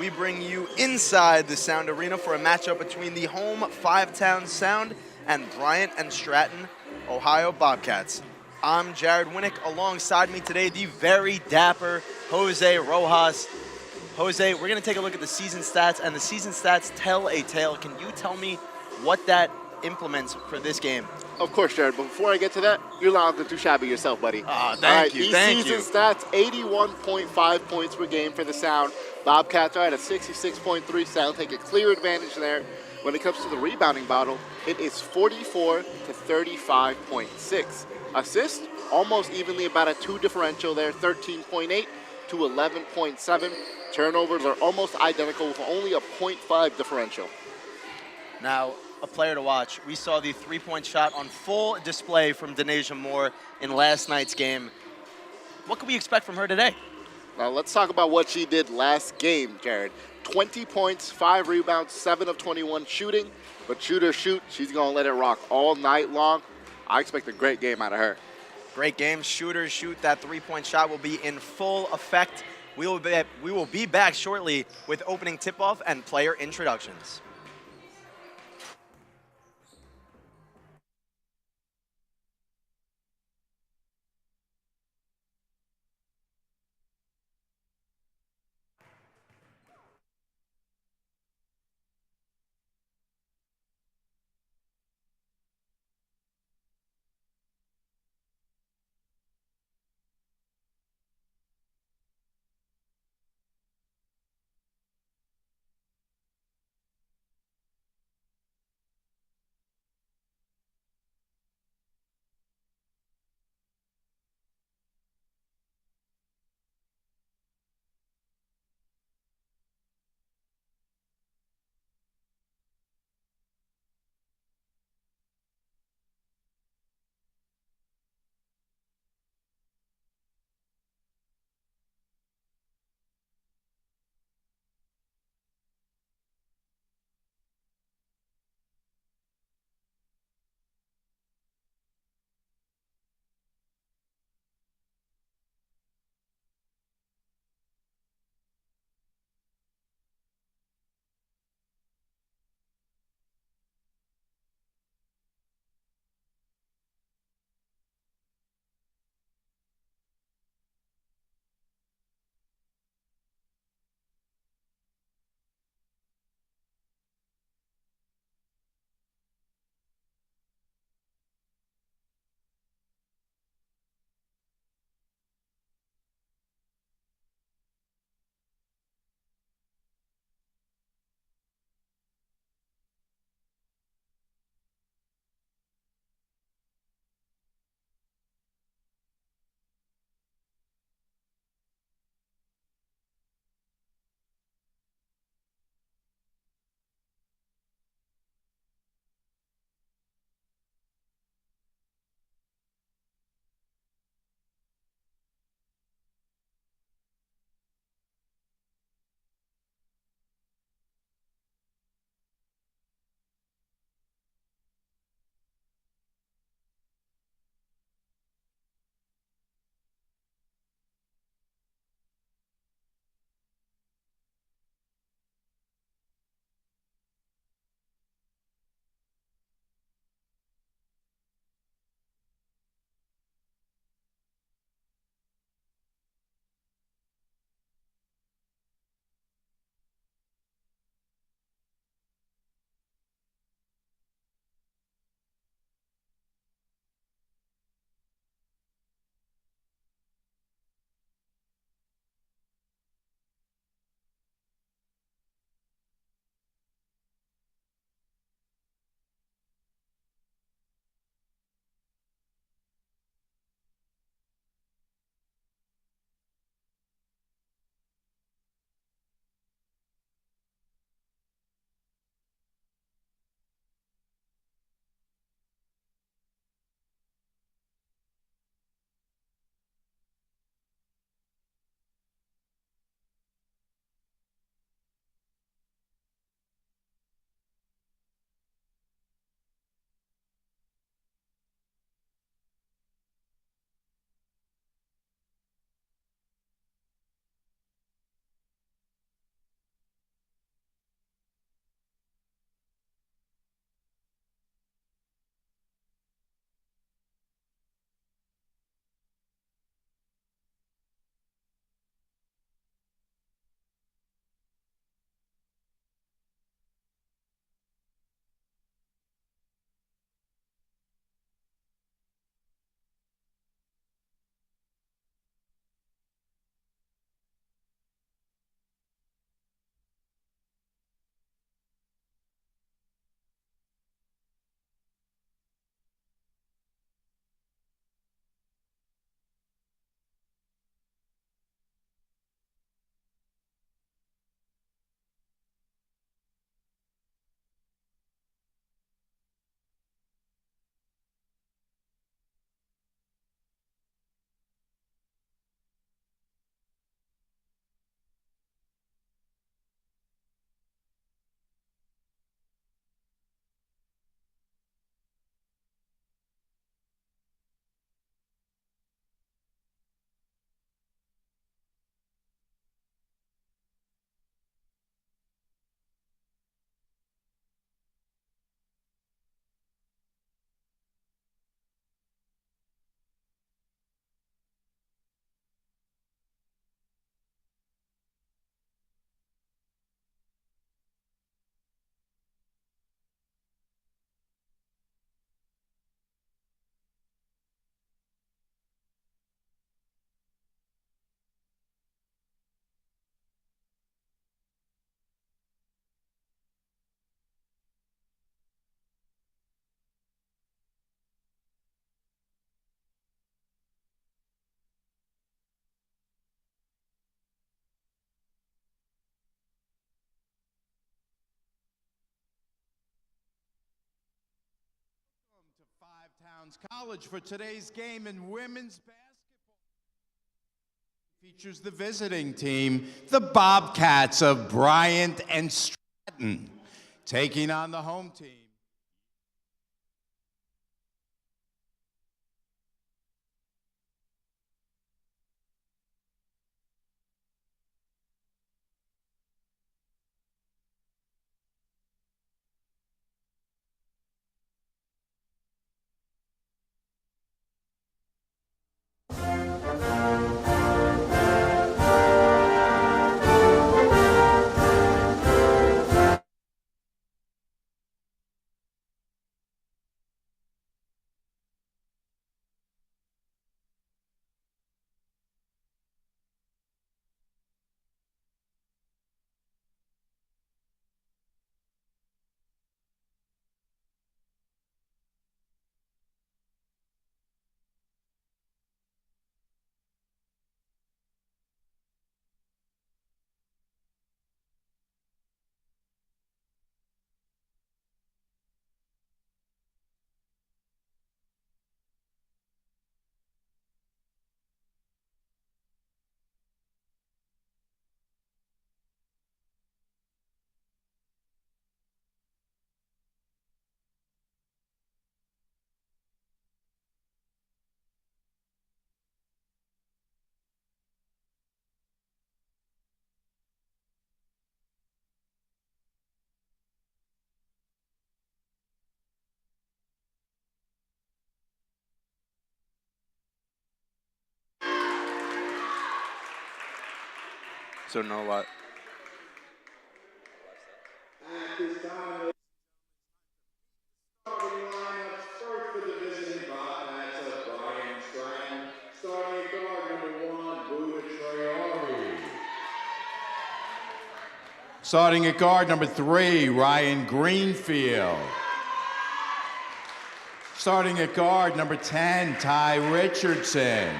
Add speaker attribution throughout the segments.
Speaker 1: we bring you inside the Sound Arena for a matchup between the home Five-Town Sound and Bryant and Stratton, Ohio Bobcats. I'm Jared Winnick. Alongside me today, the very dapper Jose Rojas. Jose, we're going to take a look at the season stats, and the season stats tell a tale. Can you tell me what that implements for this game?
Speaker 2: Of course, Jared, but before I get to that, you're not looking too shabby yourself, buddy.
Speaker 1: Thank you,
Speaker 2: these season stats, 81.5 points per game for the Sound. Bobcats are at a 66.3. Sound take a clear advantage there. When it comes to the rebounding battle, it is 44 to 35.6. Assists, almost evenly about a 2 differential there, 13.8 to 11.7. Turnovers are almost identical with only a .5 differential.
Speaker 1: Now, a player to watch. We saw the three-point shot on full display from Denasia Moore in last night's game. What can we expect from her today?
Speaker 2: Now let's talk about what she did last game, Jared. 20 points, 5 rebounds, 7 of 21 shooting. But shoot or shoot, she's going to let it rock all night long. I expect a great game out of her.
Speaker 1: Great game. Shooters shoot. That three-point shot will be in full effect. We will be back shortly with opening tip-off and player introductions.
Speaker 3: College for today's game in women's basketball features the visiting team, the Bobcats of Bryant and Stratton, taking on the home team.
Speaker 1: So no lot.
Speaker 4: At this time, starting lineup first for the visiting Bobcats of Bryant Stratton. Starting at guard, number 1, Buda Traore.
Speaker 3: Starting at guard, number 3, Ryan Greenfield. Starting at guard, number 10, Ty Richardson.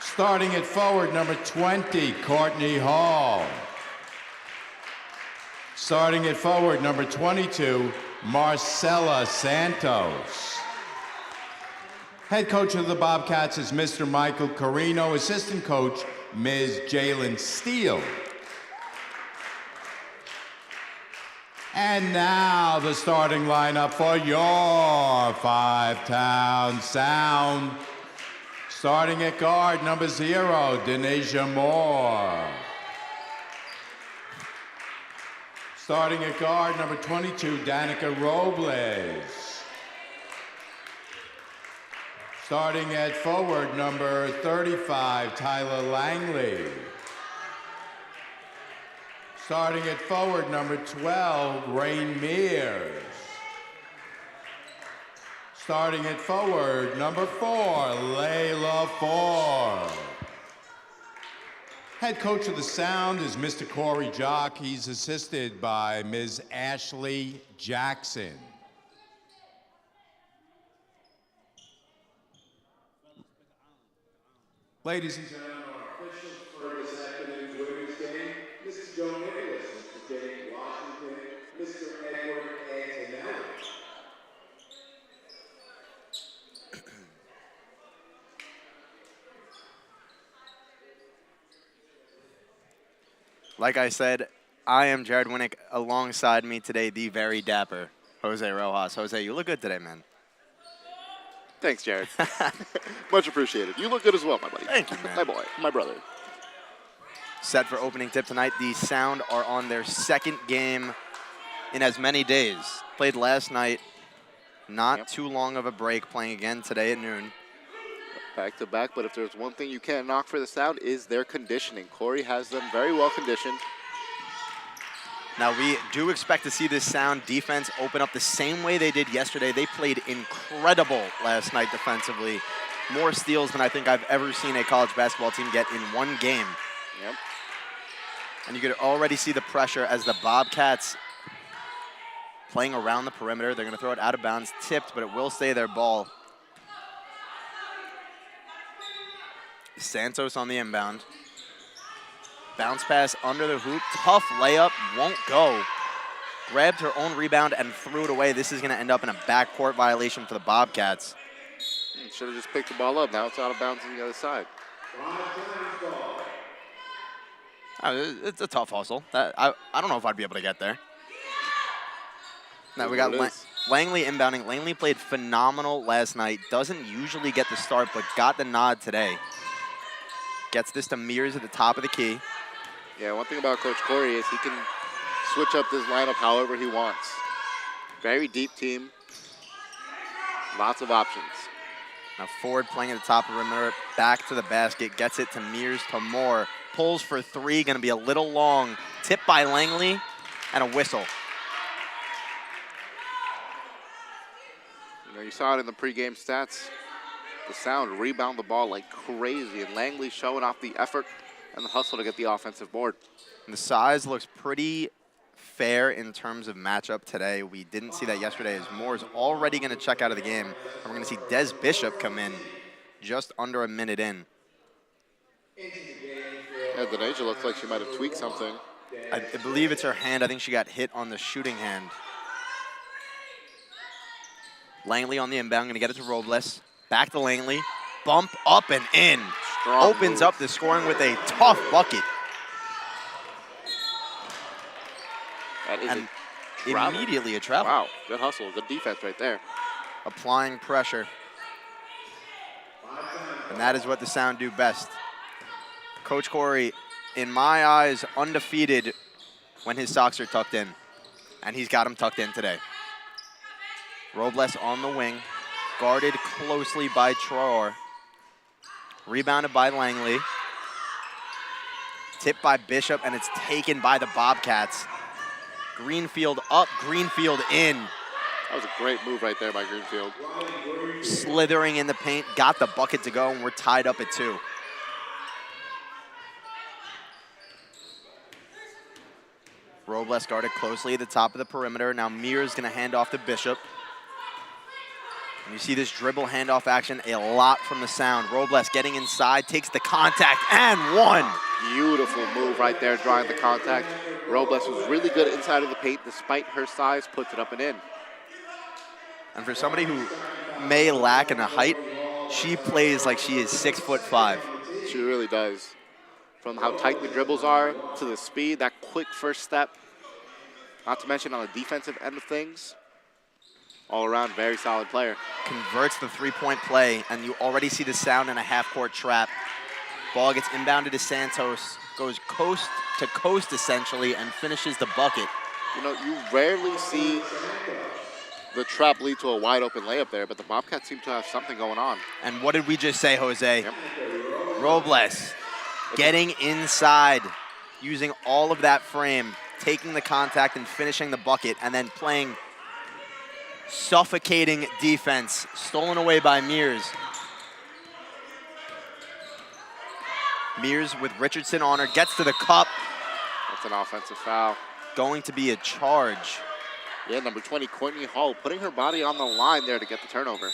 Speaker 3: Starting at forward, number 20, Courtney Hall. Starting at forward, number 22, Marcela Santos. Head coach of the Bobcats is Mr. Michael Carino. Assistant coach, Ms. Jalen Steele. And now the starting lineup for your Five-Town Sound. Starting at guard, number 0, Denasia Moore. Starting at guard, number 22, Danica Robles. Starting at forward, number 35, Tyler Langley. Starting at forward, number 12, Rain Mears. Starting at forward, number 4, Layla Ford. Head coach of the Sound is Mr. Corey Jock. He's assisted by Ms. Ashley Jackson. Ladies and gentlemen,
Speaker 4: Our officials for this afternoon's women's game, Mrs. Joe Nicholas, Mr. Jake Washington, Mr. Edward Antonelli.
Speaker 1: Like I said, I am Jared Winnick. Alongside me today, the very dapper Jose Rojas. Jose, you look good today, man.
Speaker 2: Thanks, Jared. Much appreciated. You look good as well, my buddy.
Speaker 1: Thank you, man.
Speaker 2: My boy, my brother.
Speaker 1: Set for opening tip tonight. The Sound are on their second game in as many days. Played last night. Not too long of a break, playing again today at noon.
Speaker 2: Back to back, but if there's one thing you can't knock for the Sound is their conditioning. Corey has them very well conditioned.
Speaker 1: Now, we do expect to see this Sound defense open up the same way they did yesterday. They played incredible last night defensively. More steals than I think I've ever seen a college basketball team get in one game.
Speaker 2: Yep.
Speaker 1: And you could already see the pressure as the Bobcats playing around the perimeter. They're going to throw it out of bounds, tipped, but it will stay their ball. Santos on the inbound. Bounce pass under the hoop. Tough layup. Won't go. grabbed her own rebound and threw it away. This is going to end up in a backcourt violation for the Bobcats.
Speaker 2: Should have just picked the ball up. Now it's out of bounds on the other side.
Speaker 1: It's a tough hustle. I don't know if I'd be able to get there. Now we got Langley inbounding. Langley played phenomenal last night. Doesn't usually get the start, but got the nod today. Gets this to Mears at the top of the key.
Speaker 2: Yeah, one thing about Coach Corey is he can switch up this lineup however he wants. Very deep team. Lots of options.
Speaker 1: Now Ford playing at the top of the perimeter, back to the basket, gets it to Mears to Moore. Pulls for three, going to be a little long. Tipped by Langley, and a whistle.
Speaker 2: You know, you saw it in the pregame stats. The Sound rebound the ball like crazy, and Langley showing off the effort and the hustle to get the offensive board.
Speaker 1: And the size looks pretty fair in terms of matchup today. We didn't see that yesterday as Moore's already going to check out of the game. And we're going to see Des Bishop come in just under a minute in.
Speaker 2: Yeah, Denasia looks like she might have tweaked something.
Speaker 1: I believe it's her hand. I think she got hit on the shooting hand. Langley on the inbound, going to get it to Robles. Back to Langley. Bump up and in.
Speaker 2: Strong
Speaker 1: Opens
Speaker 2: move.
Speaker 1: up the scoring with a tough bucket.
Speaker 2: That is
Speaker 1: And
Speaker 2: a travel.
Speaker 1: immediately a travel.
Speaker 2: Wow, good hustle, good defense right there.
Speaker 1: Applying pressure. And that is what the Sound do best. Coach Corey, in my eyes, undefeated when his socks are tucked in. And he's got them tucked in today. Robles on the wing, guarded closely by Traore. Rebounded by Langley. Tipped by Bishop, and it's taken by the Bobcats. Greenfield up, Greenfield in.
Speaker 2: That was a great move right there by Greenfield.
Speaker 1: Slithering in the paint, got the bucket to go, and we're tied up at 2. Robles guarded closely at the top of the perimeter. Now Mears going to hand off to Bishop. And you see this dribble handoff action a lot from the Sound. Robles getting inside, takes the contact, and one.
Speaker 2: Beautiful move right there, drawing the contact. Robles was really good inside of the paint, despite her size, puts it up and in.
Speaker 1: And for somebody who may lack in a height, she plays like she is 6'5".
Speaker 2: She really does. From how tight the dribbles are to the speed, that quick first step. Not to mention on the defensive end of things. All around, very solid player.
Speaker 1: Converts the three-point play, and you already see the Sound in a half-court trap. Ball gets inbounded to Santos, goes coast to coast essentially, and finishes the bucket.
Speaker 2: You know, you rarely see the trap lead to a wide-open layup there, but the Bobcats seem to have something going on.
Speaker 1: And what did we just say, Jose?
Speaker 2: Yep.
Speaker 1: Robles getting inside, using all of that frame, taking the contact and finishing the bucket, and then playing suffocating defense, stolen away by Mears. Mears with Richardson on her, gets to the cup.
Speaker 2: That's an offensive foul.
Speaker 1: Going to be a charge.
Speaker 2: Yeah, number 20, Courtney Hall, putting her body on the line there to get the turnover.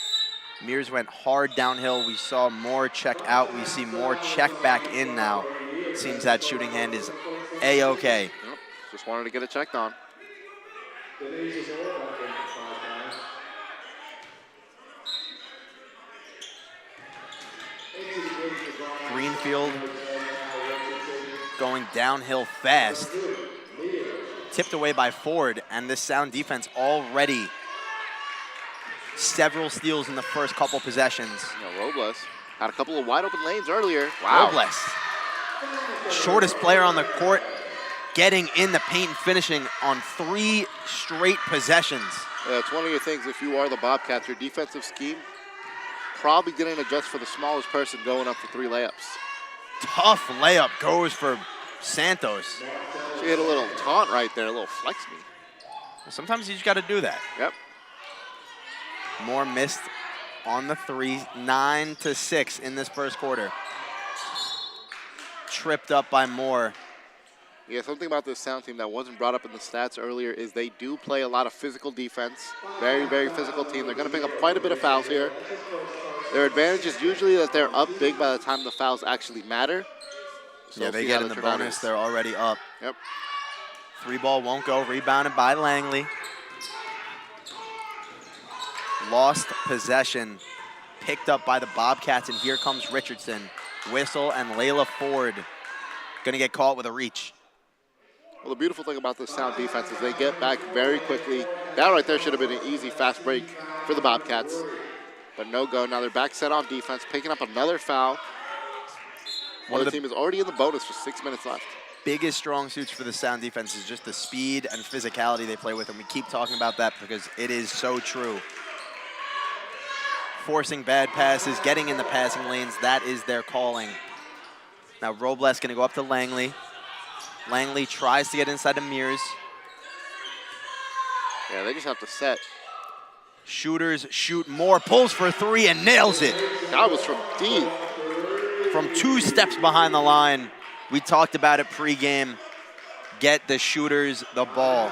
Speaker 1: Mears went hard downhill. We saw more check out. We see more check back in now. Seems that shooting hand is A-okay.
Speaker 2: Yep. Just wanted to get it checked on.
Speaker 1: Greenfield going downhill fast. Tipped away by Ford, and this Sound defense already several steals in the first couple possessions.
Speaker 2: You know, Robles had a couple of wide open lanes earlier. Wow.
Speaker 1: Robles, shortest player on the court, getting in the paint and finishing on 3 straight possessions.
Speaker 2: Yeah, it's one of your things if you are the Bobcats, your defensive scheme probably didn't adjust for the smallest person going up for 3 layups.
Speaker 1: Tough layup goes for Santos.
Speaker 2: She hit a little taunt right there, a little flex me.
Speaker 1: Sometimes you just got to do that.
Speaker 2: Yep.
Speaker 1: Moore missed on the 3, 9-6 in this first quarter. Tripped up by Moore.
Speaker 2: Yeah, something about this Sound team that wasn't brought up in the stats earlier is they do play a lot of physical defense. Very, very physical team. They're going to pick up quite a bit of fouls here. Their advantage is usually that they're up big by the time the fouls actually matter. So
Speaker 1: Yeah,
Speaker 2: we'll
Speaker 1: they
Speaker 2: see
Speaker 1: get
Speaker 2: how
Speaker 1: in the
Speaker 2: turnout
Speaker 1: bonus,
Speaker 2: is.
Speaker 1: they're already up.
Speaker 2: Yep.
Speaker 1: Three ball won't go. Rebounded by Langley. Lost possession. Picked up by the Bobcats, and here comes Richardson. Whistle, and Layla Ford going to get caught with a reach.
Speaker 2: Well, the beautiful thing about this Sound defense is they get back very quickly. That right there should have been an easy, fast break for the Bobcats. But no go. Now they're back set on defense, picking up another foul. One of the team is already in the bonus with 6 minutes left.
Speaker 1: Biggest strong suits for the Sound defense is just the speed and physicality they play with, and we keep talking about that because it is so true. Forcing bad passes, getting in the passing lanes, that is their calling. Now Robles going to go up to Langley. Langley tries to get inside to Mears.
Speaker 2: Yeah, they just have to set.
Speaker 1: Shooters shoot more, pulls for three and nails it.
Speaker 2: That was from deep.
Speaker 1: From 2 steps behind the line. We talked about it pregame. Get the shooters the ball.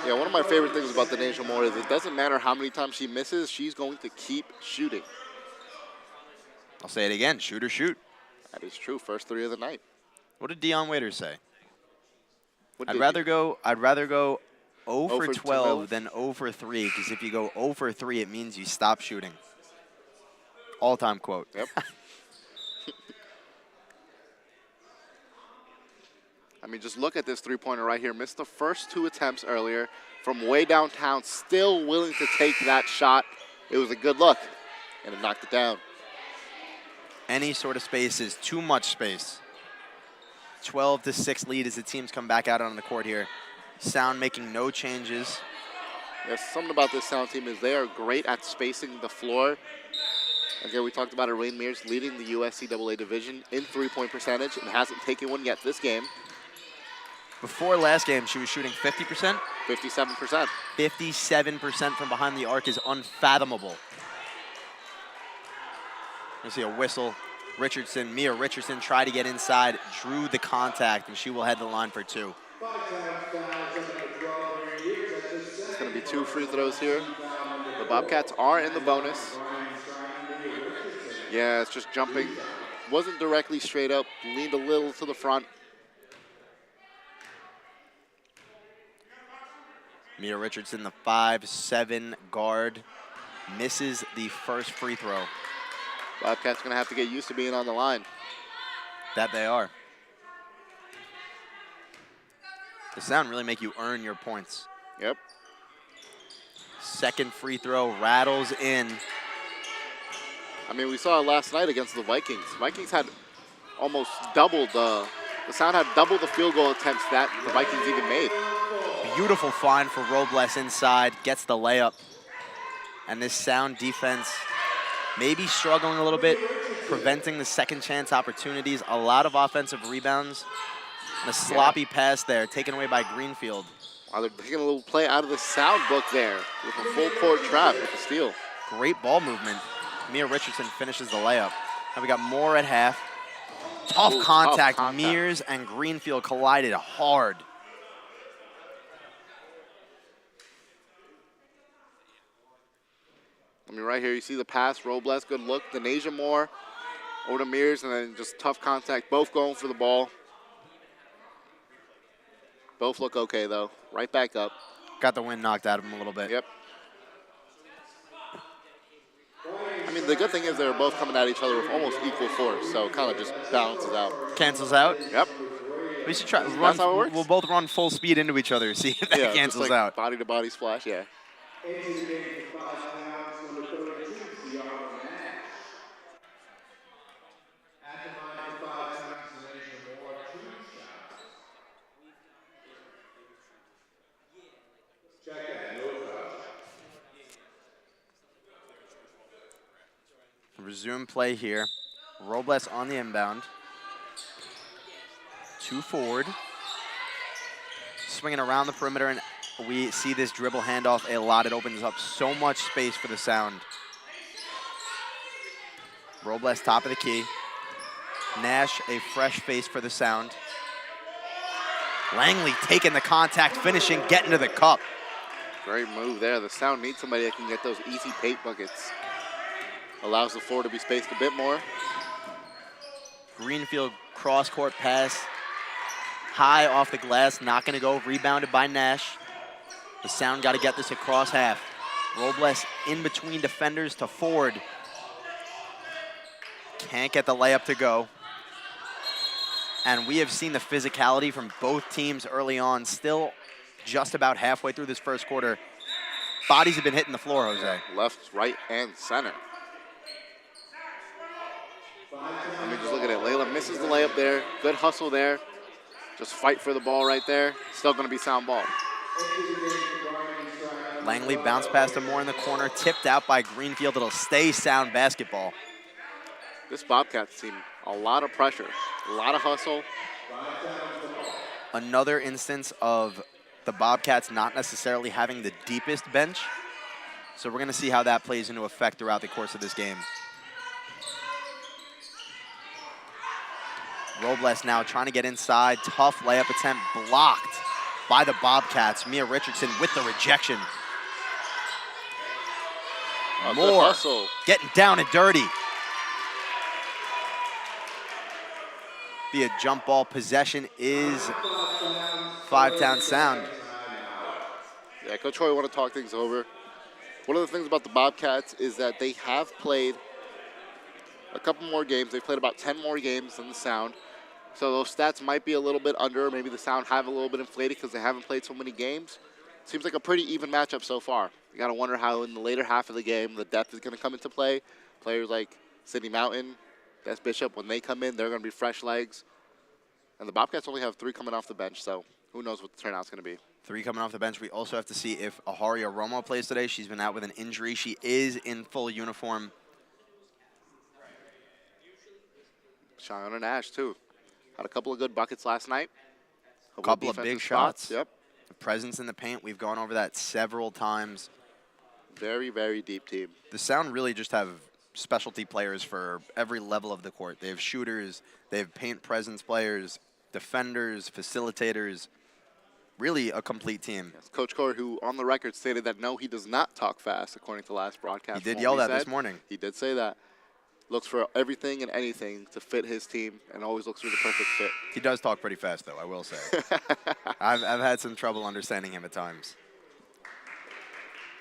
Speaker 2: Yeah, one of my favorite things about the Denasia Moore is it doesn't matter how many times she misses, she's going to keep shooting.
Speaker 1: I'll say it again, shoot or shoot.
Speaker 2: That is true, first 3 of the night.
Speaker 1: What did Dion Waiters say?
Speaker 2: What
Speaker 1: I'd
Speaker 2: did
Speaker 1: rather
Speaker 2: you-
Speaker 1: go 0 for
Speaker 2: for
Speaker 1: 12 than 0 for 3, because if you go 0 for 3, it means you stop shooting. All-time quote.
Speaker 2: Yep. I mean, just look at this three-pointer right here. Missed the first 2 attempts earlier from way downtown, still willing to take that shot. It was a good look, and it knocked it down.
Speaker 1: Any sort of space is too much space. 12-6 lead as the teams come back out on the court here. Sound making no changes.
Speaker 2: Yes, something about this Sound team is they are great at spacing the floor. Again, we talked about Rain Mears leading the USCAA division in three-point percentage and hasn't taken one yet this game.
Speaker 1: Before last game, she was shooting 50%.
Speaker 2: 57%.
Speaker 1: 57% from behind the arc is unfathomable. You see a whistle. Richardson, Mia Richardson tried to get inside, drew the contact, and she will head the line for 2.
Speaker 2: It's going to be 2 free throws here. The Bobcats are in the bonus. Yeah, it's just jumping. Wasn't directly straight up, leaned a little to the front.
Speaker 1: Mia Richardson, the 5'7" guard, misses the first free throw.
Speaker 2: Bobcats going to have to get used to being on the line.
Speaker 1: That they are. The Sound really make you earn your points.
Speaker 2: Yep.
Speaker 1: Second free throw rattles in.
Speaker 2: I mean, we saw it last night against the Vikings. Vikings had almost doubled the Sound had double the field goal attempts that the Vikings even made.
Speaker 1: Beautiful find for Robles inside, gets the layup. And this Sound defense maybe struggling a little bit, preventing the second chance opportunities. A lot of offensive rebounds. And a sloppy pass there, taken away by Greenfield.
Speaker 2: Wow, they're taking a little play out of the Sound book there with a full court trap with the steal.
Speaker 1: Great ball movement. Mia Richardson finishes the layup. And we got more at half. Tough contact. Mears and Greenfield collided hard.
Speaker 2: I mean, right here, you see the pass, Robles, good look. Denasia Moore over to Mears, and then just tough contact. Both going for the ball. Both look okay, though. Right back up.
Speaker 1: Got the wind knocked out of him a little bit.
Speaker 2: Yep. I mean, the good thing is they're both coming at each other with almost equal force, so it kind of just balances out.
Speaker 1: Cancels out?
Speaker 2: Yep.
Speaker 1: We should try.
Speaker 2: That's how it works?
Speaker 1: We'll both run full speed into each other, see if that
Speaker 2: Yeah,
Speaker 1: cancels
Speaker 2: just like
Speaker 1: out.
Speaker 2: body-to-body splash, yeah.
Speaker 1: Resume play here. Robles on the inbound. 2 forward. Swinging around the perimeter, and we see this dribble handoff a lot. It opens up so much space for the Sound. Robles top of the key. Nash, a fresh face for the Sound. Langley taking the contact, finishing, getting to the cup.
Speaker 2: Great move there. The Sound needs somebody that can get those easy paint buckets. Allows the floor to be spaced a bit more.
Speaker 1: Greenfield cross-court pass. high off the glass, not going to go. Rebounded by Nash. The Sound got to get this across half. Robles in between defenders to Ford. Can't get the layup to go. And we have seen the physicality from both teams early on. Still just about halfway through this first quarter. Bodies have been hitting the floor, Jose.
Speaker 2: Left, right, and center. I mean, just look at it. Layla misses the layup there. Good hustle there. Just fight for the ball right there. Still going to be Sound ball.
Speaker 1: Langley bounced past him more in the corner. Tipped out by Greenfield. It'll stay Sound basketball.
Speaker 2: This Bobcats team, a lot of pressure, a lot of hustle.
Speaker 1: Another instance of the Bobcats not necessarily having the deepest bench. So we're going to see how that plays into effect throughout the course of this game. Robles now trying to get inside. Tough layup attempt blocked by the Bobcats. Mia Richardson with the rejection. More
Speaker 2: hustle.
Speaker 1: Getting down and dirty. The jump ball possession is Five-Town Sound.
Speaker 2: Yeah, Coach Hoy, want to talk things over. One of the things about the Bobcats is that they have played a couple more games. They've played about 10 more games than the Sound. So those stats might be a little bit under. Maybe the Sound have a little bit inflated because they haven't played so many games. Seems like a pretty even matchup so far. You got to wonder how in the later half of the game the depth is going to come into play. Players like Sidney Mountain, Des Bishop, when they come in, they're going to be fresh legs. And the Bobcats only have 3 coming off the bench, so who knows what the turnout's going to be.
Speaker 1: 3 coming off the bench. We also have to see if Aharia Romo plays today. She's been out with an injury. She is in full uniform.
Speaker 2: Cheyenne Nash, too. Had a couple of good buckets last night.
Speaker 1: A couple of big shots.
Speaker 2: Yep.
Speaker 1: The presence in the paint, we've gone over that several times.
Speaker 2: Very, very deep team.
Speaker 1: The Sound really just have specialty players for every level of the court. They have shooters, they have paint presence players, defenders, facilitators. Really a complete team.
Speaker 2: Yes, Coach Corey, who on the record stated that no, he does not talk fast, according to last broadcast.
Speaker 1: He did yell that this morning.
Speaker 2: He did say that. Looks for everything and anything to fit his team and always looks for the perfect fit.
Speaker 1: He does talk pretty fast, though, I will say. I've had some trouble understanding him at times.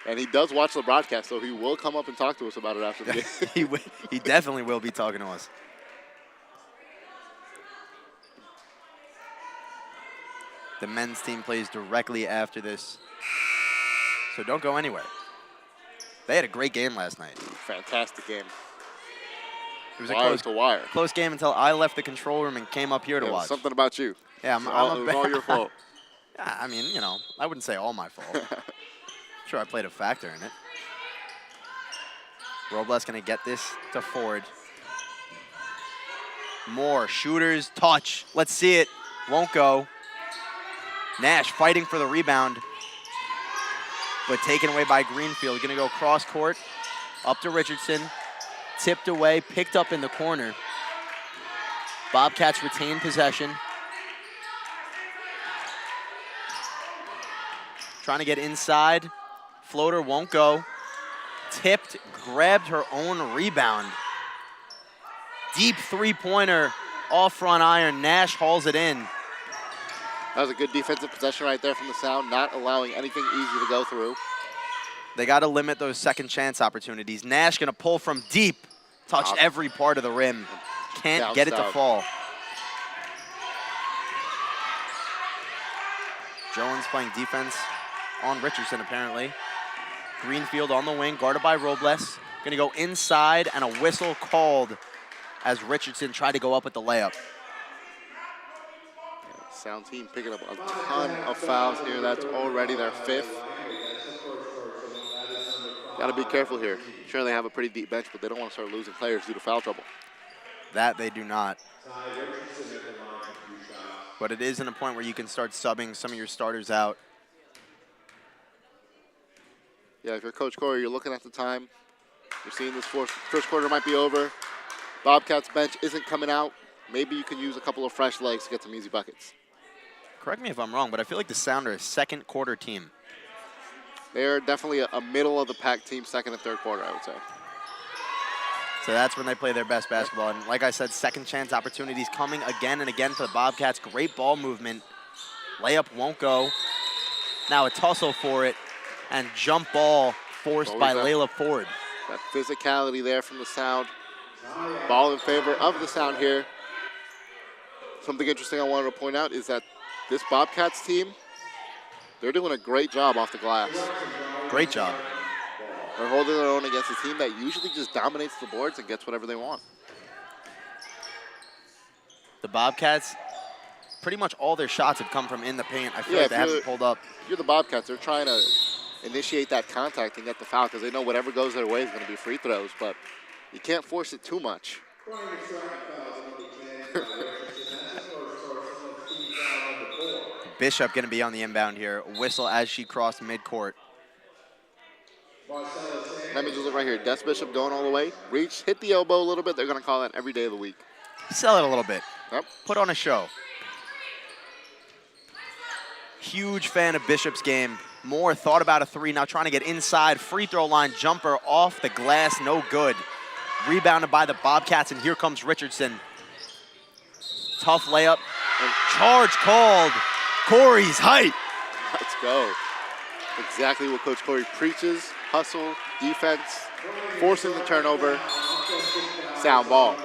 Speaker 2: And he does watch the broadcast, so he will come up and talk to us about it after the game.
Speaker 1: He definitely will be talking to us. The men's team plays directly after this, so don't go anywhere. They had a great game last night.
Speaker 2: Fantastic game.
Speaker 1: It was a close game until I left the control room and came up here to watch.
Speaker 2: Something about you.
Speaker 1: Yeah,
Speaker 2: it was all your fault.
Speaker 1: Yeah, I mean, you know, I wouldn't say all my fault. Sure, I played a factor in it. Robles going to get this to Ford. More shooters, touch. Let's see it. Won't go. Nash fighting for the rebound, but taken away by Greenfield. Going to go cross court, up to Richardson. Tipped away, picked up in the corner. Bobcats retain possession. Trying to get inside. Floater won't go. Tipped, grabbed her own rebound. Deep three-pointer off front iron. Nash hauls it in.
Speaker 2: That was a good defensive possession right there from the Sound, not allowing anything easy to go through.
Speaker 1: They got to limit those second chance opportunities. Nash going to pull from deep. Touched every part of the rim. Can't get it to fall. Jones playing defense on Richardson, apparently. Greenfield on the wing, guarded by Robles. Going to go inside, and a whistle called as Richardson tried to go up with the layup.
Speaker 2: Sound team picking up a ton of fouls here. That's already their 5th. Got to be careful here. Sure, they have a pretty deep bench, but they don't want to start losing players due to foul trouble.
Speaker 1: That they do not. But it is in a point where you can start subbing some of your starters out.
Speaker 2: Yeah, if you're Coach Corey, you're looking at the time. You're seeing this first quarter might be over. Bobcats bench isn't coming out. Maybe you can use a couple of fresh legs to get some easy buckets.
Speaker 1: Correct me if I'm wrong, but I feel like the Sound are a second quarter team.
Speaker 2: They're definitely a middle of the pack team, second and third quarter, I would say.
Speaker 1: So that's when they play their best basketball. And like I said, second chance opportunities coming again and again for the Bobcats. Great ball movement. Layup won't go. Now a tussle for it. And jump ball forced by Layla Ford.
Speaker 2: That physicality there from the Sound. Ball in favor of the Sound here. Something interesting I wanted to point out is that this Bobcats team, they're doing a great job off the glass.
Speaker 1: Great job.
Speaker 2: They're holding their own against a team that usually just dominates the boards and gets whatever they want.
Speaker 1: The Bobcats, pretty much all their shots have come from in the paint. I feel like they haven't pulled up.
Speaker 2: If you're the Bobcats, they're trying to initiate that contact and get the foul because they know whatever goes their way is going to be free throws, but you can't force it too much.
Speaker 1: Bishop going to be on the inbound here. Whistle as she crossed midcourt.
Speaker 2: Let me just look right here. Des Bishop going all the way. Reach, hit the elbow a little bit. They're going to call that every day of the week.
Speaker 1: Sell it a little bit.
Speaker 2: Yep.
Speaker 1: Put on a show. Huge fan of Bishop's game. Moore thought about a three, now trying to get inside. Free throw line jumper off the glass, no good. Rebounded by the Bobcats, and here comes Richardson. Tough layup. And charge called. Corey's height.
Speaker 2: Let's go. Exactly what Coach Corey preaches. Hustle, defense, forcing the turnover. Sound ball.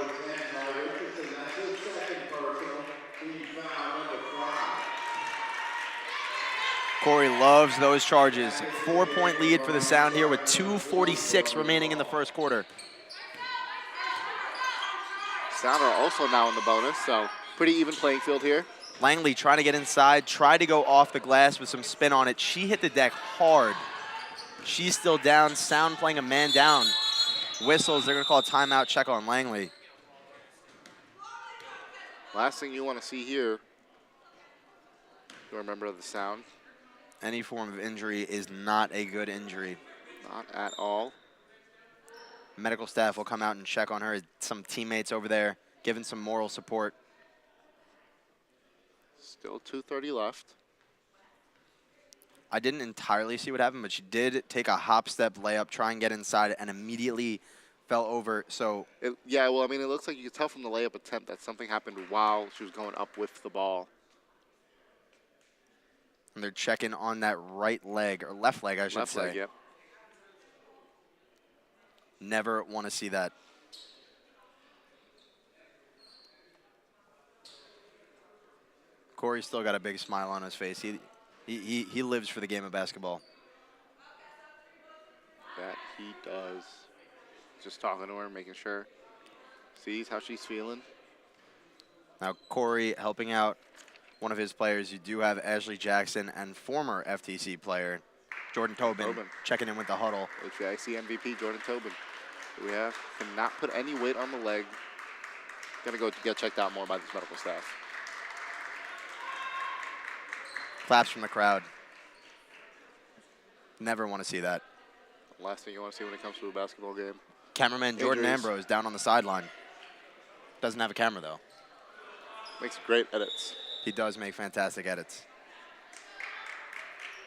Speaker 1: Corey loves those charges. 4-point lead for the Sound here with 2:46 remaining in the first quarter.
Speaker 2: Sound are also now in the bonus, so pretty even playing field here.
Speaker 1: Langley trying to get inside, tried to go off the glass with some spin on it. She hit the deck hard. She's still down. Sound playing a man down. Whistles, they're going to call a timeout, check on Langley.
Speaker 2: Last thing you want to see here, you're a member of the Sound.
Speaker 1: Any form of injury is not a good injury.
Speaker 2: Not at all.
Speaker 1: Medical staff will come out and check on her. Some teammates over there giving some moral support.
Speaker 2: Still 2:30 left.
Speaker 1: I didn't entirely see what happened, but she did take a hop-step layup, try and get inside, and immediately fell over. So
Speaker 2: yeah, well, I mean, it looks like you could tell from the layup attempt that something happened while she was going up with the ball.
Speaker 1: And they're checking on that right leg, or left leg, I should say.
Speaker 2: Left leg, yep.
Speaker 1: Never want to see that. Corey's still got a big smile on his face. He lives for the game of basketball.
Speaker 2: That he does. Just talking to her, making sure. Sees how she's feeling.
Speaker 1: Now Corey helping out one of his players. You do have Ashley Jackson and former FTC player Jordan Tobin checking in with the huddle.
Speaker 2: HVIC MVP Jordan Tobin. Who we have cannot put any weight on the leg. Gonna go get checked out more by this medical staff.
Speaker 1: Claps from the crowd. Never want to see that.
Speaker 2: Last thing you want to see when it comes to a basketball game.
Speaker 1: Cameraman Jordan Ambrose down on the sideline. Doesn't have a camera, though.
Speaker 2: Makes great edits.
Speaker 1: He does make fantastic edits.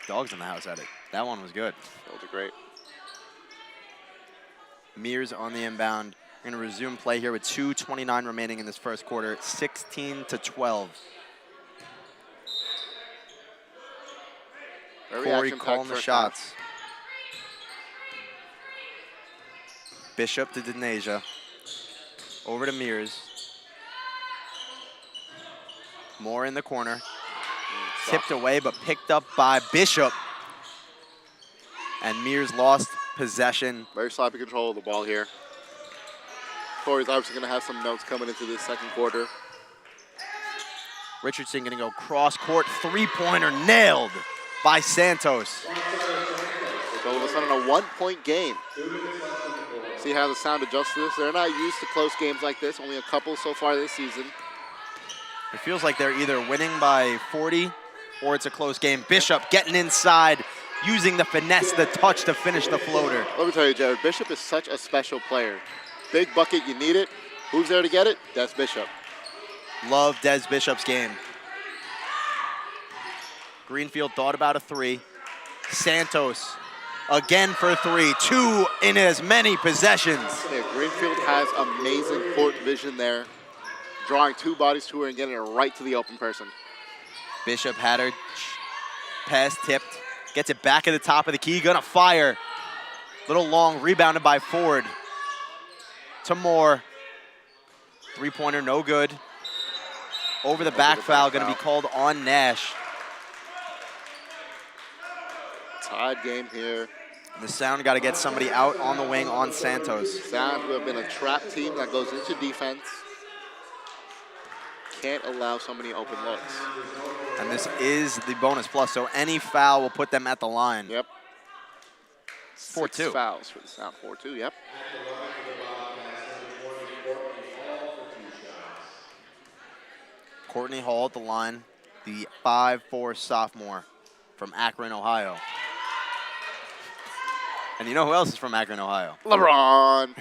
Speaker 1: Dogs in the house edit. That one was good.
Speaker 2: That was great.
Speaker 1: Mears on the inbound. We're going to resume play here with 2:29 remaining in this first quarter. 16-12. Corey calling the shots. Bishop to Denasia. Over to Mears. Moore in the corner. Tipped away, but picked up by Bishop. And Mears lost possession.
Speaker 2: Very sloppy control of the ball here. Corey's obviously going to have some notes coming into this second quarter.
Speaker 1: Richardson going to go cross-court. Three-pointer nailed by Santos.
Speaker 2: So all of a sudden a one-point game. See how the Sound adjusts to this? They're not used to close games like this. Only a couple so far this season.
Speaker 1: It feels like they're either winning by 40 or it's a close game. Bishop getting inside, using the finesse, the touch to finish the floater.
Speaker 2: Let me tell you, Jared, Bishop is such a special player. Big bucket, you need it. Who's there to get it? Des Bishop.
Speaker 1: Love Des Bishop's game. Greenfield thought about a three. Santos again for 3. 2 in as many possessions.
Speaker 2: Yeah, Greenfield has amazing court vision there, drawing 2 bodies to her and getting her right to the open person.
Speaker 1: Bishop had her pass tipped, gets it back at the top of the key, gonna fire. Little long, rebounded by Ford. To Moore. 3-pointer, no good. Over the back foul, gonna be called on Nash.
Speaker 2: Tied game here.
Speaker 1: The Sound got to get somebody out on the wing on Santos.
Speaker 2: Sound, who have been a trap team that goes into defense, can't allow so many open looks.
Speaker 1: And this is the bonus plus, so any foul will put them at the line.
Speaker 2: Yep.
Speaker 1: 4-2.
Speaker 2: 6 fouls for the Sound. 4-2, yep.
Speaker 1: Courtney Hall at the line, the 5'4" sophomore from Akron, Ohio. And you know who else is from Akron, Ohio?
Speaker 2: LeBron.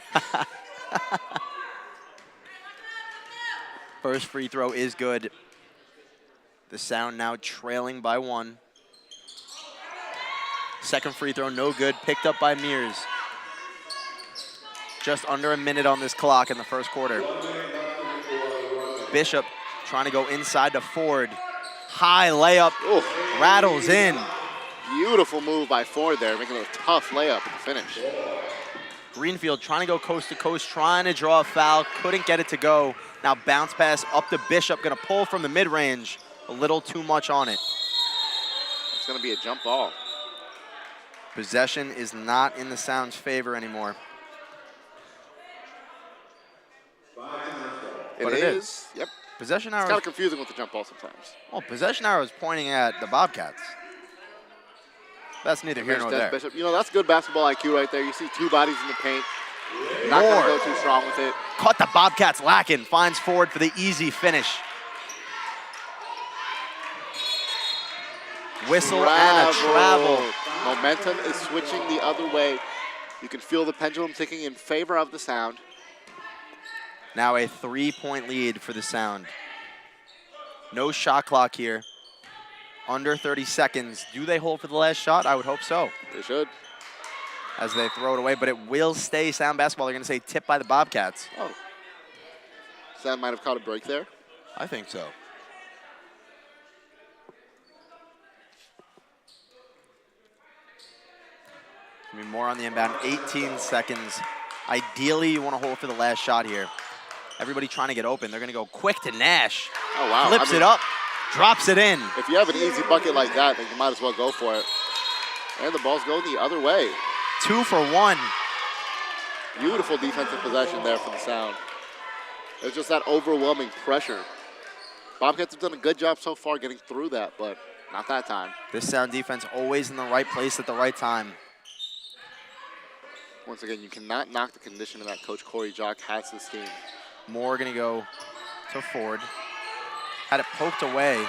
Speaker 1: First free throw is good. The Sound now trailing by 1. Second free throw, no good, picked up by Mears. Just under a minute on this clock in the first quarter. Bishop trying to go inside to Ford. High layup, rattles in.
Speaker 2: Beautiful move by Ford there, making a tough layup at the finish.
Speaker 1: Greenfield trying to go coast to coast, trying to draw a foul, couldn't get it to go. Now bounce pass up to Bishop, gonna pull from the mid-range. A little too much on it.
Speaker 2: It's gonna be a jump ball.
Speaker 1: Possession is not in the Sound's favor anymore.
Speaker 2: It
Speaker 1: But it
Speaker 2: is. Yep.
Speaker 1: Possession
Speaker 2: It's kind
Speaker 1: arrow.
Speaker 2: of confusing with the jump ball sometimes.
Speaker 1: Well, possession arrow is pointing at the Bobcats. That's neither here nor
Speaker 2: There's
Speaker 1: there.
Speaker 2: Bishop. You know, that's good basketball IQ right there. You see 2 bodies in the paint. Not going to
Speaker 1: Moore
Speaker 2: go too strong with it.
Speaker 1: caught the Bobcats lacking. Finds Ford for the easy finish. Whistle and a travel.
Speaker 2: Momentum is switching the other way. You can feel the pendulum ticking in favor of the Sound.
Speaker 1: Now a 3-point lead for the Sound. No shot clock here. Under 30 seconds. Do they hold for the last shot? I would hope so.
Speaker 2: They should.
Speaker 1: As they throw it away, but it will stay Sound basketball. They're going to say tip by the Bobcats.
Speaker 2: Oh. Sound might have caught a break there.
Speaker 1: I think so. Gonna be more on the inbound. 18 seconds. Ideally, you want to hold for the last shot here. Everybody trying to get open. They're going to go quick to Nash.
Speaker 2: Oh, wow.
Speaker 1: Flips it up. Drops it in.
Speaker 2: If you have an easy bucket like that, then you might as well go for it. And the ball's going the other way.
Speaker 1: 2 for 1.
Speaker 2: Beautiful defensive possession there for the Sound. It's just that overwhelming pressure. Bobcats have done a good job so far getting through that, but not that time.
Speaker 1: This Sound defense always in the right place at the right time.
Speaker 2: Once again, you cannot knock the conditioning that Coach Corey Jock has this team.
Speaker 1: Moore going to go to Ford. Had it poked away.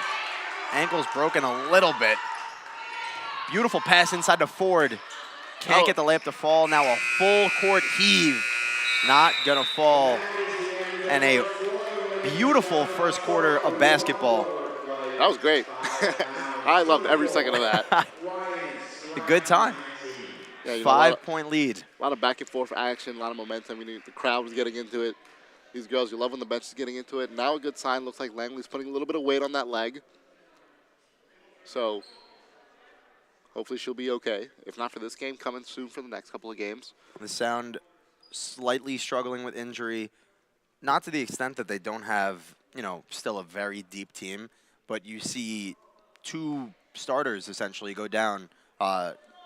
Speaker 1: Ankle's broken a little bit. Beautiful pass inside to Ford. Can't get the layup to fall. Now a full court heave. Not going to fall. And a beautiful first quarter of basketball.
Speaker 2: That was great. I loved every second of that.
Speaker 1: A good time.
Speaker 2: Yeah, you know,
Speaker 1: 5-point lead.
Speaker 2: A lot of back and forth action, a lot of momentum. The crowd was getting into it. These girls, you love when the bench is getting into it. Now a good sign. Looks like Langley's putting a little bit of weight on that leg. So hopefully she'll be okay. If not for this game, coming soon for the next couple of games.
Speaker 1: The Sound slightly struggling with injury. Not to the extent that they don't have, still a very deep team. But you see 2 starters essentially go down,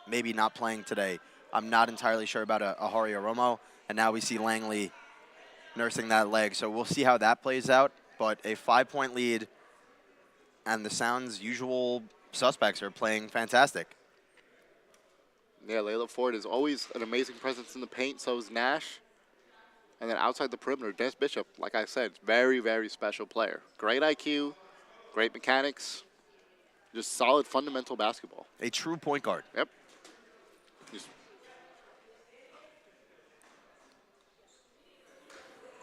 Speaker 1: maybe not playing today. I'm not entirely sure about a Hari Romo. And now we see Langley nursing that leg. So we'll see how that plays out. But a 5-point lead, and the Sound's usual suspects are playing fantastic.
Speaker 2: Yeah, Layla Ford is always an amazing presence in the paint. So is Nash. And then outside the perimeter, Des Bishop, like I said, very, very special player. Great IQ, great mechanics, just solid fundamental basketball.
Speaker 1: A true point guard.
Speaker 2: Yep. Just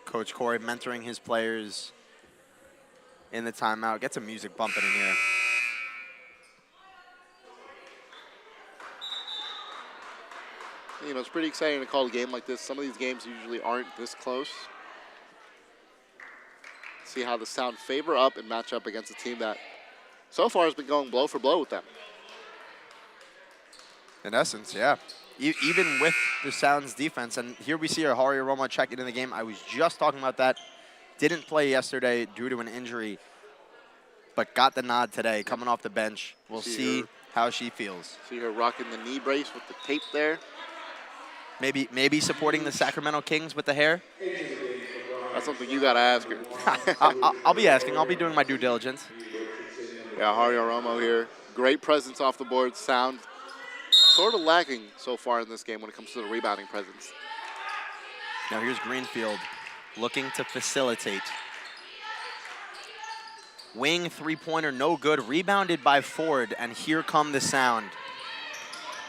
Speaker 1: Coach Corey mentoring his players in the timeout. Get some music bumping in here.
Speaker 2: You know, it's pretty exciting to call a game like this. Some of these games usually aren't this close. See how the Sound favor up and match up against a team that so far has been going blow for blow with them.
Speaker 1: In essence, yeah. Even with the Sound's defense, and here we see Harry Romo checking in the game. I was just talking about that. Didn't play yesterday due to an injury, but got the nod today, coming off the bench. We'll see how she feels.
Speaker 2: See her rocking the knee brace with the tape there.
Speaker 1: Maybe supporting the Sacramento Kings with the hair.
Speaker 2: That's something you got to ask her.
Speaker 1: I'll be asking. I'll be doing my due diligence.
Speaker 2: Yeah, Harry Romo here. Great presence off the board. Sound sort of lacking so far in this game when it comes to the rebounding presence.
Speaker 1: Now here's Greenfield looking to facilitate. Wing three-pointer, no good. Rebounded by Ford, and here come the Sound.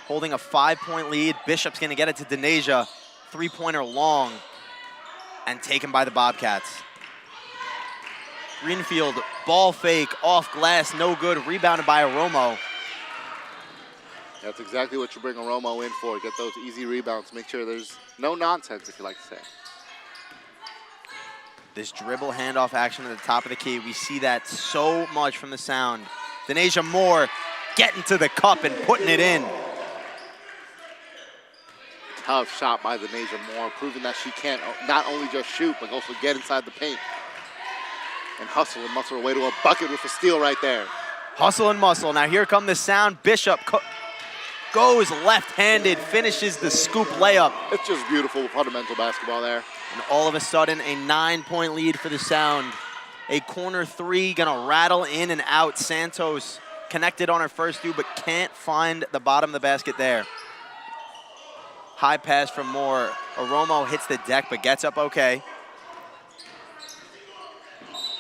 Speaker 1: Holding a 5-point lead. Bishop's going to get it to Denasia. Three-pointer long, and taken by the Bobcats. Greenfield, ball fake, off glass, no good. Rebounded by Romo.
Speaker 2: That's exactly what you bring a Romo in for. Get those easy rebounds. Make sure there's no nonsense, if you like to say.
Speaker 1: This dribble handoff action at the top of the key. We see that so much from the Sound. Denasia Moore getting to the cup and putting it in.
Speaker 2: Tough shot by Denasia Moore, proving that she can't not only just shoot, but also get inside the paint. And hustle and muscle her way to a bucket with a steal right there.
Speaker 1: Hustle and muscle. Now here come the Sound. Bishop goes left-handed, finishes the scoop layup.
Speaker 2: It's just beautiful fundamental basketball there.
Speaker 1: And all of a sudden, a 9-point lead for the Sound. A corner three gonna rattle in and out. Santos connected on her first two, but can't find the bottom of the basket there. High pass from Moore. Romo hits the deck, but gets up okay.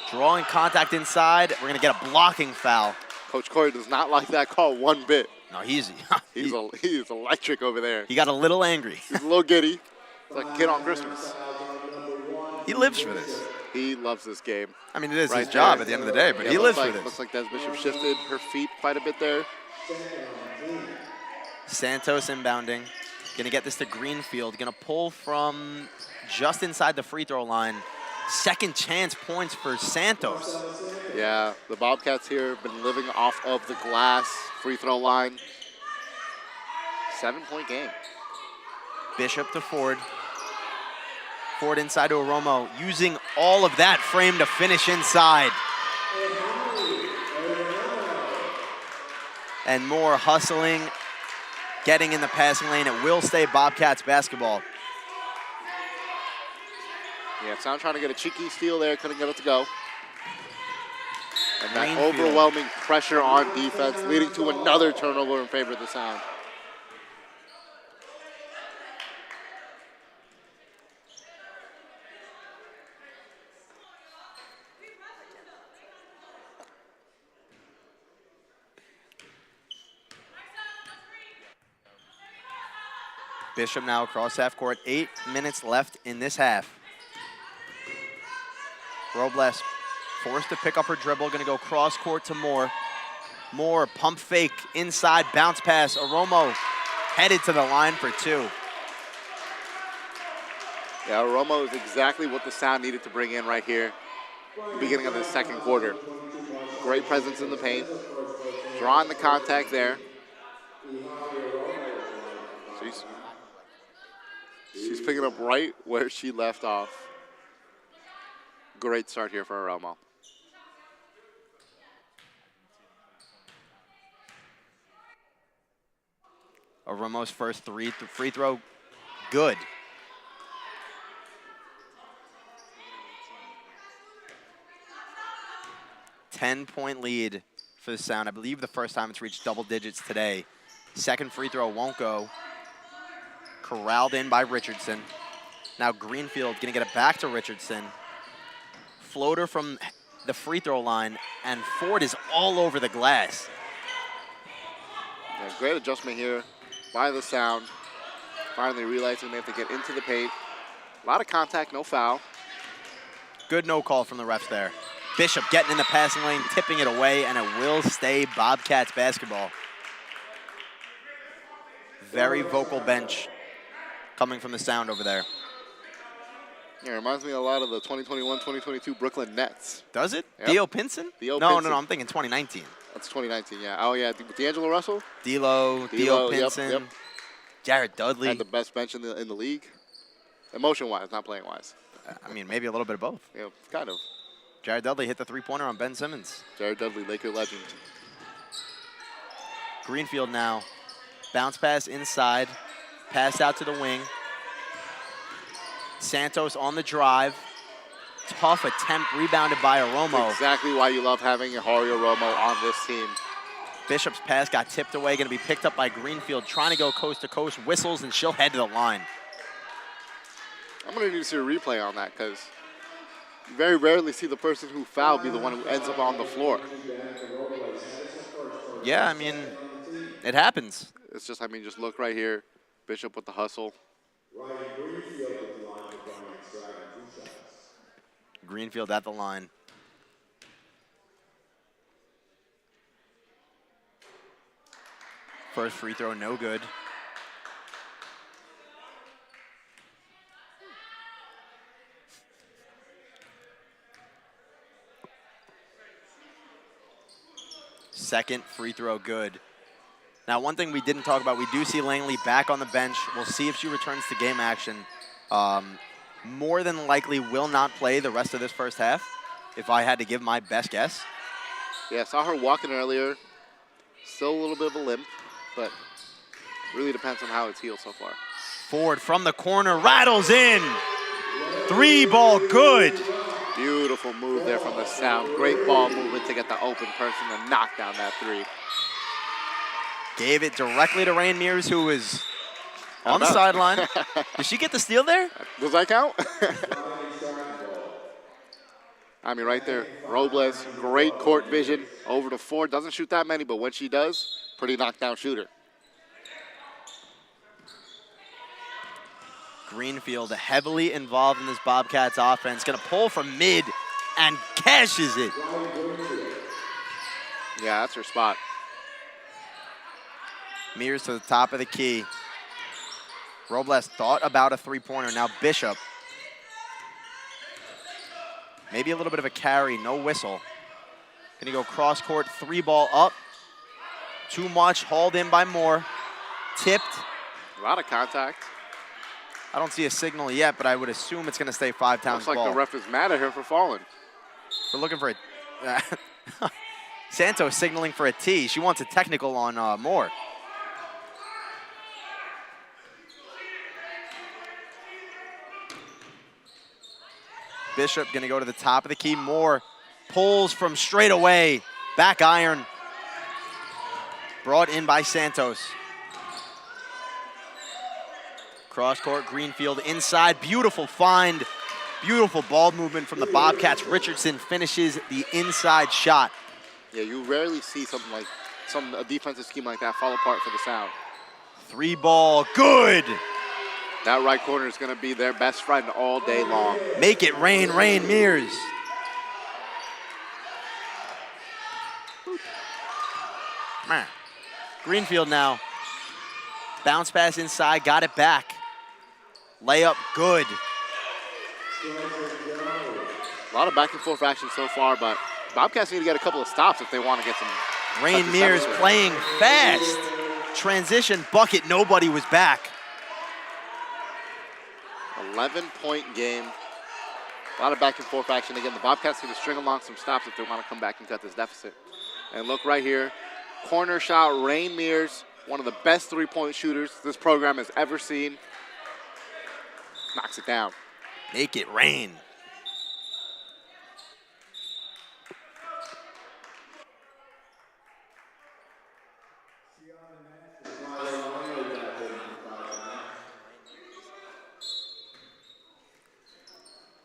Speaker 1: Drawing contact inside. We're gonna get a blocking foul.
Speaker 2: Coach Corey does not like that call one bit.
Speaker 1: No, he
Speaker 2: is electric over there.
Speaker 1: He got a little angry.
Speaker 2: He's a little giddy. It's like a kid on Christmas.
Speaker 1: He lives for this.
Speaker 2: He loves this game.
Speaker 1: I mean, it is
Speaker 2: Right
Speaker 1: his job
Speaker 2: there.
Speaker 1: at the end of the day, but
Speaker 2: Yeah,
Speaker 1: he lives
Speaker 2: like,
Speaker 1: for this.
Speaker 2: Looks like Des Bishop shifted her feet quite a bit there.
Speaker 1: Santos inbounding. Gonna get this to Greenfield. Gonna pull from just inside the free throw line. Second chance points for Santos.
Speaker 2: Yeah, the Bobcats here have been living off of the glass free throw line. 7-point game.
Speaker 1: Bishop to Ford. Ford inside to Romo, using all of that frame to finish inside. And Moore hustling, getting in the passing lane. It will stay Bobcats basketball.
Speaker 2: Yeah, Sound trying to get a cheeky steal there, couldn't get it to go. And that
Speaker 1: Greenfield.
Speaker 2: overwhelming pressure on defense, leading to another turnover in favor of the Sound.
Speaker 1: Bishop now across half court. 8 minutes left in this half. Robles forced to pick up her dribble. Going to go cross court to Moore. Moore, pump fake, inside, bounce pass. Romo headed to the line for two.
Speaker 2: Yeah, Romo is exactly what the Sound needed to bring in right here, beginning of the second quarter. Great presence in the paint, drawing the contact there. She's picking up right where she left off. Great start here for Romo.
Speaker 1: Romo's first free throw, good. Ten-point lead for the Sound. I believe the first time it's reached double digits today. Second free throw won't go. Corralled in by Richardson. Now Greenfield gonna get it back to Richardson. Floater from the free throw line, and Ford is all over the glass.
Speaker 2: Yeah, great adjustment here by the Sound. Finally realizing they have to get into the paint. A lot of contact, no foul.
Speaker 1: Good no call from the refs there. Bishop getting in the passing lane, tipping it away, and it will stay Bobcats basketball. Very vocal bench coming from the Sound over there.
Speaker 2: Yeah, it reminds me a lot of the 2021-2022 Brooklyn Nets.
Speaker 1: Does it?
Speaker 2: Yep.
Speaker 1: Theo Pinson?
Speaker 2: Theo
Speaker 1: No,
Speaker 2: Pinson.
Speaker 1: no, I'm thinking 2019.
Speaker 2: That's 2019, yeah. Oh, yeah, with D'Angelo Russell.
Speaker 1: Theo
Speaker 2: D'Lo, yep,
Speaker 1: Pinson,
Speaker 2: yep.
Speaker 1: Jared Dudley.
Speaker 2: Had the best bench in the league. Emotion-wise, not playing-wise.
Speaker 1: I mean, maybe a little bit of both.
Speaker 2: Yeah, kind of.
Speaker 1: Jared Dudley hit the three-pointer on Ben Simmons.
Speaker 2: Jared Dudley, Laker legend.
Speaker 1: Greenfield now. Bounce pass inside. Pass out to the wing. Santos on the drive. Tough attempt, rebounded by Aromo.
Speaker 2: That's exactly why you love having Hario Romo on this team.
Speaker 1: Bishop's pass got tipped away, going to be picked up by Greenfield, trying to go coast to coast, whistles, and she'll head to the line.
Speaker 2: I'm going to need to see a replay on that because you very rarely see the person who fouled be the one who ends up on the floor.
Speaker 1: Yeah, I mean, it happens.
Speaker 2: It's just, I mean, just look right here. Bishop with the hustle.
Speaker 1: Greenfield at the line. First free throw, no good. Second free throw, good. Now, one thing we didn't talk about, we do see Langley back on the bench. We'll see if she returns to game action. More than likely will not play the rest of this first half, if I had to give my best guess.
Speaker 2: Yeah, saw her walking earlier. Still a little bit of a limp, but really depends on how it's healed so far.
Speaker 1: Ford from the corner, rattles in. Three ball, good.
Speaker 2: Beautiful move there from the Sound. Great ball movement to get the open person and knock down that three.
Speaker 1: Gave it directly to Rain Mears, who was on the sideline. Did she get the steal there?
Speaker 2: Does that count? I mean, right there, Robles, great court vision. Over to Ford, doesn't shoot that many, but when she does, pretty knockdown shooter.
Speaker 1: Greenfield heavily involved in this Bobcats offense. Gonna pull from mid and cashes it.
Speaker 2: Yeah, that's her spot.
Speaker 1: Mears to the top of the key. Robles thought about a three-pointer. Now Bishop. Maybe a little bit of a carry, no whistle. Gonna go cross court, three ball up. Too much, hauled in by Moore. Tipped.
Speaker 2: A lot of contact.
Speaker 1: I don't see a signal yet, but I would assume it's gonna stay 5 towns
Speaker 2: Looks like
Speaker 1: ball.
Speaker 2: the ref is mad at her for falling.
Speaker 1: We're looking for a Santos signaling for a T. She wants a technical on Moore. Bishop gonna go to the top of the key. Moore pulls from straight away. Back iron. Brought in by Santos. Cross court, Greenfield inside. Beautiful find. Beautiful ball movement from the Bobcats. Richardson finishes the inside shot.
Speaker 2: Yeah, you rarely see something like a defensive scheme like that fall apart for the Sound.
Speaker 1: Three ball, good.
Speaker 2: That right corner is going to be their best friend all day long.
Speaker 1: Make it rain, Rain Mears. Man. Greenfield now. Bounce pass inside, got it back. Layup, good.
Speaker 2: A lot of back and forth action so far, but Bobcats need to get a couple of stops if they want to get some.
Speaker 1: Rain Mears playing fast. Transition bucket, nobody was back.
Speaker 2: 11-point game. A lot of back and forth action. Again, the Bobcats need to string along some stops if they want to come back and cut this deficit. And look right here. Corner shot, Rain Mears, one of the best three-point shooters this program has ever seen. Knocks it down.
Speaker 1: Make it rain.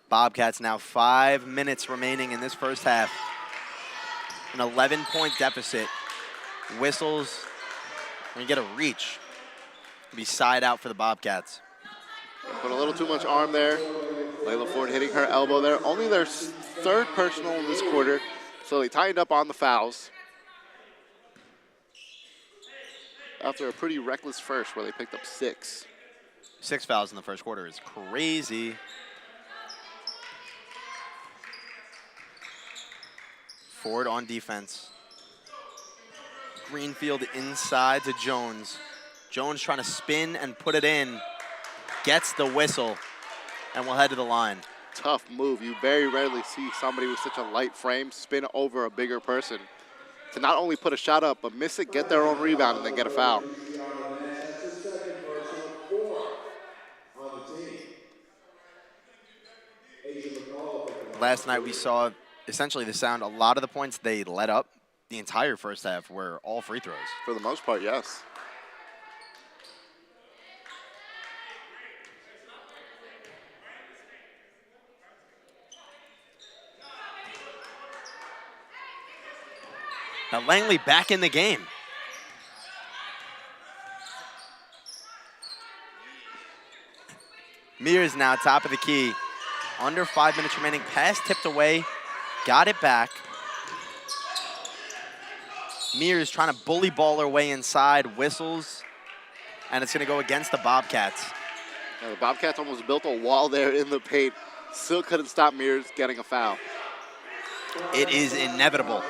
Speaker 1: Bobcats now 5 minutes remaining in this first half. An 11-point deficit. Whistles. We get a reach. It'll be side out for the Bobcats.
Speaker 2: Put a little too much arm there. Layla Ford hitting her elbow there. Only their third personal in this quarter, so they tightened up on the fouls. After a pretty reckless first where they picked up 6.
Speaker 1: 6 fouls in the first quarter is crazy. Ford on defense. Greenfield inside to Jones. Jones trying to spin and put it in. Gets the whistle and will head to the line.
Speaker 2: Tough move. You very rarely see somebody with such a light frame spin over a bigger person to not only put a shot up, but miss it, get their own rebound, and then get a foul.
Speaker 4: That's the second personal 4 on the team. Asia McCall.
Speaker 1: Last night we saw essentially the Sound, a lot of the points they let up the entire first half were all free throws.
Speaker 2: For the most part, yes.
Speaker 1: Now Langley back in the game. Mears now top of the key. Under 5 minutes remaining. Pass tipped away. Got it back. Mears trying to bully ball her way inside. Whistles. And it's going to go against the Bobcats.
Speaker 2: Yeah, the Bobcats almost built a wall there in the paint. Still couldn't stop Mears getting a foul.
Speaker 1: It is inevitable.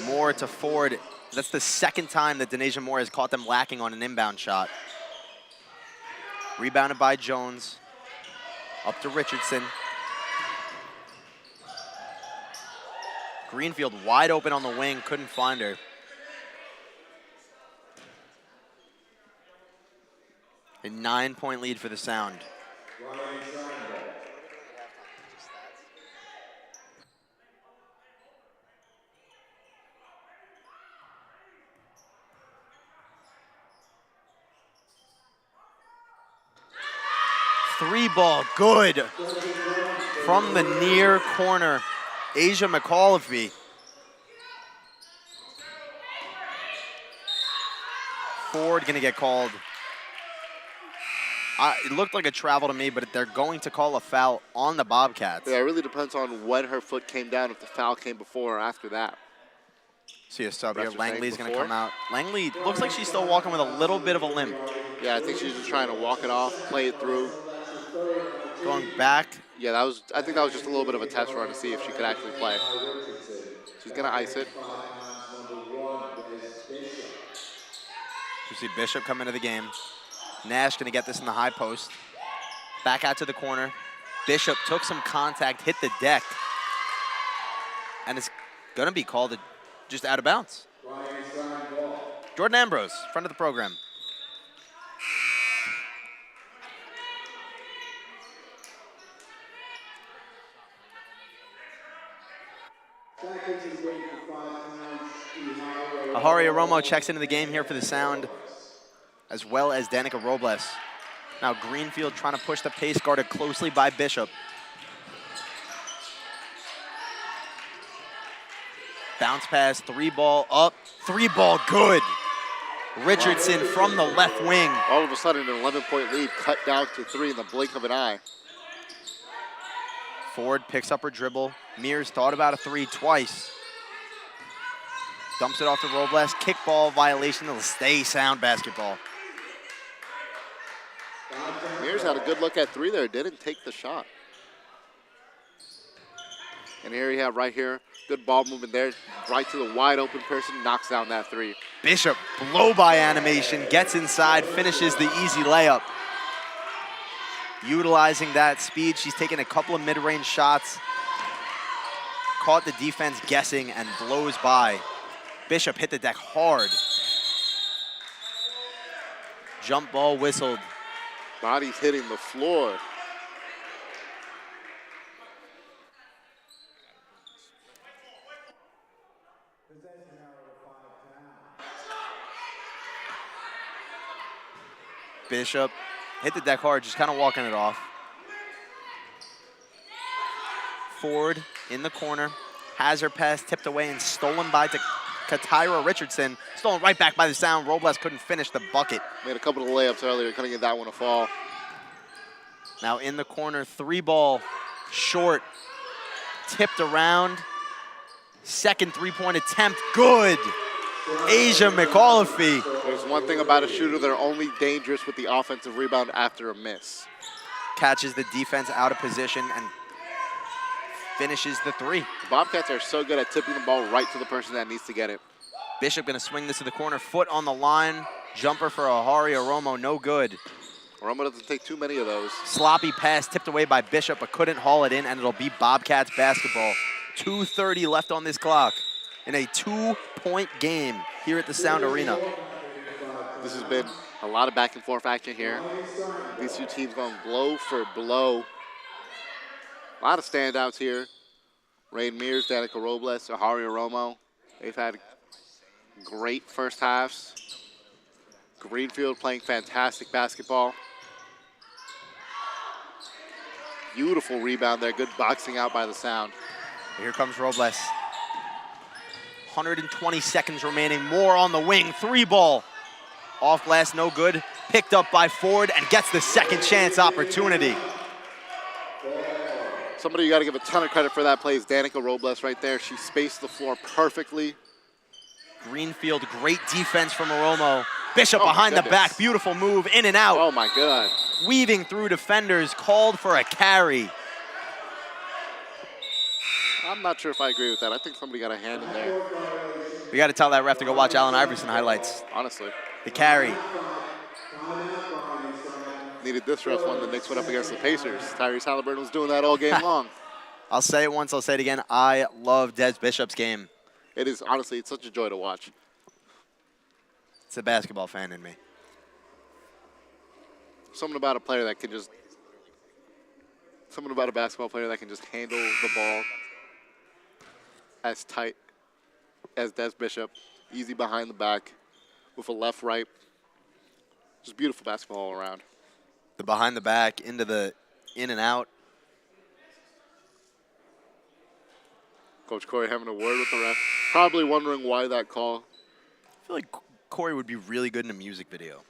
Speaker 1: Moore to Ford. That's the second time that Denasia Moore has caught them lacking on an inbound shot. Rebounded by Jones. Up to Richardson. Greenfield wide open on the wing, couldn't find her. A 9-point lead for the Sound. Three ball, good. From the near corner, Asia McAuliffe. Ford gonna get called. It looked like a travel to me, but they're going to call a foul on the Bobcats.
Speaker 2: Yeah, it really depends on when her foot came down, if the foul came before or after that.
Speaker 1: See a sub here.
Speaker 2: Refs are
Speaker 1: Langley's
Speaker 2: saying
Speaker 1: going to come out. Langley looks like she's still walking with a little bit of a limp.
Speaker 2: Yeah, I think she's just trying to walk it off, play it through.
Speaker 1: Going back.
Speaker 2: Yeah, I think that was just a little bit of a test run to see if she could actually play. She's going to ice it.
Speaker 1: You see Bishop come into the game. Nash going to get this in the high post. Back out to the corner. Bishop took some contact, hit the deck. And it's going to be called just out of bounds. Jordan Ambrose, friend of the program. Ahari Aromo checks into the game here for the Sound, as well as Danica Robles. Now Greenfield trying to push the pace, guarded closely by Bishop. Bounce pass, three ball up, three ball good. Richardson from the left wing.
Speaker 2: All of a sudden, an 11-point lead cut down to 3 in the blink of an eye.
Speaker 1: Ford picks up her dribble. Mears thought about a three twice. Dumps it off to Robles. Kickball violation. It'll stay Sound basketball.
Speaker 2: Mears had a good look at 3 there. Didn't take the shot. And here you have right here. Good ball movement there. Right to the wide open person. Knocks down that 3.
Speaker 1: Bishop, blow-by animation. Gets inside. Finishes the easy layup. Utilizing that speed. She's taken a couple of mid-range shots. Caught the defense guessing and blows by. Bishop hit the deck hard. Jump ball whistled.
Speaker 2: Body's hitting the floor.
Speaker 1: Bishop hit the deck hard, just kind of walking it off. Ford in the corner. Has her pass tipped away and stolen by Katira Richardson. Stolen right back by the Sound. Robles couldn't finish the bucket.
Speaker 2: Made a couple of layups earlier, couldn't get that one to fall.
Speaker 1: Now in the corner, 3 ball, short, tipped around. Second 3-point attempt, good. Asia McAuliffe.
Speaker 2: There's one thing about a shooter, they're only dangerous with the offensive rebound after a miss.
Speaker 1: Catches the defense out of position and finishes the three.
Speaker 2: The Bobcats are so good at tipping the ball right to the person that needs to get it.
Speaker 1: Bishop gonna swing this to the corner, foot on the line. Jumper for Ohari Oromo, no good.
Speaker 2: Oromo doesn't take too many of those.
Speaker 1: Sloppy pass tipped away by Bishop, but couldn't haul it in, and it'll be Bobcats basketball. 2:30 left on this clock in a 2-point game here at the Sound Arena.
Speaker 2: This has been a lot of back and forth action here. These two teams going blow for blow. A lot of standouts here. Rain Mears, Danica Robles, Ohari Oromo. They've had great first halves. Greenfield playing fantastic basketball. Beautiful rebound there. Good boxing out by the Sound.
Speaker 1: Here comes Robles. 120 seconds remaining. More on the wing. 3-ball. Off glass, no good. Picked up by Ford and gets the second chance opportunity.
Speaker 2: Somebody you got to give a ton of credit for that play is Danica Robles right there. She spaced the floor perfectly.
Speaker 1: Greenfield, great defense from Oromo. Bishop
Speaker 2: Oh, my
Speaker 1: behind the
Speaker 2: goodness.
Speaker 1: back. Beautiful move, in and out.
Speaker 2: Oh, my God.
Speaker 1: Weaving through defenders, called for a carry.
Speaker 2: I'm not sure if I agree with that. I think somebody got a hand in there,
Speaker 1: We got to tell that ref to go watch Allen Iverson highlights.
Speaker 2: honestly.
Speaker 1: The carry.
Speaker 2: Needed this ref when the Knicks went up against the Pacers. Tyrese Halliburton was doing that all game long.
Speaker 1: I'll say it once, I'll say it again. I love Des Bishop's game.
Speaker 2: It is, honestly, it's such a joy to watch.
Speaker 1: It's a basketball fan in me.
Speaker 2: Something about a player that can just, something about a basketball player that can just handle the ball as tight as Des Bishop, easy behind the back, with a left, right. Just beautiful basketball all around.
Speaker 1: The behind the back, into the in and out.
Speaker 2: Coach Corey having a word with the ref. Probably wondering why that call.
Speaker 1: I feel like Corey would be really good in a music video.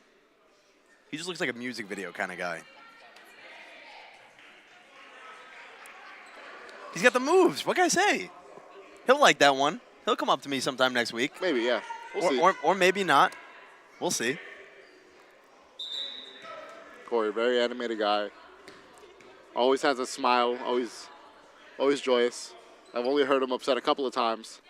Speaker 1: He just looks like a music video kind of guy. He's got the moves. What can I say? He'll like that one. He'll come up to me sometime next week.
Speaker 2: Maybe, yeah. We'll see.
Speaker 1: Or maybe not. We'll see.
Speaker 2: Corey, very animated guy. Always has a smile, always joyous. I've only heard him upset a couple of times.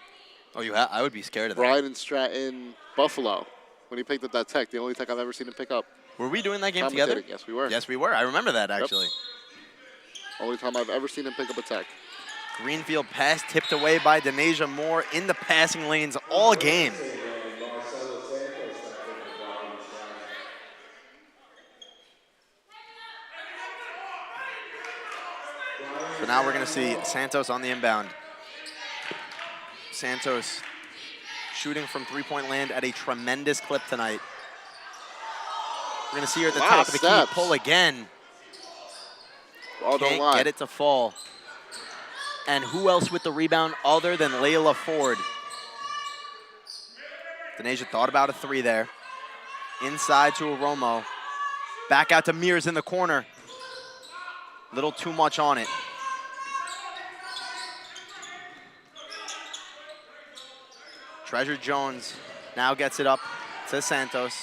Speaker 1: Oh, you I would be scared of that.
Speaker 2: Bryant and Stratton, Buffalo, when he picked up that tech, the only tech I've ever seen him pick up.
Speaker 1: Were we doing that game together?
Speaker 2: Commentating. Yes, we were.
Speaker 1: Yes, we were. I remember that, actually.
Speaker 2: Only time I've ever seen him pick up a tech.
Speaker 1: Greenfield pass tipped away by Denasia Moore in the passing lanes all game. So now we're going to see Santos on the inbound. Santos shooting from three-point land at a tremendous clip tonight. We're going to see her at the top of the key, pull again. Can't get it to fall. And who else with the rebound other than Layla Ford? Denasia thought about a three there. Inside to Oromo. Back out to Mears in the corner. Little too much on it. Treasure Jones now gets it up to Santos.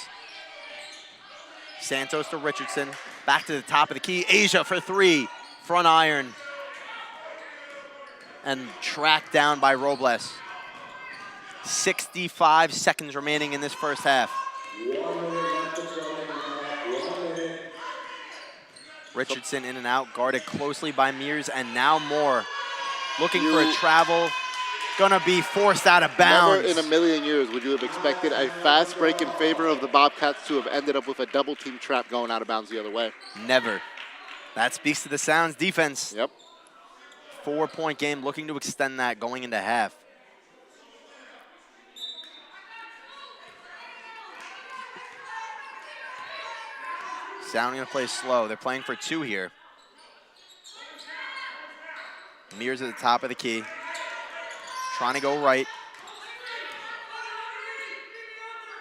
Speaker 1: Santos to Richardson. Back to the top of the key. Asia for three. Front iron. And tracked down by Robles. 65 seconds remaining in this first half. Richardson in and out, guarded closely by Mears, and now Moore looking for a travel. Gonna be forced out of bounds.
Speaker 2: Never in a million years would you have expected a fast break in favor of the Bobcats to have ended up with a double team trap going out of bounds the other way.
Speaker 1: Never. That speaks to the Sound's defense.
Speaker 2: Yep.
Speaker 1: 4-point game, looking to extend that going into half. Sound gonna play slow. They're playing for two here. Mears at the top of the key. Trying to go right.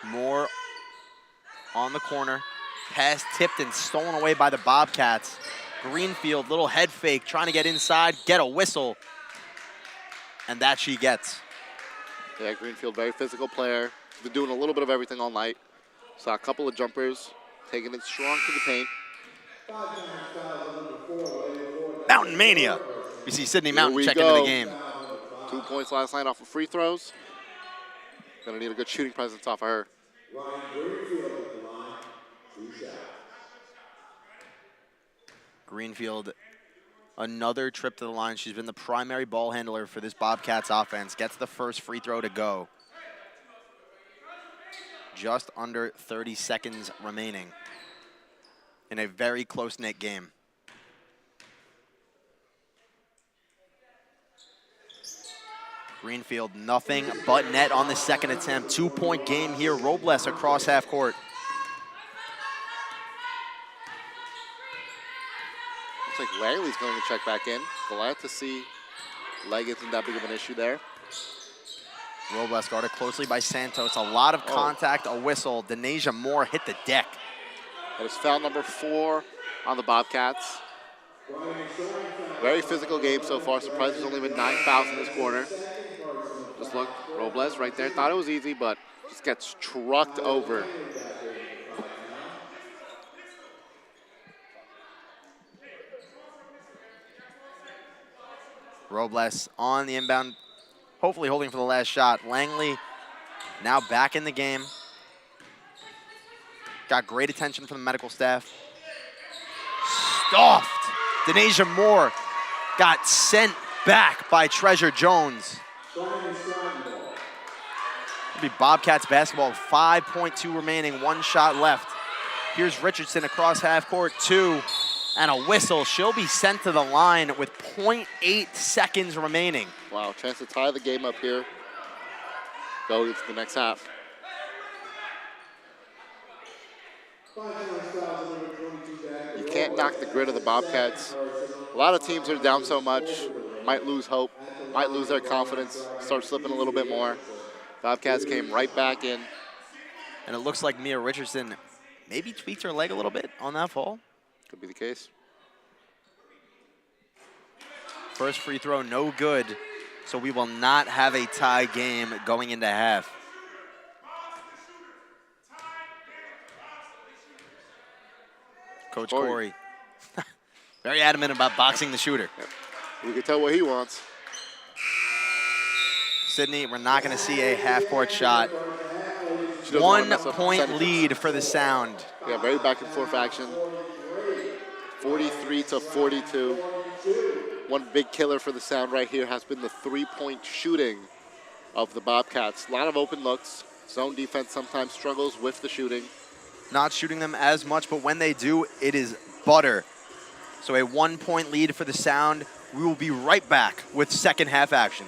Speaker 1: Moore on the corner. Pass tipped and stolen away by the Bobcats. Greenfield, little head fake, trying to get inside, get a whistle. And that she gets.
Speaker 2: Yeah, Greenfield, very physical player. been doing a little bit of everything all night. Saw a couple of jumpers, taking it strong to the paint.
Speaker 1: Mountain Mania. We see Sydney
Speaker 2: Here
Speaker 1: Mountain
Speaker 2: we
Speaker 1: check into the
Speaker 2: go.
Speaker 1: game.
Speaker 2: 2 points last night off of free throws. Gonna need a good shooting presence off of her.
Speaker 1: Greenfield, another trip to the line. She's been the primary ball handler for this Bobcats offense. Gets the first free throw to go. Just under 30 seconds remaining in a very close-knit game. Greenfield, nothing but net on the second attempt. 2-point game here. Robles across half court.
Speaker 2: Looks like Langley's going to check back in. Glad to see leg isn't that big of an issue there.
Speaker 1: Robles guarded closely by Santos. A lot of contact, a whistle. Denasia Moore hit the deck.
Speaker 2: That is foul number 4 on the Bobcats. Very physical game so far. Surprised there's only been 9 fouls in this quarter. Just look, Robles right there. Thought it was easy, but just gets trucked over.
Speaker 1: Robles on the inbound, hopefully holding for the last shot. Langley now back in the game. Got great attention from the medical staff. Stuffed. Denasia Moore got sent back by Treasure Jones. It'll be Bobcats basketball. 5.2 remaining, 1 shot left. Here's Richardson across half court, 2, and a whistle. She'll be sent to the line with 0.8 seconds remaining.
Speaker 2: Wow, chance to tie the game up here. Go into the next half. You can't knock the grit of the Bobcats. A lot of teams are down so much, might lose hope, might lose their confidence, start slipping a little bit more. Bobcats came right back in.
Speaker 1: And it looks like Mia Richardson maybe tweaked her leg a little bit on that fall.
Speaker 2: Could be the case.
Speaker 1: First free throw, no good. So we will not have a tie game going into half. Coach Corey, very adamant about boxing the shooter.
Speaker 2: Yep. We can tell what he wants.
Speaker 1: Sydney, we're not going to see a half-court shot. 1 point lead for the Sound.
Speaker 2: Yeah, very back and forth action. 43 to 42. One big killer for the Sound right here has been the 3-point shooting of the Bobcats. A lot of open looks. Zone defense sometimes struggles with the shooting.
Speaker 1: Not shooting them as much, but when they do, it is butter. So a 1 point lead for the Sound. We will be right back with second half action.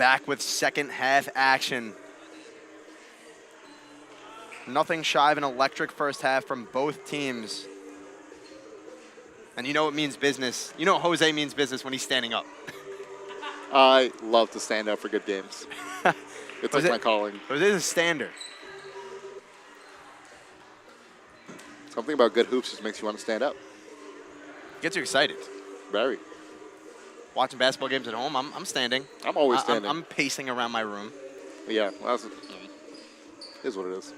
Speaker 1: back with second half action. Nothing shy of an electric first half from both teams. And you know it means business. You know Jose means business when he's standing up.
Speaker 2: I love to stand up for good games. It's like
Speaker 1: Jose-
Speaker 2: my calling.
Speaker 1: Jose's a stander.
Speaker 2: Something about good hoops just makes you want to stand up.
Speaker 1: Gets you excited.
Speaker 2: Very.
Speaker 1: Watching basketball games at home, I'm standing.
Speaker 2: I'm always standing.
Speaker 1: I'm pacing around my room.
Speaker 2: Yeah, well, is what it is.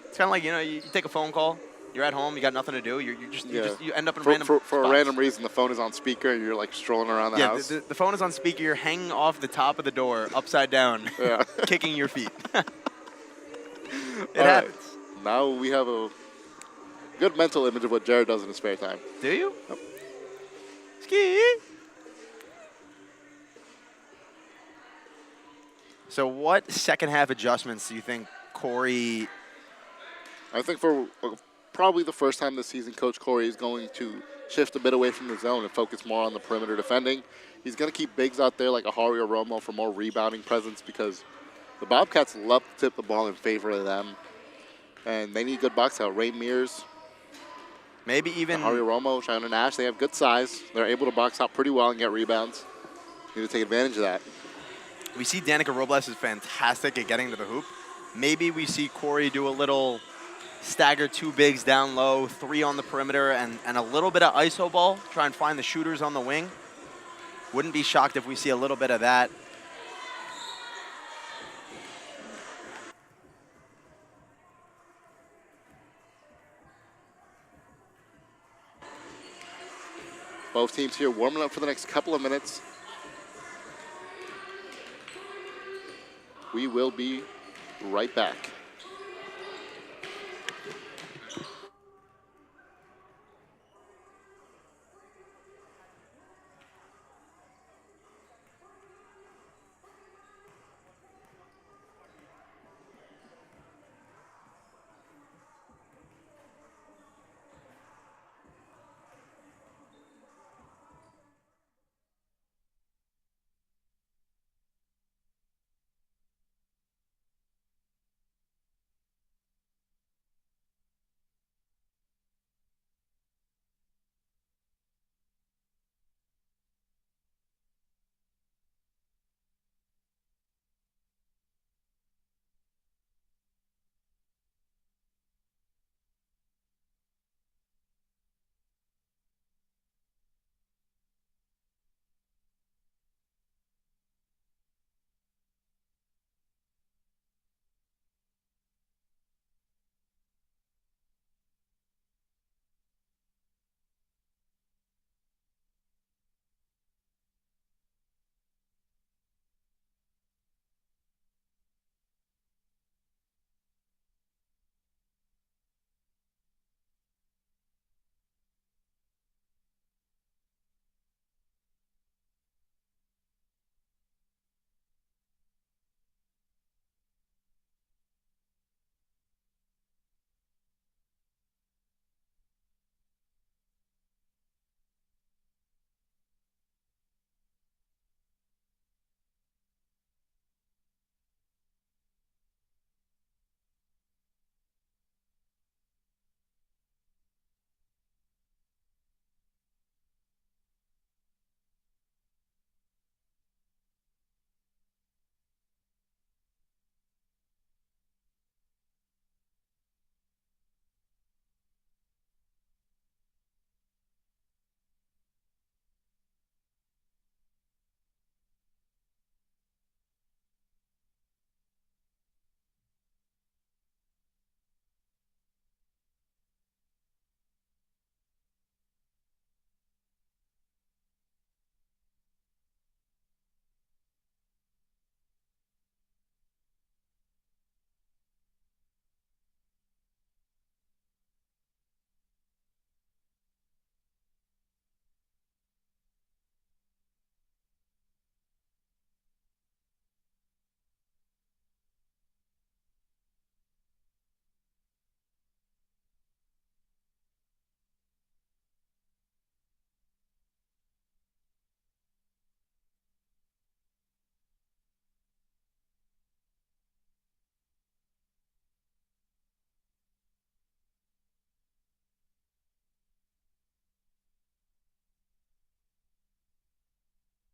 Speaker 1: It's kind of like, you take a phone call. You're at home. You got nothing to do. You end up in
Speaker 2: For
Speaker 1: random
Speaker 2: a
Speaker 1: spots.
Speaker 2: random reason, the phone is on speaker and you're like strolling around the house.
Speaker 1: The phone is on speaker. You're hanging off the top of the door, upside down,
Speaker 2: Yeah.
Speaker 1: kicking your feet. It
Speaker 2: All right.
Speaker 1: happens.
Speaker 2: Now we have a good mental image of what Jared does in his spare time.
Speaker 1: Do you?
Speaker 2: Yep.
Speaker 1: Ski. So what second half adjustments do you think Corey?
Speaker 2: I think for probably the first time this season, Coach Corey is going to shift a bit away from the zone and focus more on the perimeter defending. He's going to keep bigs out there like a Hario Romo for more rebounding presence because the Bobcats love to tip the ball in favor of them. And they need good box out. Ray Mears,
Speaker 1: Maybe even
Speaker 2: Hario Romo, China Nash, they have good size. They're able to box out pretty well and get rebounds. Need to take advantage of that.
Speaker 1: we see Danica Robles is fantastic at getting to the hoop. Maybe we see Corey do a little stagger 2 bigs down low, 3 on the perimeter, and a little bit of iso ball, try and find the shooters on the wing. Wouldn't be shocked if we see a little bit of that.
Speaker 2: Both teams here warming up for the next couple of minutes. We will be right back.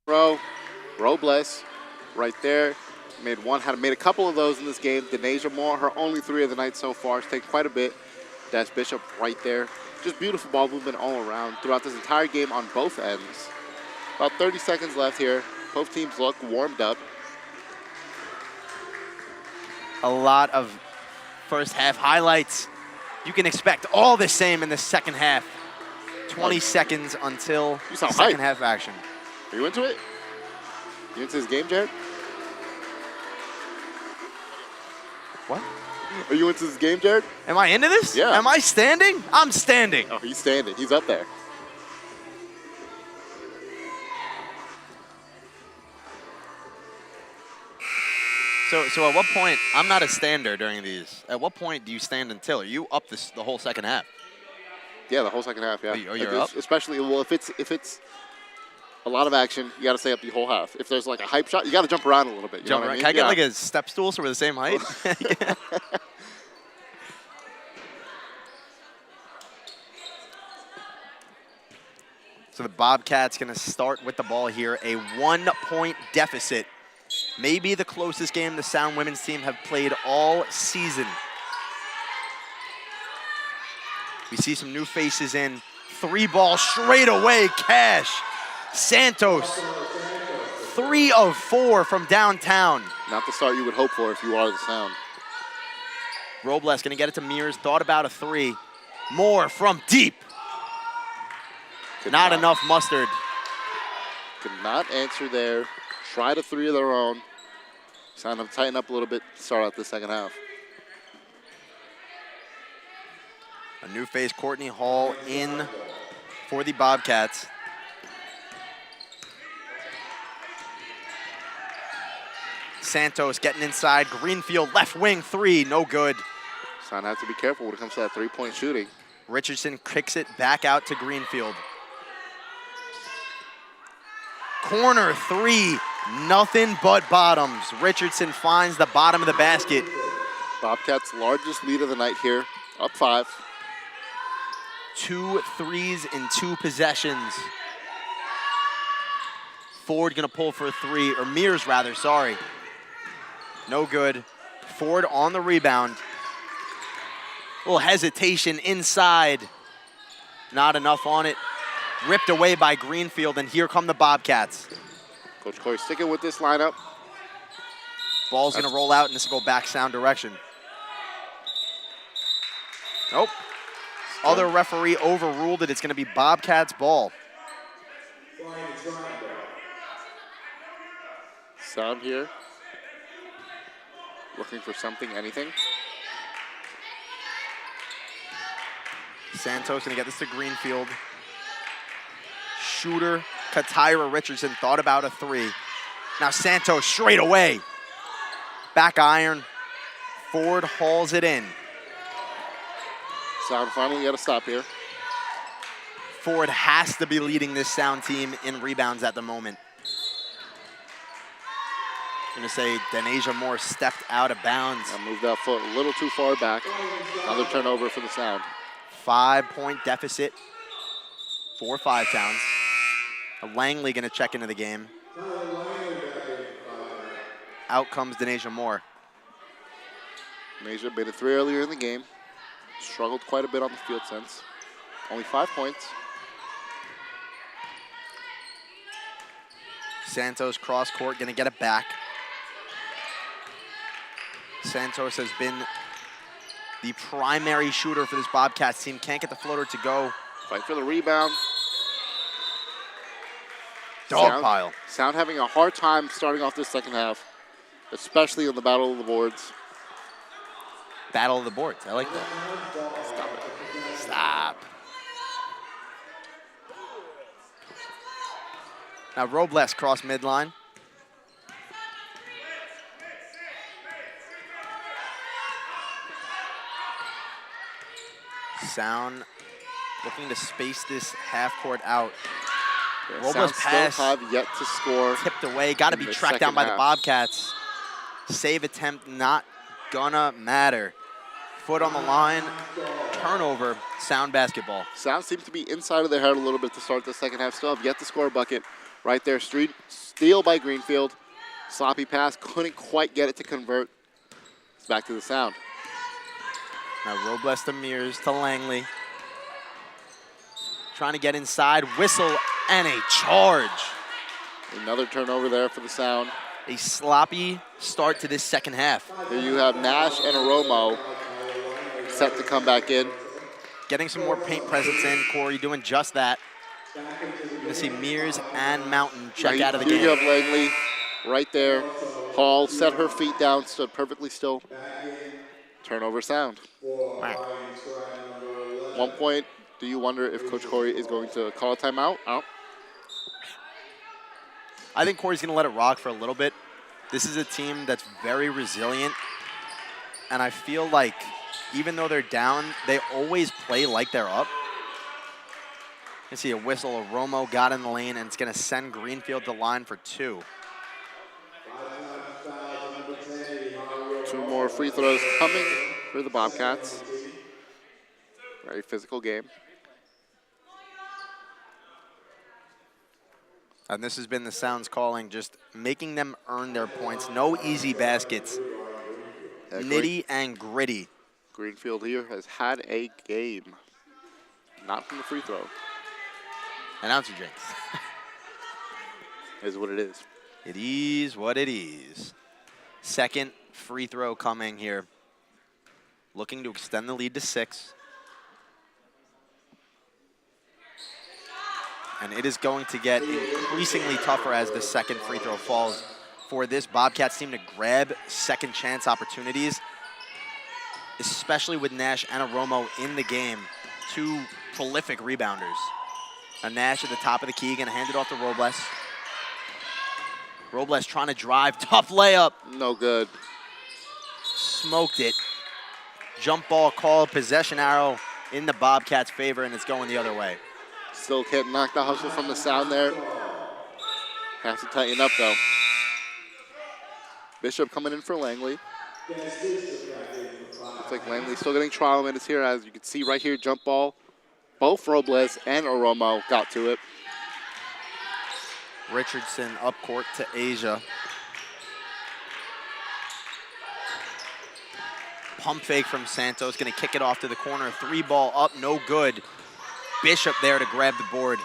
Speaker 2: Row, Robles, right there. Made a couple of those in this game. Denasia Moore, her only 3 of the night so far. She's taken quite a bit. Dash Bishop right there. Just beautiful ball movement all around throughout this entire game on both ends. About 30 seconds left here. Both teams look warmed up.
Speaker 1: A lot of first half highlights. You can expect all the same in the second half. 20 seconds until second half action.
Speaker 2: Are you into it? You into this game, Jared?
Speaker 1: What?
Speaker 2: Are you into this game, Jared?
Speaker 1: Am I into this?
Speaker 2: Yeah.
Speaker 1: Am I standing? I'm standing.
Speaker 2: Oh, he's standing. He's up there.
Speaker 1: So at what point, I'm not a stander during these. At what point do you stand until? Are you up the whole second half?
Speaker 2: Yeah, the whole second half, yeah.
Speaker 1: Oh, you're up?
Speaker 2: Especially, well, if it's a lot of action, you got to stay up the whole half. If there's like a hype shot, you got to jump around a little bit. You know what I mean?
Speaker 1: Can I get like a step stool so we're the same height? So the Bobcats going to start with the ball here. A 1-point deficit. Maybe the closest game the Sound women's team have played all season. We see some new faces in. 3 ball straight away, Cash. Santos, 3 of 4 from downtown.
Speaker 2: Not the start you would hope for if you are the Sound.
Speaker 1: Robles going to get it to Mears. Thought about a 3. Moore from deep. Not enough mustard.
Speaker 2: Could not answer there. Tried a 3 of their own. Sound them tighten up a little bit to start out the second half.
Speaker 1: A new face, Courtney Hall, in for the Bobcats. Santos getting inside. Greenfield, left wing 3, no good.
Speaker 2: Sound have to be careful when it comes to that 3-point shooting.
Speaker 1: Richardson kicks it back out to Greenfield. Corner 3, nothing but bottoms. Richardson finds the bottom of the basket.
Speaker 2: Bobcats' largest lead of the night here, up 5.
Speaker 1: 2 threes in 2 possessions. Ford gonna pull for a 3, or Mears rather, sorry. No good. Ford on the rebound. A little hesitation inside. Not enough on it. Ripped away by Greenfield, and here come the Bobcats.
Speaker 2: Coach Corey sticking with this lineup.
Speaker 1: Ball's gonna roll out, and this will go back Sound direction. Nope. Other referee overruled it. It's gonna be Bobcats ball.
Speaker 2: Sound here. Looking for something, anything.
Speaker 1: Santos gonna get this to Greenfield. Shooter, Katira Richardson thought about a 3. Now Santos straight away. Back iron. Ford hauls it in.
Speaker 2: Sound finally got to stop here.
Speaker 1: Ford has to be leading this Sound team in rebounds at the moment. I'm gonna say Denasia Moore stepped out of bounds.
Speaker 2: I moved that foot a little too far back. Another turnover for the Sound.
Speaker 1: 5-point deficit for Five Towns. Langley gonna check into the game. Out comes Denasia Moore.
Speaker 2: Denasia made a 3 earlier in the game. Struggled quite a bit on the field since. Only 5 points.
Speaker 1: Santos cross court, gonna get it back. Santos has been the primary shooter for this Bobcats team. Can't get the floater to go.
Speaker 2: Fight for the rebound.
Speaker 1: Dog pile.
Speaker 2: Sound having a hard time starting off this second half, especially in the battle of the boards.
Speaker 1: Battle of the boards, I like that.
Speaker 2: Stop it.
Speaker 1: Stop. Now Robles cross midline. Sound looking to space this half court out.
Speaker 2: Yeah,
Speaker 1: Robles
Speaker 2: Sound
Speaker 1: pass.
Speaker 2: still have yet to score.
Speaker 1: Tipped away, got to be
Speaker 2: the
Speaker 1: tracked down by
Speaker 2: second
Speaker 1: the
Speaker 2: half.
Speaker 1: Bobcats. Save attempt not gonna matter. Foot on the line, turnover, Sound basketball.
Speaker 2: Sound seems to be inside of their head a little bit to start the second half. Still have yet to score a bucket. Right there, steal by Greenfield. Sloppy pass, couldn't quite get it to convert. It's back to the Sound.
Speaker 1: Now Robles to Mears to Langley. Trying to get inside, whistle, and a charge.
Speaker 2: Another turnover there for the Sound.
Speaker 1: A sloppy start to this second half.
Speaker 2: Here you have Nash and Aromo set to come back in.
Speaker 1: Getting some more paint presence in. Corey doing just that. You're going to see Mears and Mountain check out of the
Speaker 2: Here you
Speaker 1: game.
Speaker 2: have Langley right there. Hall set her feet down, stood perfectly still. Turnover Sound.
Speaker 1: Right.
Speaker 2: 1 point. Do you wonder if Coach Corey is going to call a timeout? Out.
Speaker 1: I think Corey's going to let it rock for a little bit. This is a team that's very resilient. And I feel like even though they're down, they always play like they're up. You see a whistle. Romo got in the lane, and it's going to send Greenfield to line for 2.
Speaker 2: 2 more free throws coming for the Bobcats. Very physical game.
Speaker 1: And this has been the Sound's calling, just making them earn their points. No easy baskets. Nitty and gritty.
Speaker 2: Greenfield here has had a game. Not from the free throw.
Speaker 1: Announcer drinks.
Speaker 2: Is what it is.
Speaker 1: It is what it is. Second free throw coming here. Looking to extend the lead to 6. And it is going to get increasingly tougher as the second free throw falls for this Bobcats team to grab second chance opportunities, especially with Nash and Aromo in the game. 2 prolific rebounders. Now Nash at the top of the key, gonna hand it off to Robles. Robles trying to drive, tough layup.
Speaker 2: No good.
Speaker 1: Smoked it. Jump ball call, possession arrow in the Bobcats' favor, and it's going the other way.
Speaker 2: Still can't knock the hustle from the Sound there. Has to tighten up though. Bishop coming in for Langley. Looks like Langley's still getting trial minutes here, as you can see right here, jump ball. Both Robles and Aromo got to it.
Speaker 1: Richardson up court to Asia. Pump fake from Santos, gonna kick it off to the corner. 3 ball up, no good. Bishop there to grab the board.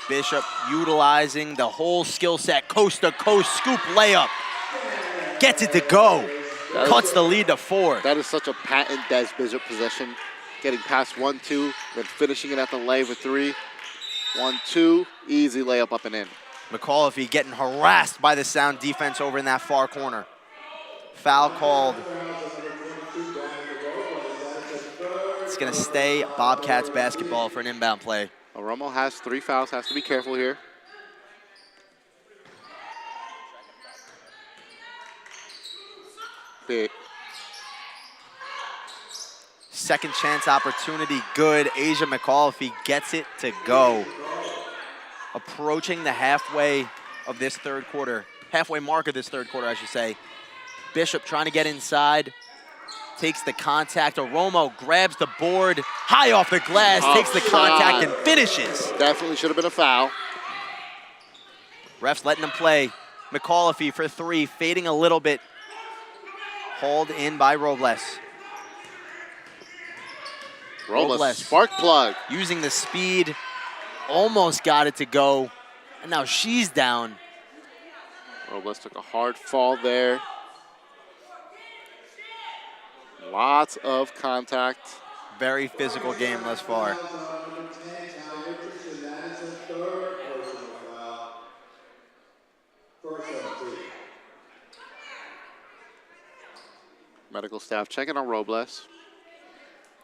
Speaker 1: Bishop utilizing the whole skill set, coast to coast scoop layup. Gets it to go. Cuts the lead to 4.
Speaker 2: That is such a patent Des Bishop possession. Getting past 1-2, then finishing it at the lay with 3. 1-2, easy layup up and in.
Speaker 1: McAuliffe getting harassed by the Sound defense over in that far corner. Foul called. It's going to stay Bobcats basketball for an inbound play.
Speaker 2: Aromo has 3 fouls, has to be careful here. Big.
Speaker 1: Second chance opportunity, good. Asia McAuliffe gets it to go. Approaching the halfway of this third quarter, halfway mark of this third quarter, I should say. Bishop trying to get inside, takes the contact. Aromo grabs the board, high off the glass, takes the contact and finishes.
Speaker 2: Definitely should have been a foul.
Speaker 1: Refs letting him play. McAuliffe for 3, fading a little bit. Hauled in by Robles.
Speaker 2: Robles, spark plug.
Speaker 1: Using the speed, almost got it to go, and now she's down.
Speaker 2: Robles took a hard fall there. Lots of contact.
Speaker 1: Very physical game thus far.
Speaker 2: Medical staff checking on Robles.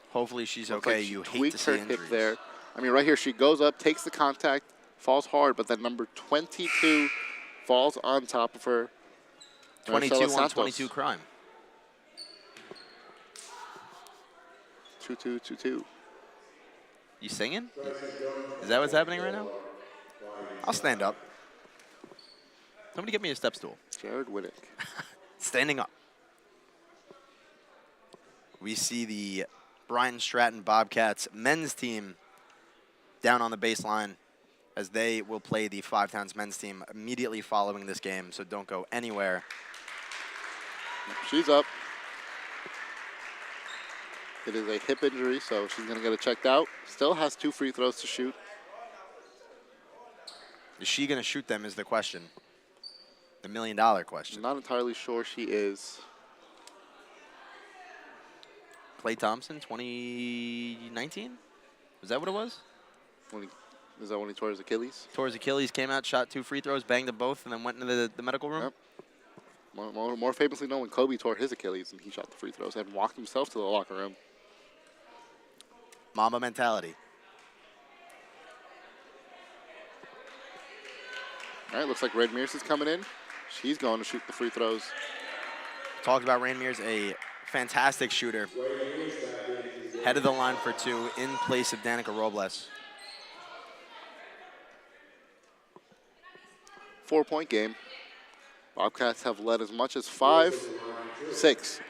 Speaker 1: Hopefully she's
Speaker 2: Looks
Speaker 1: okay.
Speaker 2: like she
Speaker 1: You hate to
Speaker 2: tweaked
Speaker 1: see
Speaker 2: her
Speaker 1: injuries.
Speaker 2: hip there. I mean, right here, she goes up, takes the contact, falls hard, but then number 22 falls on top of her.
Speaker 1: 22
Speaker 2: Marcela
Speaker 1: on
Speaker 2: Santos.
Speaker 1: 22 crime.
Speaker 2: 2-2-2-2.
Speaker 1: You singing? Is that what's happening right now? I'll stand up. Somebody get me a step stool.
Speaker 2: Jared Winnick.
Speaker 1: Standing up. We see the Bryant Stratton Bobcats men's team down on the baseline as they will play the Five Towns men's team immediately following this game, so don't go anywhere.
Speaker 2: She's up. It is a hip injury, so she's going to get it checked out. Still has 2 free throws to shoot.
Speaker 1: Is she going to shoot them is the question. The $1 million question.
Speaker 2: I'm not entirely sure she is.
Speaker 1: Klay Thompson, 2019? Was that what it was?
Speaker 2: Is that when he tore his Achilles?
Speaker 1: Tore his Achilles, came out, shot 2 free throws, banged them both, and then went into the medical room?
Speaker 2: Yep. More famously known when Kobe tore his Achilles and he shot the free throws and walked himself to the locker room.
Speaker 1: Mamba mentality.
Speaker 2: All right, looks like Red Mears is coming in. She's going to shoot the free throws.
Speaker 1: Talked about Rain Mears, a fantastic shooter. Head of the line for 2 in place of Danica Robles.
Speaker 2: 4-point game. Bobcats have led as much as 6,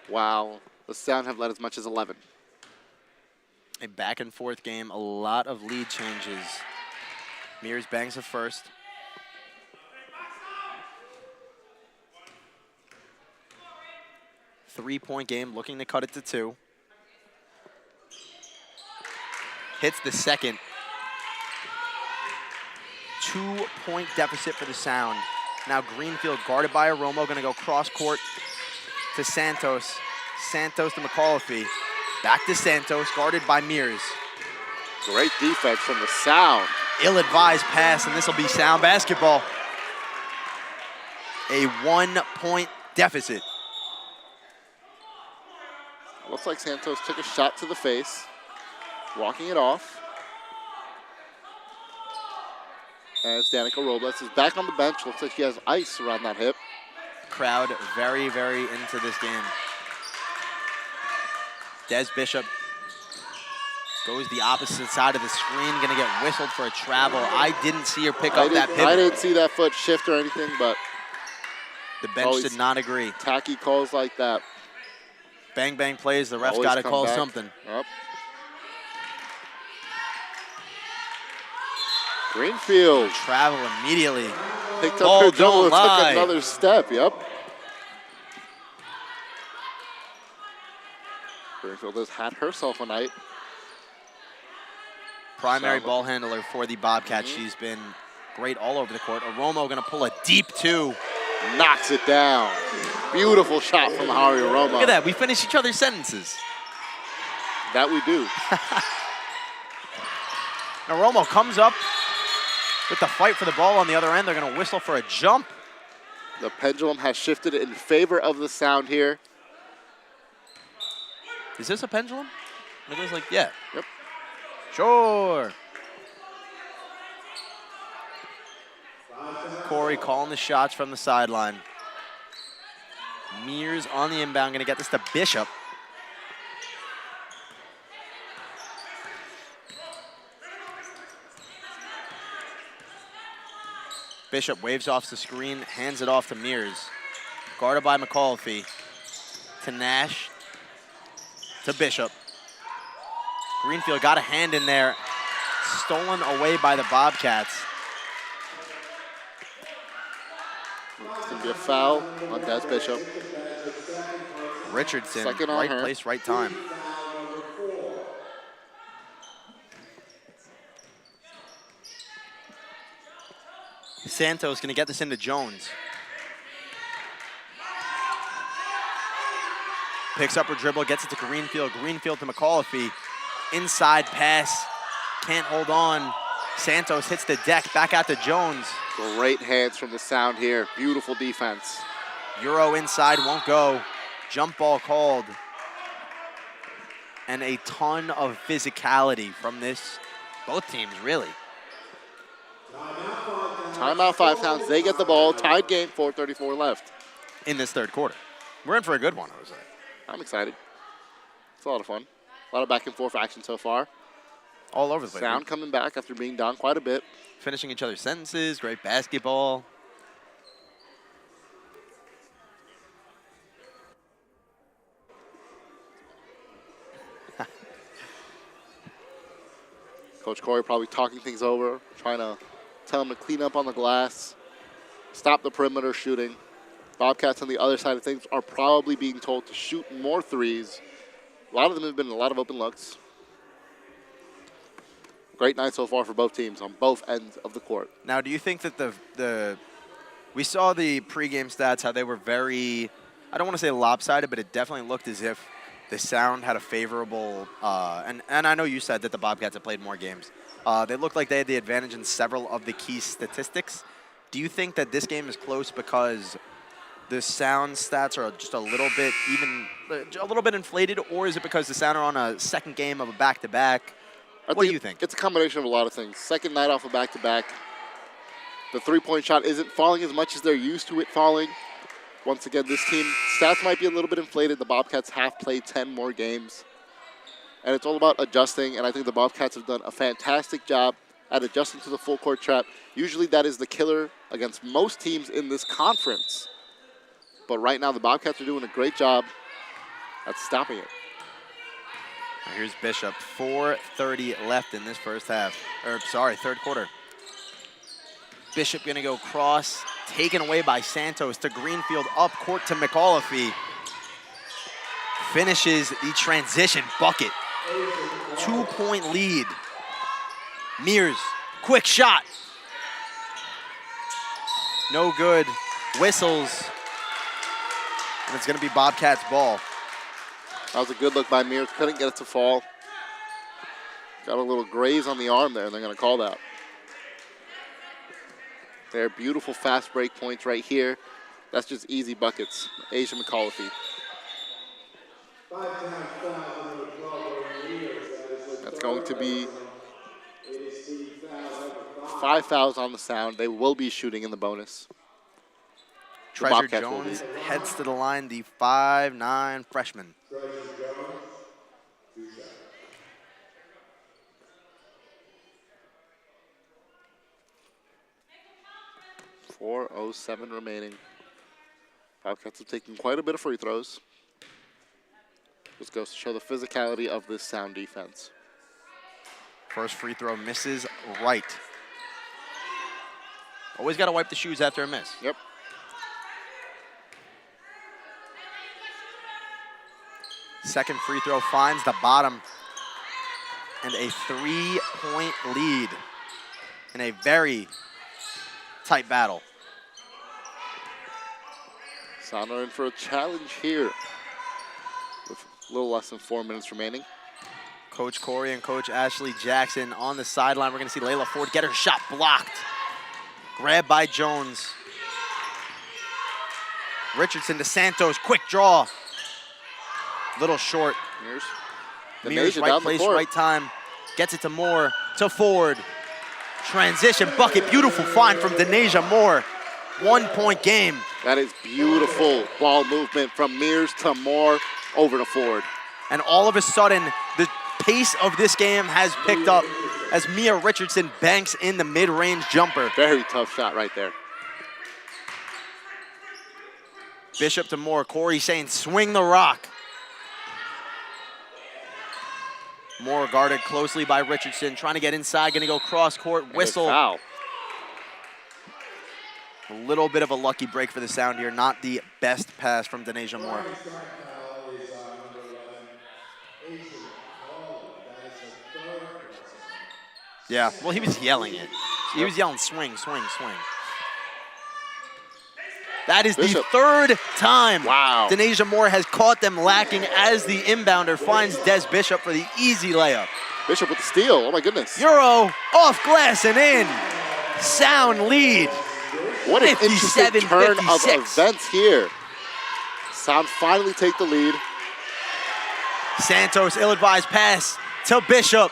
Speaker 2: while the Sound have led as much as 11.
Speaker 1: A back and forth game, a lot of lead changes. Mears bangs the first. Three-point game, looking to cut it to 2. Hits the second. 2-point deficit for the Sound. Now Greenfield guarded by Aromo, gonna go cross court to Santos. Santos to McAuliffe. Back to Santos, guarded by Mears.
Speaker 2: Great defense from the Sound.
Speaker 1: Ill-advised pass, and this will be Sound basketball. A 1-point deficit.
Speaker 2: Looks like Santos took a shot to the face, walking it off. As Danica Robles is back on the bench. Looks like she has ice around that hip.
Speaker 1: Crowd very, very into this game. Des Bishop goes the opposite side of the screen, gonna get whistled for a travel. I didn't see her pick up that pivot.
Speaker 2: I didn't see that foot shift or anything, but
Speaker 1: the bench did not agree.
Speaker 2: Tacky calls like that.
Speaker 1: Bang, bang plays, the ref's got to call something.
Speaker 2: Yep. Greenfield.
Speaker 1: Travel immediately.
Speaker 2: Picked up her dribble and took another step, yep. Greenfield has had herself a night.
Speaker 1: Primary ball handler for the Bobcats. She's been great all over the court. Aromo gonna pull a deep 2.
Speaker 2: Knocks it down. Beautiful shot from Hari Aromo.
Speaker 1: Look at that, we finish each other's sentences.
Speaker 2: That we do.
Speaker 1: Aromo comes up with the fight for the ball on the other end. They're gonna whistle for a jump.
Speaker 2: The pendulum has shifted in favor of the Sound here.
Speaker 1: Is this a pendulum? It goes like, yeah.
Speaker 2: Yep.
Speaker 1: Sure. Corey calling the shots from the sideline. Mears on the inbound, gonna get this to Bishop. Bishop waves off the screen, hands it off to Mears. Guarded by McAuliffe. To Nash. To Bishop. Greenfield got a hand in there. Stolen away by the Bobcats.
Speaker 2: It's going to be a foul on Des Bishop.
Speaker 1: Richardson,
Speaker 2: Second on
Speaker 1: right
Speaker 2: her.
Speaker 1: place, right time. Santos gonna get this into Jones. Picks up her dribble, gets it to Greenfield. Greenfield to McAuliffe. Inside pass, can't hold on. Santos hits the deck, back out to Jones.
Speaker 2: Great hands from the Sound here. Beautiful defense.
Speaker 1: Euro inside, won't go. Jump ball called. And a ton of physicality from both teams, really.
Speaker 2: Timeout, 5 Towns. They get the ball. Tied game, 4:34 left.
Speaker 1: In this third quarter. We're in for a good one, Jose.
Speaker 2: I'm excited. It's a lot of fun. A lot of back and forth action so far.
Speaker 1: All over the place.
Speaker 2: Sound coming back after being down quite a bit.
Speaker 1: Finishing each other's sentences, great basketball.
Speaker 2: Coach Corey probably talking things over, trying to tell him to clean up on the glass, stop the perimeter shooting. Bobcats on the other side of things are probably being told to shoot more threes. A lot of them have been a lot of open looks. Great night so far for both teams on both ends of the court.
Speaker 1: Now, do you think that we saw the pregame stats, how they were very, I don't want to say lopsided, but it definitely looked as if the Sound had a favorable, and I know you said that the Bobcats have played more games. They looked like they had the advantage in several of the key statistics. Do you think that this game is close because the Sound stats are just a little bit inflated, or is it because the Sound are on a second game of a back-to-back? What do you think?
Speaker 2: It's a combination of a lot of things. Second night off a back-to-back. The three-point shot isn't falling as much as they're used to it falling. Once again, this team, stats might be a little bit inflated. The Bobcats have played 10 more games. And it's all about adjusting, and I think the Bobcats have done a fantastic job at adjusting to the full-court trap. Usually that is the killer against most teams in this conference. But right now, the Bobcats are doing a great job at stopping it.
Speaker 1: Here's Bishop. 4:30 left in this third quarter. Bishop going to go cross, taken away by Santos to Greenfield, up court to McAuliffe. Finishes the transition bucket. 2-point lead. Mears, quick shot. No good. Whistles. And it's going to be Bobcats ball.
Speaker 2: That was a good look by Mears. Couldn't get it to fall. Got a little graze on the arm there, and they're going to call that. They're beautiful fast break points right here. That's just easy buckets. Asia McAuliffe. That's going to be 5 fouls on the Sound. They will be shooting in the bonus.
Speaker 1: Treasure Jones heads to the line, the 5'9" freshman.
Speaker 2: 4:07 remaining. Bobcats have taken quite a bit of free throws. This goes to show the physicality of this Sound defense.
Speaker 1: First free throw misses right. Always got to wipe the shoes after a miss.
Speaker 2: Yep.
Speaker 1: Second free throw finds the bottom. And a 3-point lead in a very tight battle.
Speaker 2: Sound are in for a challenge here with a little less than 4 minutes remaining.
Speaker 1: Coach Corey and Coach Ashley Jackson on the sideline. We're going to see Layla Ford get her shot blocked. Grabbed by Jones. Richardson to Santos. Quick draw. Little short. Mears, right place, right time. Gets it to Moore. To Ford. Transition bucket. Beautiful find from Denasia Moore. 1-point game.
Speaker 2: That is beautiful ball movement from Mears to Moore over to Ford.
Speaker 1: And all of a sudden, the pace of this game has picked up as Mia Richardson banks in the mid-range jumper.
Speaker 2: Very tough shot right there.
Speaker 1: Bishop to Moore. Corey saying, swing the rock. Moore guarded closely by Richardson, trying to get inside, going to go cross-court, whistle.
Speaker 2: Foul.
Speaker 1: A little bit of a lucky break for the Sound here. Not the best pass from Denasia Moore. Yeah, well, he was yelling it. He was yelling, swing, swing, swing. That is
Speaker 2: Bishop.
Speaker 1: the third time
Speaker 2: Wow.
Speaker 1: Denasia Moore has caught them lacking as the inbounder finds Des Bishop for the easy layup.
Speaker 2: Bishop with the steal. Oh, my goodness.
Speaker 1: Euro, off glass and in. Sound lead.
Speaker 2: What an interesting turn of
Speaker 1: 57-56.
Speaker 2: events here. Sound finally take the lead.
Speaker 1: Santos, ill-advised pass to Bishop.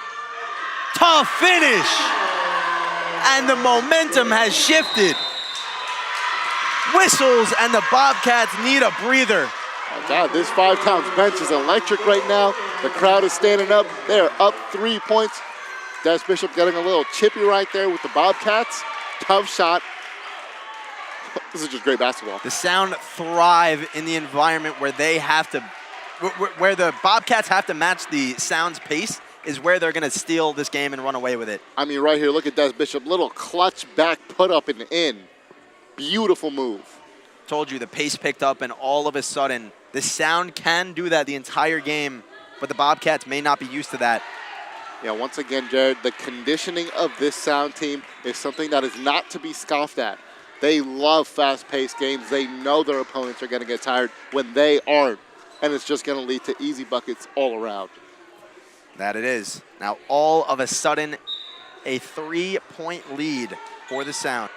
Speaker 1: Tough finish. And the momentum has shifted. Whistles, and the Bobcats need a breather.
Speaker 2: Oh God, this 5-times bench is electric right now. The crowd is standing up. They are up 3 points. Des Bishop getting a little chippy right there with the Bobcats. Tough shot. This is just great basketball.
Speaker 1: The Sound thrive in the environment where they have to, where the Bobcats have to match the Sound's pace. is where they're going to steal this game and run away with it.
Speaker 2: I mean, right here, look at Des Bishop. Little clutch back put up and in. Beautiful move.
Speaker 1: Told you the pace picked up, and all of a sudden, the Sound can do that the entire game, but the Bobcats may not be used to that.
Speaker 2: Yeah, once again, Jared, the conditioning of this Sound team is something that is not to be scoffed at. They love fast-paced games. They know their opponents are going to get tired when they aren't, and it's just going to lead to easy buckets all around.
Speaker 1: That it is. Now, all of a sudden, a 3-point lead for the Sound.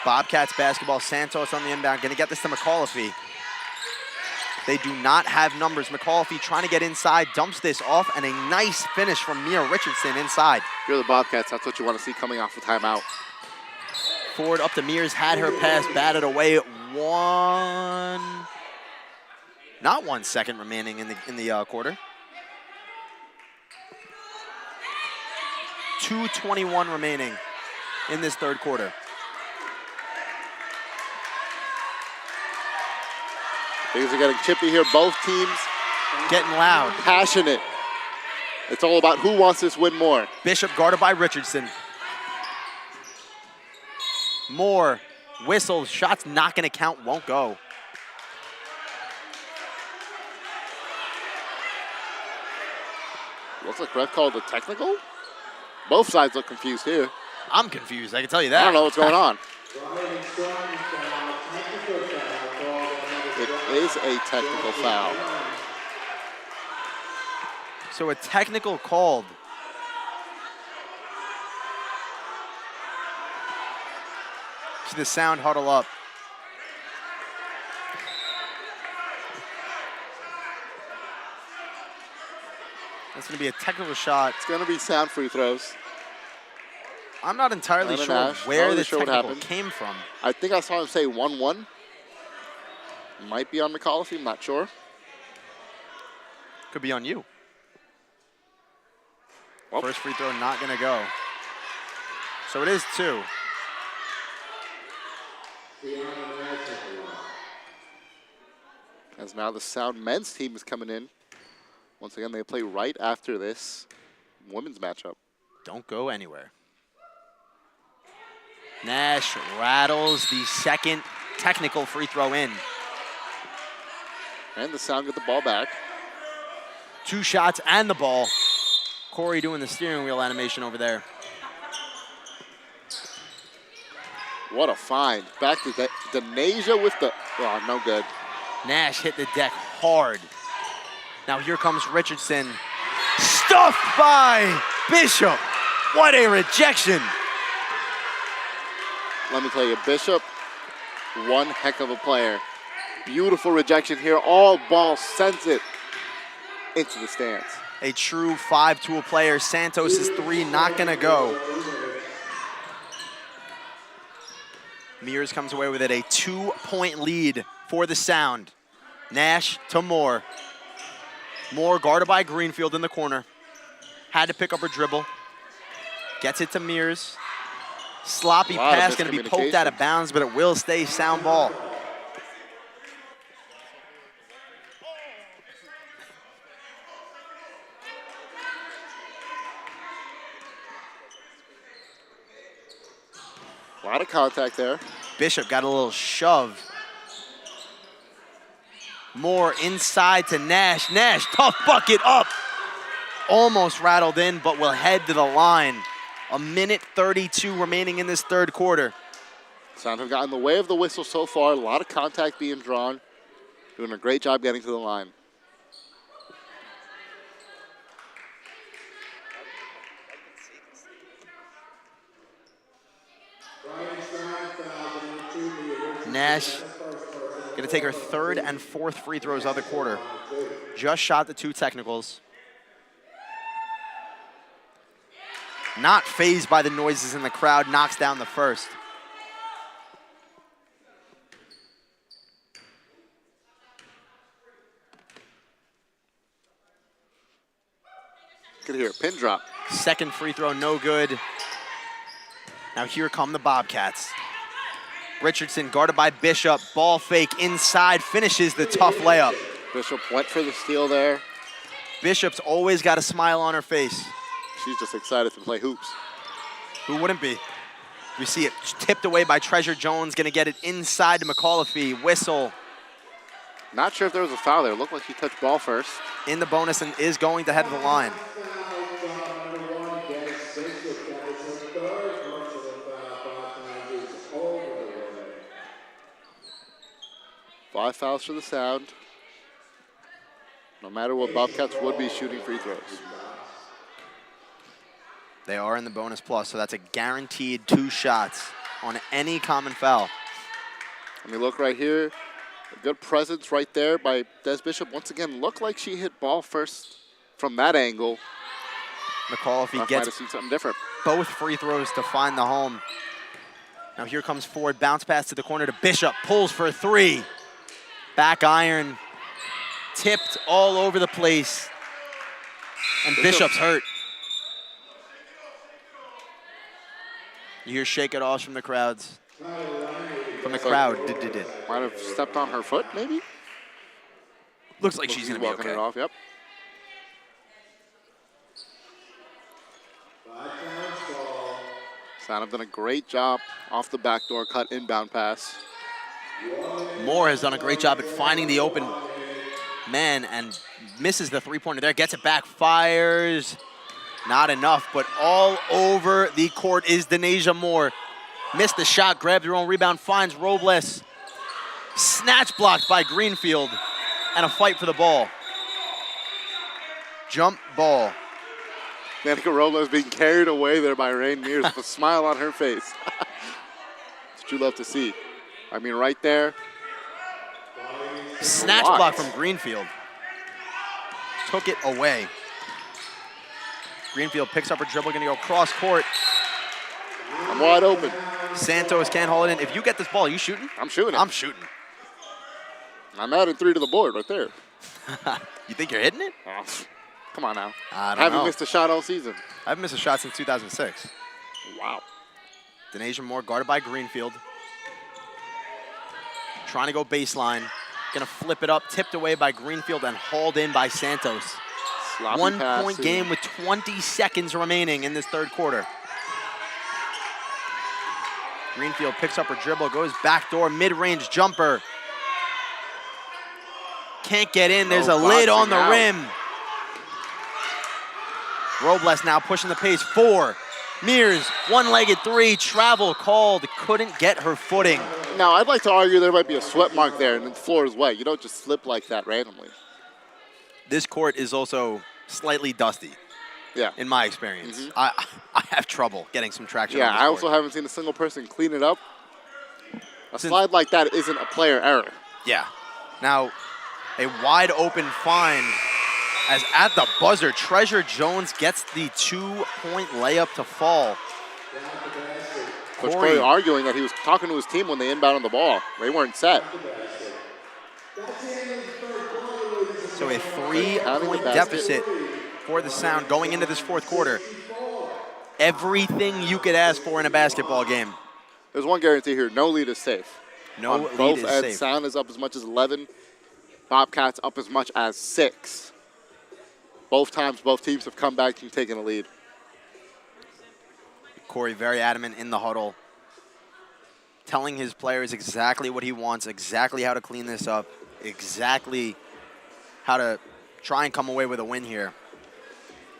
Speaker 1: Bobcats basketball, Santos on the inbound, going to get this to McAuliffe. They do not have numbers. McAuliffe trying to get inside, dumps this off, and a nice finish from Mia Richardson inside.
Speaker 2: If you're the Bobcats, that's what you want to see coming off the timeout.
Speaker 1: Forward up to Mears, had her pass batted away. Not 1 second remaining in the quarter. 2:21 remaining in this third quarter.
Speaker 2: Things are getting chippy here. Both teams
Speaker 1: getting loud.
Speaker 2: Passionate. It's all about who wants this win more.
Speaker 1: Bishop guarded by Richardson. Moore, whistle, shots not going to count, won't go.
Speaker 2: Looks like ref called a technical. Both sides look confused here.
Speaker 1: I'm confused, I can tell you that.
Speaker 2: I don't know what's going on. It is a technical foul.
Speaker 1: So a technical called. See the Sound huddle up. That's going to be a technical shot.
Speaker 2: It's going to be Sound free throws.
Speaker 1: I'm not entirely sure
Speaker 2: Nash.
Speaker 1: where the
Speaker 2: Sure
Speaker 1: technical came from.
Speaker 2: I think I saw him say 1-1. Might be on McAuliffe, I'm not sure.
Speaker 1: Could be on you.
Speaker 2: Well,
Speaker 1: first free throw not going to go. So it is 2.
Speaker 2: As now the Sound men's team is coming in. Once again, they play right after this women's matchup.
Speaker 1: Don't go anywhere. Nash rattles the second technical free throw in.
Speaker 2: And the Sound get the ball back.
Speaker 1: 2 shots and the ball. Corey doing the steering wheel animation over there.
Speaker 2: What a find. Back to Denasia with the, oh, no good.
Speaker 1: Nash hit the deck hard. Now here comes Richardson. Stuffed by Bishop. What a rejection.
Speaker 2: Let me tell you, Bishop, one heck of a player. Beautiful rejection here. All ball sends it into the stands.
Speaker 1: A true 5-tool player. Santos' 3 not gonna go. Mears comes away with it, a 2-point lead for the Sound. Nash to Moore. Moore guarded by Greenfield in the corner. Had to pick up her dribble. Gets it to Mears. Sloppy pass, gonna be poked out of bounds, but it will stay Sound ball.
Speaker 2: A lot of contact there.
Speaker 1: Bishop got a little shove. Moore inside to Nash. Nash, tough bucket up. Almost rattled in, but will head to the line. 1:32 remaining in this third quarter.
Speaker 2: Sound have gotten in the way of the whistle so far. A lot of contact being drawn. Doing a great job getting to the line.
Speaker 1: Nash going to take her 3rd and 4th free throws of the quarter. Just shot the 2 technicals. Not fazed by the noises in the crowd, knocks down the first.
Speaker 2: at here. Pin drop.
Speaker 1: Second free throw, no good. Now here come the Bobcats. Richardson guarded by Bishop. Ball fake inside, finishes the tough layup.
Speaker 2: Bishop went for the steal there.
Speaker 1: Bishop's always got a smile on her face.
Speaker 2: She's just excited to play hoops.
Speaker 1: Who wouldn't be? We see it tipped away by Treasure Jones, gonna get it inside to McAuliffe. Whistle.
Speaker 2: Not sure if there was a foul there. Looked like he touched ball first.
Speaker 1: In the bonus and is going to head to the line.
Speaker 2: Five fouls for the Sound. No matter what, Bobcats would be shooting free throws.
Speaker 1: They are in the bonus plus, so that's a guaranteed 2 shots on any common foul.
Speaker 2: I mean, look right here. A good presence right there by Des Bishop. Once again, looked like she hit ball first from that angle.
Speaker 1: McAuliffe
Speaker 2: Might
Speaker 1: gets
Speaker 2: have seen something different.
Speaker 1: both free throws to find the home. Now here comes Ford, bounce pass to the corner to Bishop, pulls for 3. Back iron, tipped all over the place. And Bishop's hurt. You hear shake it offs from the crowds. From the crowd.
Speaker 2: Might have stepped on her foot, maybe?
Speaker 1: Looks like she's going to be
Speaker 2: walking
Speaker 1: okay.
Speaker 2: it off, yep. Sound have done a great job off the backdoor cut inbound pass.
Speaker 1: Moore has done a great job at finding the open man and misses the three-pointer there. Gets it back, fires. Not enough, but all over the court is Denasia Moore. Missed the shot, grabbed her own rebound, finds Robles. Snatch blocked by Greenfield, and a fight for the ball. Jump ball.
Speaker 2: Danica Robles being carried away there by Rain Mears with a smile on her face. That's what you love to see. I mean, right there.
Speaker 1: Snatch block from Greenfield. Took it away. Greenfield picks up her dribble, gonna go cross court.
Speaker 2: I'm wide open.
Speaker 1: Santos can't hold it in. If you get this ball, are you shooting?
Speaker 2: I'm shooting it.
Speaker 1: I'm shooting.
Speaker 2: I'm adding 3 to the board right there.
Speaker 1: You think you're hitting it?
Speaker 2: Oh, come on now.
Speaker 1: I don't
Speaker 2: Haven't
Speaker 1: know.
Speaker 2: missed a shot all season.
Speaker 1: I haven't missed a shot since 2006.
Speaker 2: Wow.
Speaker 1: Denasia Moore guarded by Greenfield. Trying to go baseline. Gonna flip it up, tipped away by Greenfield and hauled in by Santos.
Speaker 2: Sloppy
Speaker 1: 1
Speaker 2: passing.
Speaker 1: point game with 20 seconds remaining in this third quarter. Greenfield picks up her dribble, goes backdoor, mid-range jumper. Can't get in, there's a lid on the
Speaker 2: boxing
Speaker 1: rim. Robles now pushing the pace, 4. Mears, one-legged 3, travel called, couldn't get her footing.
Speaker 2: Now, I'd like to argue there might be a sweat mark there and the floor is wet. You don't just slip like that randomly.
Speaker 1: This court is also slightly dusty,
Speaker 2: Yeah.
Speaker 1: in my experience. I have trouble getting some traction
Speaker 2: Yeah,
Speaker 1: on this
Speaker 2: I
Speaker 1: court.
Speaker 2: also haven't seen a single person clean it up. A
Speaker 1: Since-
Speaker 2: slide like that isn't a player error.
Speaker 1: Yeah. Now, a wide open find as at the buzzer, Treasure Jones gets the 2-point layup to fall.
Speaker 2: Coach Corey arguing that he was talking to his team when they inbounded the ball. They weren't set.
Speaker 1: So a 3-point
Speaker 2: Having the basket.
Speaker 1: deficit for the Sound going into this fourth quarter. Everything you could ask for in a basketball game.
Speaker 2: There's one guarantee here. No lead is safe.
Speaker 1: No
Speaker 2: On
Speaker 1: lead
Speaker 2: both
Speaker 1: is
Speaker 2: ends,
Speaker 1: safe.
Speaker 2: Sound is up as much as 11. Bobcats up as much as 6. Both times, both teams have come back and taken a lead.
Speaker 1: Corey very adamant in the huddle, telling his players exactly what he wants, exactly how to clean this up, exactly how to try and come away with a win here.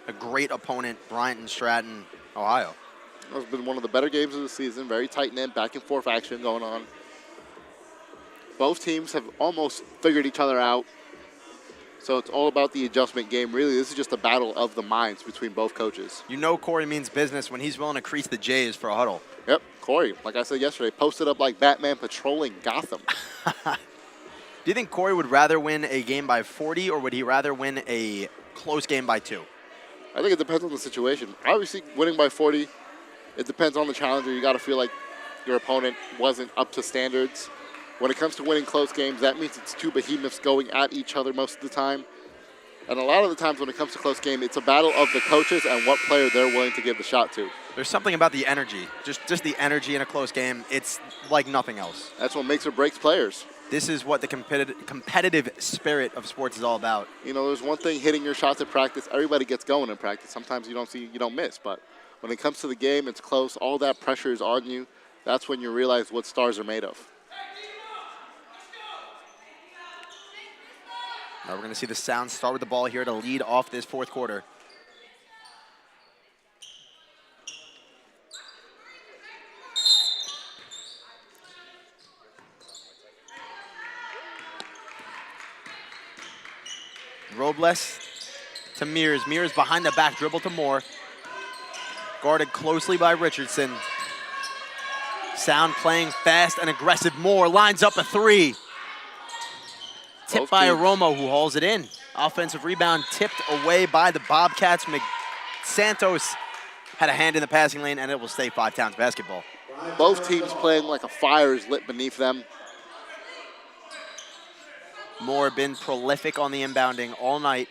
Speaker 1: A great opponent, Bryant and Stratton, Ohio.
Speaker 2: It's been one of the better games of the season. Very tight-knit, back-and-forth action going on. Both teams have almost figured each other out. So it's all about the adjustment game. Really, this is just a battle of the minds between both coaches.
Speaker 1: You know Corey means business when he's willing to crease the J's for a huddle.
Speaker 2: Yep, Corey, like I said yesterday, posted up like Batman patrolling Gotham.
Speaker 1: Do you think Corey would rather win a game by 40 or would he rather win a close game by 2?
Speaker 2: I think it depends on the situation. Obviously, winning by 40, it depends on the challenger. You got to feel like your opponent wasn't up to standards. When it comes to winning close games, that means it's 2 behemoths going at each other most of the time. And a lot of the times when it comes to close game, it's a battle of the coaches and what player they're willing to give the shot to.
Speaker 1: There's something about the energy, just the energy in a close game. It's like nothing else.
Speaker 2: That's what makes or breaks players.
Speaker 1: This is what the competitive spirit of sports is all about.
Speaker 2: You know, there's one thing hitting your shots at practice. Everybody gets going in practice. Sometimes you don't miss. But when it comes to the game, it's close. All that pressure is on you. That's when you realize what stars are made of.
Speaker 1: Now we're going to see the Sound start with the ball here to lead off this fourth quarter. Robles to Mears. Mears behind the back, dribble to Moore. Guarded closely by Richardson. Sound playing fast and aggressive. Moore lines up a three. Tipped by Aromo, who hauls it in. Offensive rebound tipped away by the Bobcats. Santos had a hand in the passing lane, and it will stay 5 Towns basketball.
Speaker 2: Both teams playing like a fire is lit beneath them.
Speaker 1: Moore been prolific on the inbounding all night.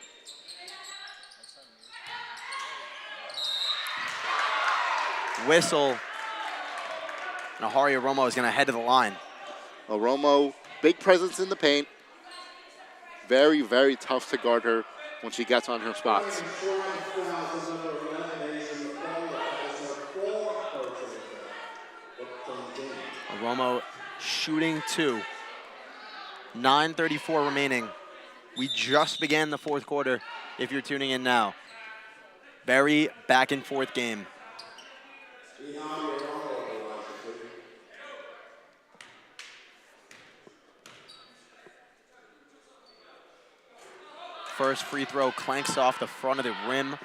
Speaker 1: Whistle. And Ahari Aromo is going to head to the line.
Speaker 2: Aromo, big presence in the paint. Very, very tough to guard her when she gets on her spots.
Speaker 1: Aromo shooting 2. 9:34 remaining. We just began the fourth quarter if you're tuning in now. Very back and forth game. First free throw clanks off the front of the rim.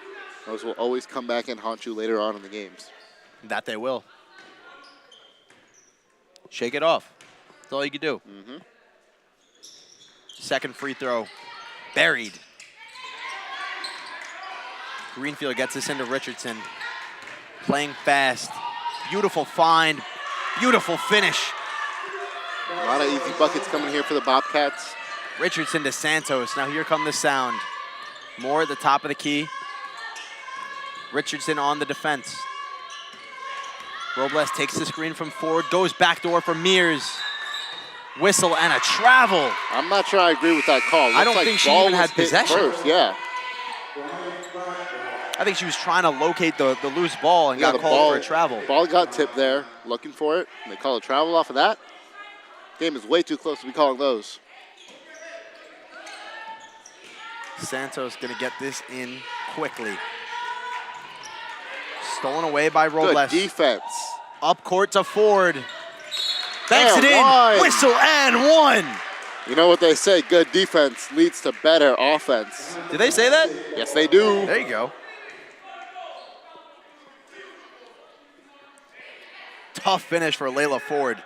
Speaker 2: Those will always come back and haunt you later on in the games.
Speaker 1: That they will. Shake it off. That's all you can do.
Speaker 2: Mm-hmm.
Speaker 1: Second free throw, buried. Greenfield gets this into Richardson. Playing fast. Beautiful find. Beautiful finish.
Speaker 2: A lot of easy buckets coming here for the Bobcats.
Speaker 1: Richardson to Santos. Now here come the Sound. Moore at the top of the key. Richardson on the defense. Robles takes the screen from Ford, goes backdoor for Mears. Whistle and a travel.
Speaker 2: I'm not sure I agree with that call.
Speaker 1: I don't think she even had possession.
Speaker 2: First, yeah.
Speaker 1: I think she was trying to locate the loose ball and got called for a travel.
Speaker 2: Ball got tipped there, looking for it, and they call a travel off of that. Game is way too close to be calling those.
Speaker 1: Santos gonna get this in quickly. Stolen away by Robles.
Speaker 2: Good defense.
Speaker 1: Up court to Ford. Banks it in.
Speaker 2: One.
Speaker 1: Whistle and one.
Speaker 2: You know what they say, good defense leads to better offense.
Speaker 1: Did they say that?
Speaker 2: Yes, they do.
Speaker 1: There you go. Tough finish for Layla Ford.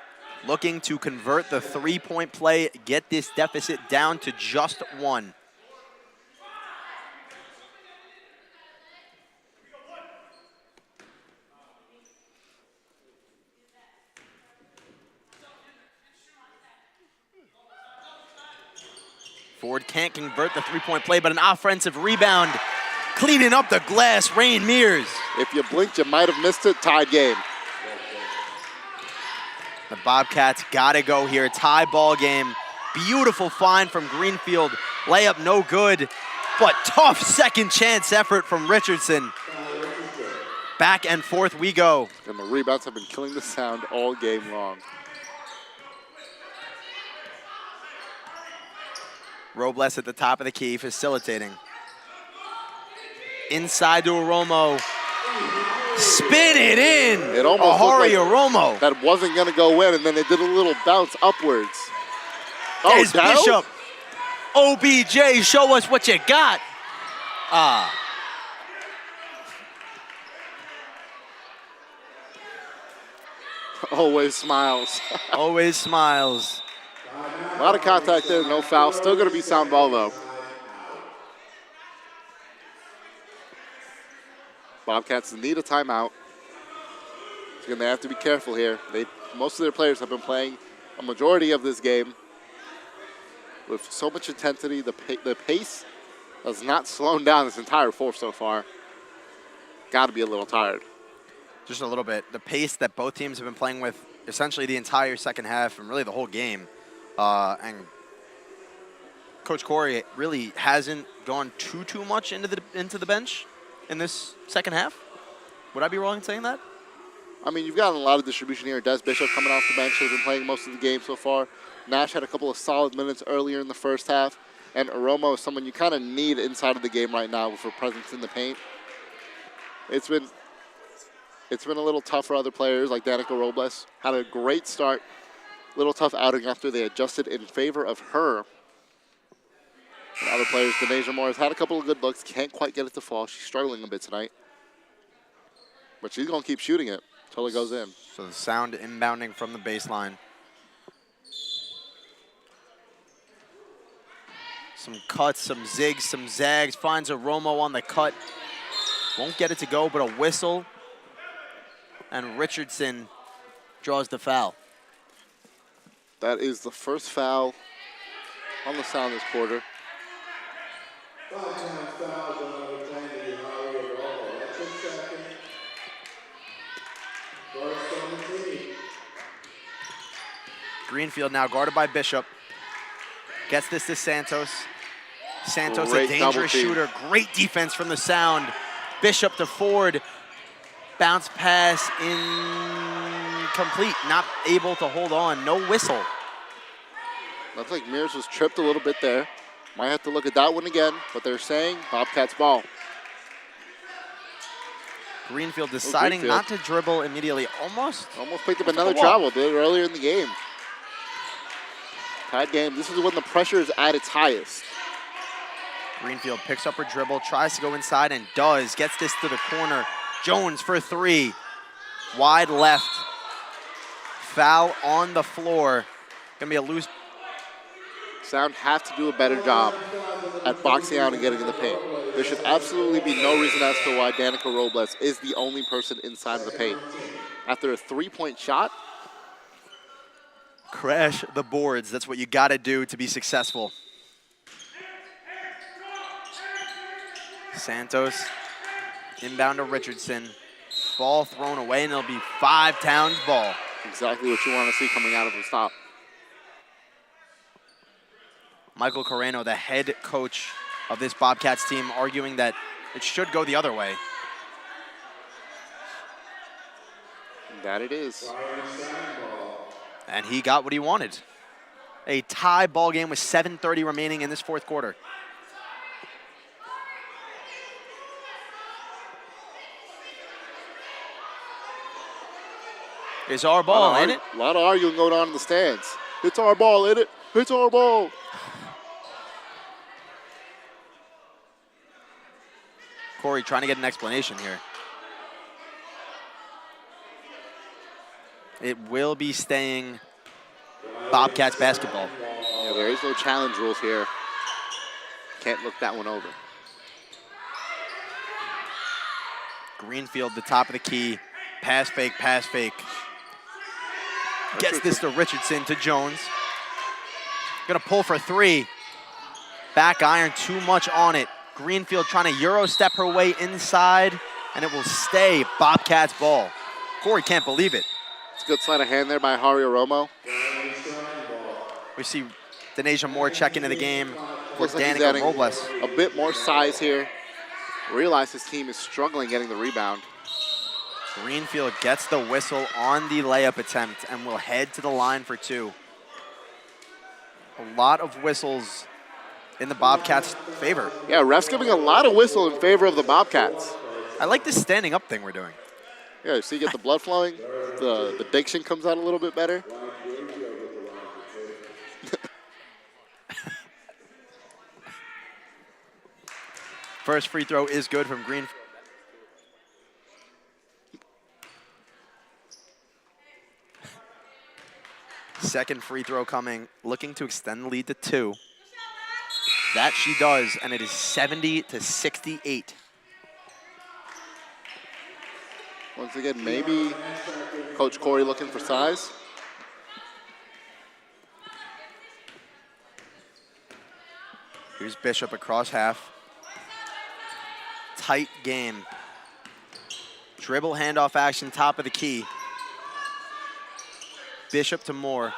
Speaker 1: Looking to convert the three-point play, get this deficit down to just 1. Ford can't convert the three-point play, but an offensive rebound. Cleaning up the glass, Rain Mears.
Speaker 2: If you blinked, you might have missed it. Tied game.
Speaker 1: The Bobcats gotta go here. Tie ball game. Beautiful find from Greenfield. Layup no good, but tough second chance effort from Richardson. Back and forth we go.
Speaker 2: And the rebounds have been killing the Sound all game long.
Speaker 1: Robles at the top of the key, facilitating. Inside to Aromo. Spin it in.
Speaker 2: It almost
Speaker 1: Ahari
Speaker 2: looked like
Speaker 1: Aromo.
Speaker 2: that wasn't going to go in, and then it did a little bounce upwards.
Speaker 1: There's
Speaker 2: down?
Speaker 1: Bishop. OBJ, show us what you got.
Speaker 2: Always smiles.
Speaker 1: Always smiles.
Speaker 2: A lot of contact there, no foul. Still going to be Sound ball, though. Bobcats need a timeout. They're going to have to be careful here. Most of their players have been playing a majority of this game with so much intensity. The pace Has not slowed down this entire fourth so far. Got to be a little tired.
Speaker 1: Just a little bit. The pace that both teams have been playing with essentially the entire second half and really the whole game. And Coach Corey really hasn't gone too much into the bench in this second half. Would I be wrong in saying that?
Speaker 2: I mean, you've gotten a lot of distribution here. Des Bishop coming off the bench has been playing most of the game so far. Nash had a couple of solid minutes earlier in the first half. And Aromo is someone you kind of need inside of the game right now for presence in the paint. It's been a little tough for other players like Danica Robles. Had a great start. Little tough outing after they adjusted in favor of her. And other players, Denasia Moore has had a couple of good looks. Can't quite get it to fall. She's struggling a bit tonight. But she's going to keep shooting it until it goes in.
Speaker 1: So the Sound inbounding from the baseline. Some cuts, some zigs, some zags. Finds Aromo on the cut. Won't get it to go, but a whistle. And Richardson draws the foul.
Speaker 2: That is the first foul on the Sound this quarter.
Speaker 4: 5 times fouls on number 20, Harry Romo. That's his second. First on the team.
Speaker 1: Greenfield now guarded by Bishop. Gets this to Santos. Santos,
Speaker 2: Great
Speaker 1: a
Speaker 2: double
Speaker 1: dangerous
Speaker 2: team.
Speaker 1: shooter. Great defense from the Sound. Bishop to Ford. Bounce pass incomplete. Not able to hold on. No whistle.
Speaker 2: Looks like Mears was tripped a little bit there. Might have to look at that one again, but they're saying Bobcats ball.
Speaker 1: Greenfield deciding
Speaker 2: Greenfield.
Speaker 1: not to dribble immediately. Almost
Speaker 2: Almost picked up
Speaker 1: Took a
Speaker 2: another
Speaker 1: walk.
Speaker 2: travel, did it earlier in the game. Tied game. This is when the pressure is at its highest.
Speaker 1: Greenfield picks up her dribble, tries to go inside and does. Gets this to the corner. Jones for three. Wide left. Foul on the floor. Gonna be a loose.
Speaker 2: Sound have to do a better job at boxing out and getting in the paint. There should absolutely be no reason as to why Danica Robles is the only person inside of the paint. After a three-point shot,
Speaker 1: Crash the boards. That's what you gotta do to be successful. Santos inbound to Richardson. Ball thrown away, and it'll be 5 Towns ball.
Speaker 2: exactly what you want to see coming out of the stop.
Speaker 1: Michael Coreno, the head coach of this Bobcats team, arguing that it should go the other way.
Speaker 2: That it is.
Speaker 1: And he got what he wanted. A tie ball game with 7:30 remaining in this fourth quarter. It's our ball, ain't it?
Speaker 2: A lot of arguing going on in the stands. It's our ball, ain't it? It's our ball.
Speaker 1: Corey trying to get an explanation here. It will be staying Bobcats basketball.
Speaker 2: Yeah, there is no challenge rules here. Can't look that one over.
Speaker 1: Greenfield, the top of the key. Pass fake, pass fake. Gets this to Richardson, to Jones. Gonna pull for three. Back iron, too much on it. Greenfield trying to Euro step her way inside, and it will stay Bobcats ball. Corey can't believe it.
Speaker 2: It's a good sleight of hand there by Hari Romo.
Speaker 1: We see Denasia Moore check into the game for
Speaker 2: Looks like he's
Speaker 1: Danica
Speaker 2: adding
Speaker 1: Robles.
Speaker 2: a bit more size here. Realize his team is struggling getting the rebound.
Speaker 1: Greenfield gets the whistle on the layup attempt and will head to the line for two. A lot of whistles in the Bobcats' favor.
Speaker 2: Yeah, refs giving a lot of whistle in favor of the Bobcats.
Speaker 1: I like this standing up thing we're doing.
Speaker 2: Yeah, so you get the blood flowing, the diction comes out a little bit better.
Speaker 1: First free throw is good from Greenfield. Second free throw coming, looking to extend the lead to 2. That she does, and it is 70-68.
Speaker 2: Once again, maybe Coach Corey looking for size.
Speaker 1: Here's Bishop across half. tight game. Dribble handoff action, top of the key. Bishop to Moore.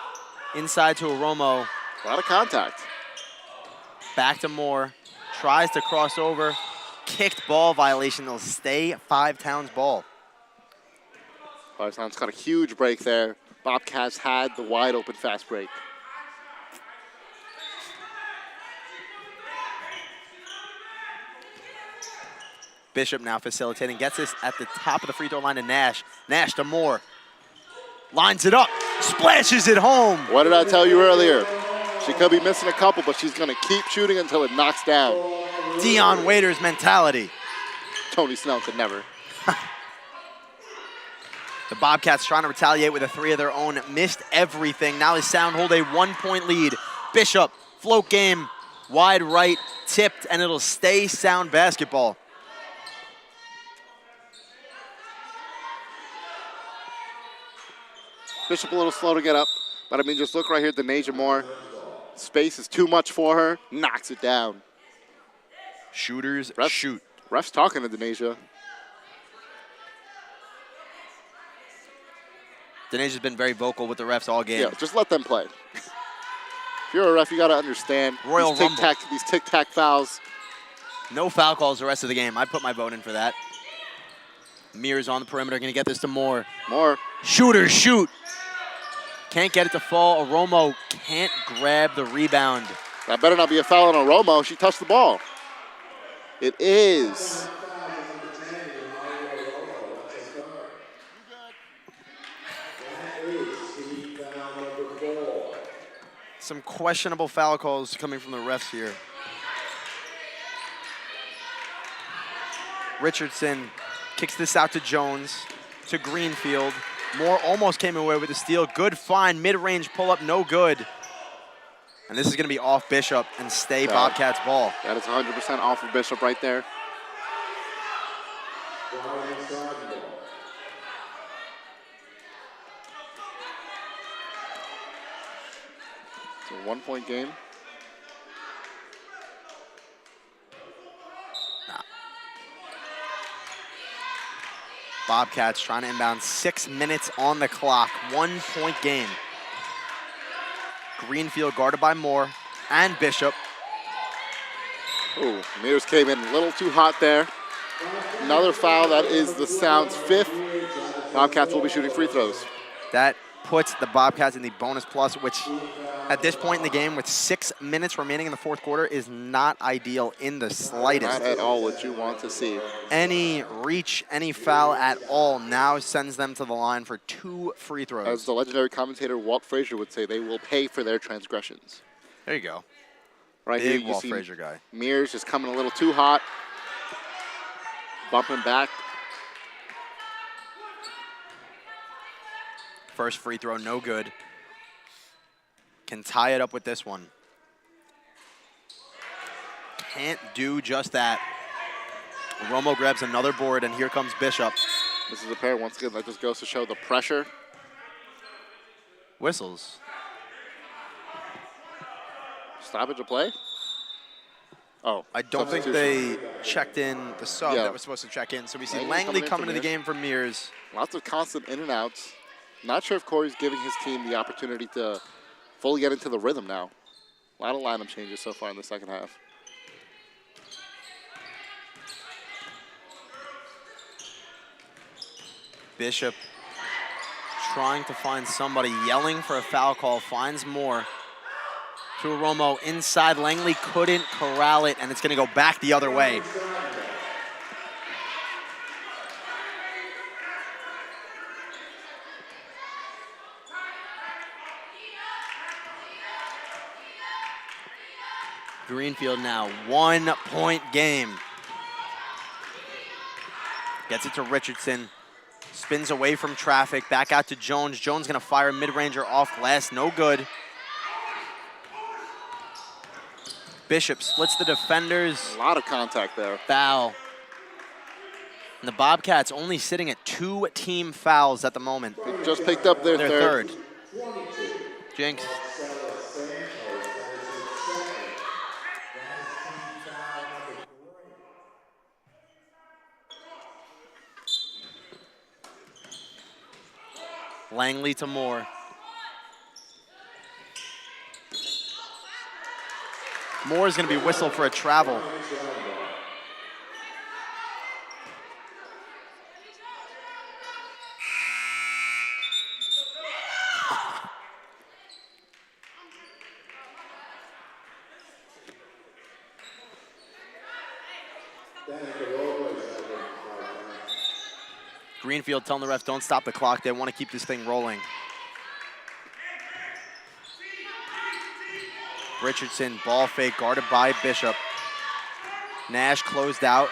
Speaker 1: Inside to Aromo.
Speaker 2: A lot of contact.
Speaker 1: Back to Moore. Tries to cross over. Kicked ball violation. It'll stay 5 Towns ball.
Speaker 2: 5 Towns got a huge break there. Bobcats had the wide open fast break.
Speaker 1: Bishop now facilitating. Gets this at the top of the free throw line to Nash. Nash to Moore. Lines it up. Splashes it home.
Speaker 2: What did I tell you earlier? She could be missing a couple, but she's going to keep shooting until it knocks down.
Speaker 1: Dion Waiters mentality.
Speaker 2: Tony Snell could never.
Speaker 1: The Bobcats trying to retaliate with a 3 of their own. Missed everything. Now the Sound hold a 1-point lead. Bishop, float game, wide right, tipped, and it'll stay Sound basketball.
Speaker 2: Bishop a little slow to get up, but I mean, just look right here at Denasia Moore. Space is too much for her. Knocks it down.
Speaker 1: Shooters shoot.
Speaker 2: Ref's talking to Denasia.
Speaker 1: Denasia's been very vocal with the refs all game.
Speaker 2: Yeah, just let them play. If you're a ref, you got to understand
Speaker 1: Royal
Speaker 2: these tic-tac fouls.
Speaker 1: No foul calls the rest of the game. I'd put my vote in for that. Mears on the perimeter, going to get this to Moore.
Speaker 2: Moore.
Speaker 1: Shooters shoot. Can't get it to fall. Aromo can't grab the rebound.
Speaker 2: That better not be a foul on Aromo. She touched the ball. It is.
Speaker 1: Some questionable foul calls coming from the refs here. Richardson kicks this out to Jones, to Greenfield. Moore almost came away with the steal. Good find, mid-range pull-up, no good. And this is going to be off Bishop and stay Bobcats ball.
Speaker 2: That is 100% off of Bishop right there. It's a 1-point game.
Speaker 1: Bobcats trying to inbound. 6 minutes on the clock. 1-point game. Greenfield guarded by Moore and Bishop.
Speaker 2: Ooh, Mears came in a little too hot there. Another foul. That is the Sound's 5th. Bobcats will be shooting free throws.
Speaker 1: That puts the Bobcats in the bonus plus, which at this point in the game with 6 minutes remaining in the fourth quarter is not ideal in the slightest.
Speaker 2: Not at all what you want to see.
Speaker 1: Any reach, any foul at all now sends them to the line for 2 free throws.
Speaker 2: As the legendary commentator Walt Frazier would say, they will pay for their transgressions.
Speaker 1: There you go.
Speaker 2: Right
Speaker 1: Big
Speaker 2: here, you
Speaker 1: Walt
Speaker 2: see
Speaker 1: Frazier guy.
Speaker 2: Mears just coming a little too hot. Bumping back.
Speaker 1: First free throw, no good. Can tie it up with this one. Can't do just that. Romo grabs another board, and here comes Bishop.
Speaker 2: This is a pair, once again, that just goes to show the pressure.
Speaker 1: Whistles.
Speaker 2: Stoppage of play? Oh.
Speaker 1: I don't think they checked in the sub that was supposed to check in. So we see Langley coming to the game for Mears.
Speaker 2: Lots of constant in and outs. Not sure if Corey's giving his team the opportunity to fully get into the rhythm now. A lot of lineup changes so far in the second half.
Speaker 1: Bishop trying to find somebody, yelling for a foul call, finds Moore. To Romo inside, Langley couldn't corral it, and it's going to go back the other way. Greenfield now, 1-point game. Gets it to Richardson. Spins away from traffic, back out to Jones. Jones gonna fire mid-ranger off glass, no good. Bishop splits the defenders.
Speaker 2: A lot of contact there.
Speaker 1: Foul. And the Bobcats only sitting at 2 team fouls at the moment.
Speaker 2: They just picked up their third.
Speaker 1: Jinx. Langley to Moore. Moore is going to be whistled for a travel. Greenfield telling the refs, don't stop the clock. They want to keep this thing rolling. Richardson, ball fake, guarded by Bishop. Nash closed out.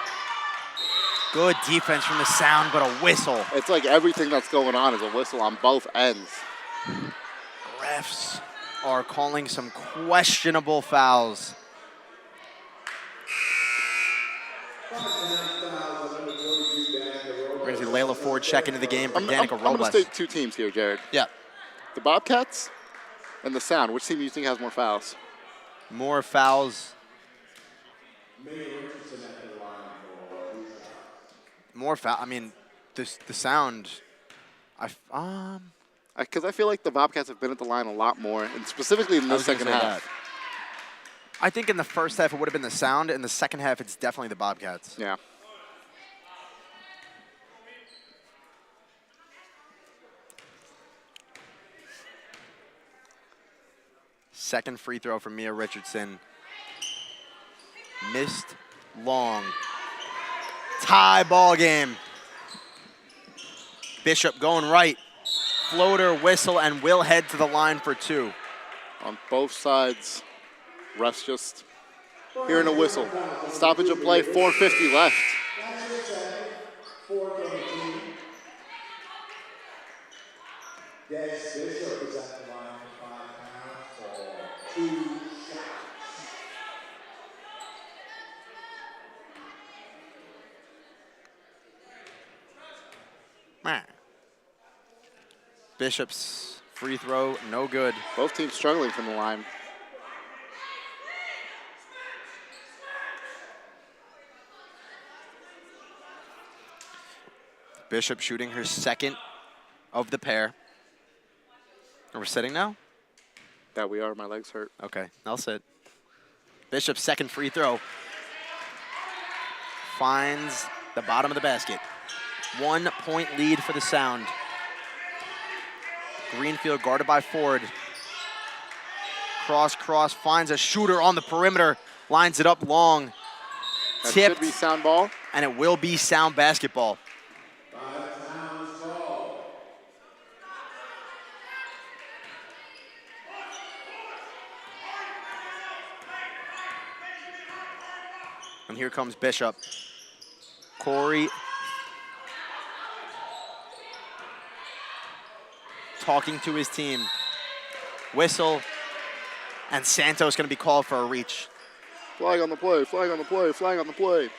Speaker 1: Good defense from the Sound, but a whistle.
Speaker 2: It's like everything that's going on is a whistle on both ends.
Speaker 1: Refs are calling some questionable fouls. We're going to see Layla Ford check into the game for Danica
Speaker 2: I'm going to
Speaker 1: Robles.
Speaker 2: state two teams here, Jared.
Speaker 1: Yeah.
Speaker 2: The Bobcats and the Sound. Which team do you think has more fouls?
Speaker 1: More fouls. More foul. I mean, the Sound.
Speaker 2: Because I feel like the Bobcats have been at the line a lot more, and specifically in the second half.
Speaker 1: I think in the first half it would have been the Sound. In the second half, it's definitely the Bobcats.
Speaker 2: Yeah.
Speaker 1: Second free throw from Mia Richardson. Missed long. Tie ball game. Bishop going right. Floater, whistle, and will head to the line for two.
Speaker 2: On both sides, refs just hearing a whistle. Stoppage of play, 4:50 left.
Speaker 4: Bishop is at the line for 5 pounds for 2 shots.
Speaker 1: Bishop's free throw, no good.
Speaker 2: Both teams struggling from the line.
Speaker 1: Bishop shooting her second of the pair. Are we sitting now?
Speaker 2: That we are. My legs hurt.
Speaker 1: Okay, I'll sit. Bishop's second free throw. Finds the bottom of the basket. 1 point lead for the Sound. Greenfield guarded by Ford. Cross, finds a shooter on the perimeter. Lines it up long.
Speaker 2: That
Speaker 1: Tipped.
Speaker 2: should be Sound ball.
Speaker 1: And it will be Sound basketball.
Speaker 4: 5 pounds tall.
Speaker 1: And here comes Bishop. Corey talking to his team. Whistle. And Santos going to be called for a reach.
Speaker 2: Flag on the play, flag on the play, flag on the play.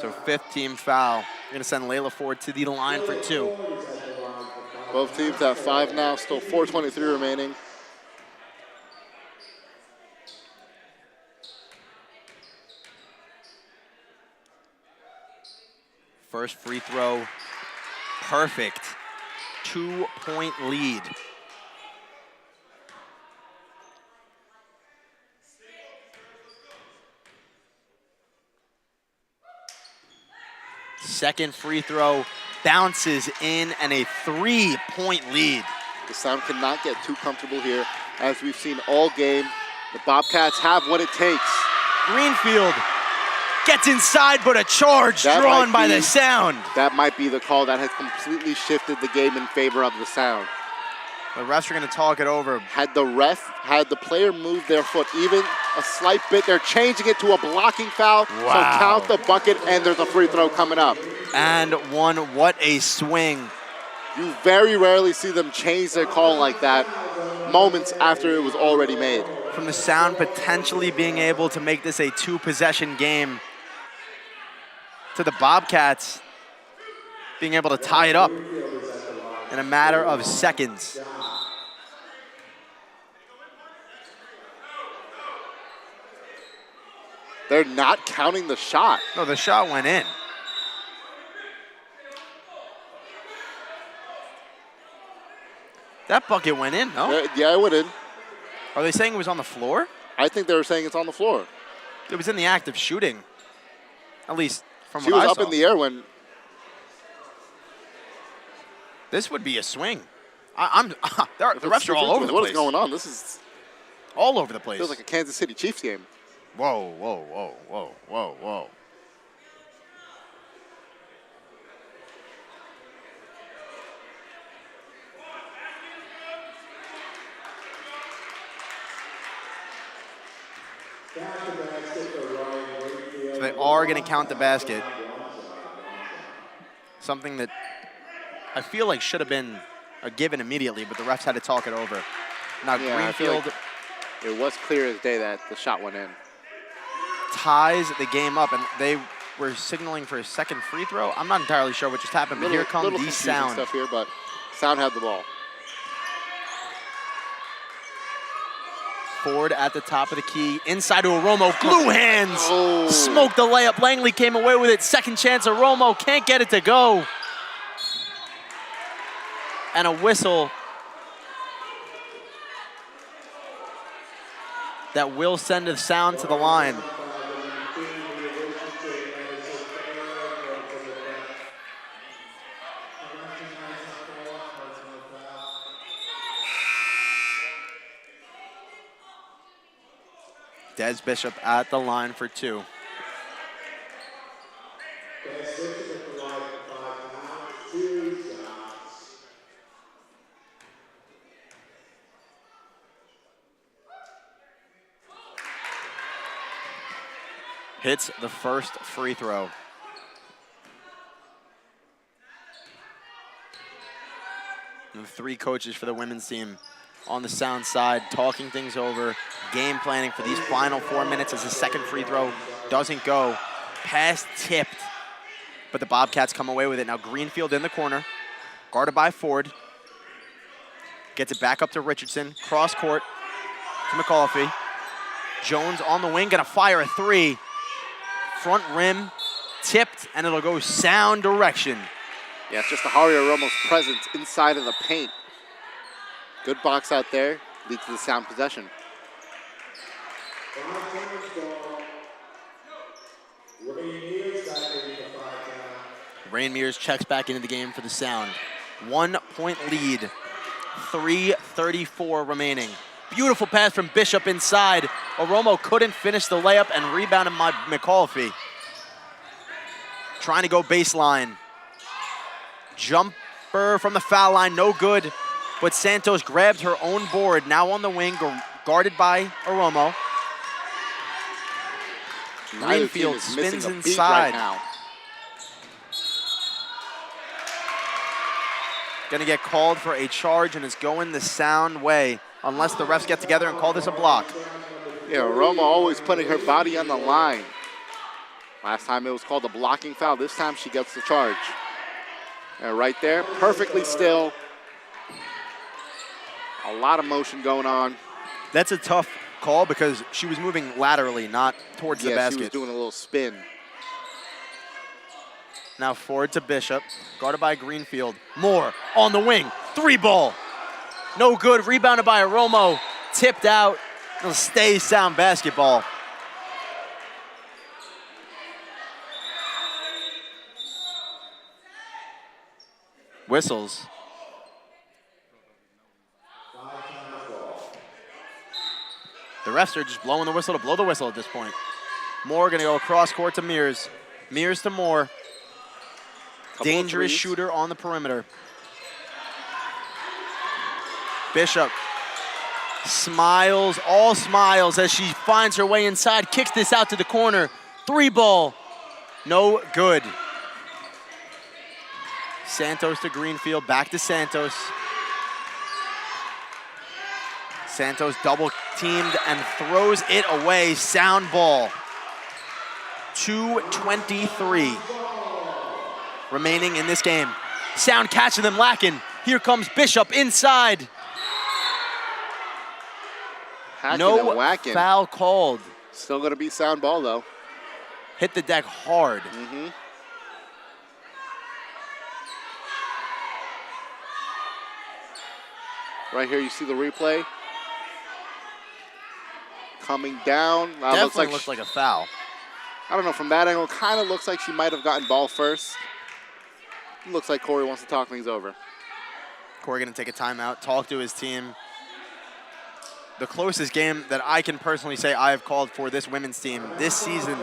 Speaker 1: So fifth team foul. We're going to send Layla Ford to the line for two.
Speaker 2: Both teams at 5 now, still 4:23 remaining.
Speaker 1: First free throw, perfect. 2 point lead. Second free throw bounces in, and a 3 point lead.
Speaker 2: The Sound cannot get too comfortable here. As we've seen all game, the Bobcats have what it takes.
Speaker 1: Greenfield gets inside, but a charge drawn by the Sound.
Speaker 2: That might be the call that has completely shifted the game in favor of the Sound.
Speaker 1: The refs are going to talk it over.
Speaker 2: Had the player moved their foot even a slight bit, they're changing it to a blocking foul.
Speaker 1: Wow.
Speaker 2: So count the bucket, and there's a free throw coming up.
Speaker 1: And one, what a swing.
Speaker 2: You very rarely see them change their call like that moments after it was already made.
Speaker 1: From the Sound potentially being able to make this a 2-possession game, to the Bobcats being able to tie it up in a matter of seconds.
Speaker 2: They're not counting the shot.
Speaker 1: No, the shot went in. That bucket went in, no?
Speaker 2: Yeah, it went in.
Speaker 1: Are they saying it was on the floor?
Speaker 2: I think they were saying it's on the floor.
Speaker 1: It was in the act of shooting. At least from
Speaker 2: She
Speaker 1: what
Speaker 2: was
Speaker 1: I
Speaker 2: up
Speaker 1: saw.
Speaker 2: in the air when.
Speaker 1: This would be a swing. The refs are all over the place.
Speaker 2: What is going on? This is
Speaker 1: all over the place.
Speaker 2: feels like a Kansas City Chiefs game.
Speaker 1: Whoa, whoa, whoa, whoa, whoa, whoa. So they are going to count the basket. Something that I feel like should have been a given immediately, but the refs had to talk it over. Now
Speaker 2: Yeah, I feel
Speaker 1: Greenfield
Speaker 2: like it was clear as day that the shot went in.
Speaker 1: ties the game up, and they were signaling for a second free throw. I'm not entirely sure what just happened, but here comes the Sound.
Speaker 2: Stuff here, but Sound had the ball.
Speaker 1: Ford at the top of the key, inside to Aromo, glue hands,
Speaker 2: Oh.
Speaker 1: smoked the layup. Langley came away with it. Second chance, Aromo can't get it to go. And a whistle that will send the Sound to the line. Des Bishop at the line for two. Hits the first free throw. The three coaches for the women's team on the Sound side, talking things over, game planning for these final 4 minutes as the second free throw doesn't go. Pass tipped, but the Bobcats come away with it. Now Greenfield in the corner, guarded by Ford. Gets it back up to Richardson, cross court to McAuliffe. Jones on the wing, gonna fire a three. Front rim, tipped, and it'll go Sound direction.
Speaker 2: Yeah, it's just the Hario Romo's presence inside of the paint. Good box out there, leads to the Sound possession.
Speaker 1: Rain Mears checks back into the game for the Sound. 1 point lead, 3:34 remaining. Beautiful pass from Bishop inside. Aromo couldn't finish the layup and rebounded by McAuliffe. Trying to go baseline. Jumper from the foul line, no good. But Santos grabbed her own board, now on the wing, guarded by Aromo.
Speaker 2: Neither team
Speaker 1: Greenfield
Speaker 2: is missing
Speaker 1: spins
Speaker 2: a beat
Speaker 1: inside.
Speaker 2: right now.
Speaker 1: Gonna get called for a charge, and it's going the Sound way, unless the refs get together and call this a block.
Speaker 2: Yeah, Aromo always putting her body on the line. Last time it was called a blocking foul. This time she gets the charge. And right there, perfectly still. A lot of motion going on.
Speaker 1: That's a tough call because she was moving laterally, not towards the
Speaker 2: Yeah,
Speaker 1: basket.
Speaker 2: she was doing a little spin.
Speaker 1: Now forward to Bishop, guarded by Greenfield. Moore on the wing, three ball. No good, rebounded by Aromo, tipped out. It'll stay Sound basketball. Whistles. The refs are just blowing the whistle to blow the whistle at this point. Moore gonna go across court to Mears. Mears to Moore. Dangerous shooter on the perimeter. Bishop smiles, all smiles as she finds her way inside, kicks this out to the corner. Three ball, no good. Santos to Greenfield, back to Santos. Santos double teamed and throws it away. Sound ball. 2:23 remaining in this game. Sound catching them lacking. Here comes Bishop inside.
Speaker 2: Hacking and
Speaker 1: No
Speaker 2: whacking.
Speaker 1: foul called.
Speaker 2: Still going to be Sound ball, though.
Speaker 1: hit the deck hard.
Speaker 2: Right here, you see the replay. Coming down.
Speaker 1: Definitely looks like a foul.
Speaker 2: I don't know, from that angle, kind of looks like she might have gotten ball first. Looks like Corey wants to talk things over.
Speaker 1: Corey going to take a timeout, talk to his team. The closest game that I can personally say I have called for this women's team this season.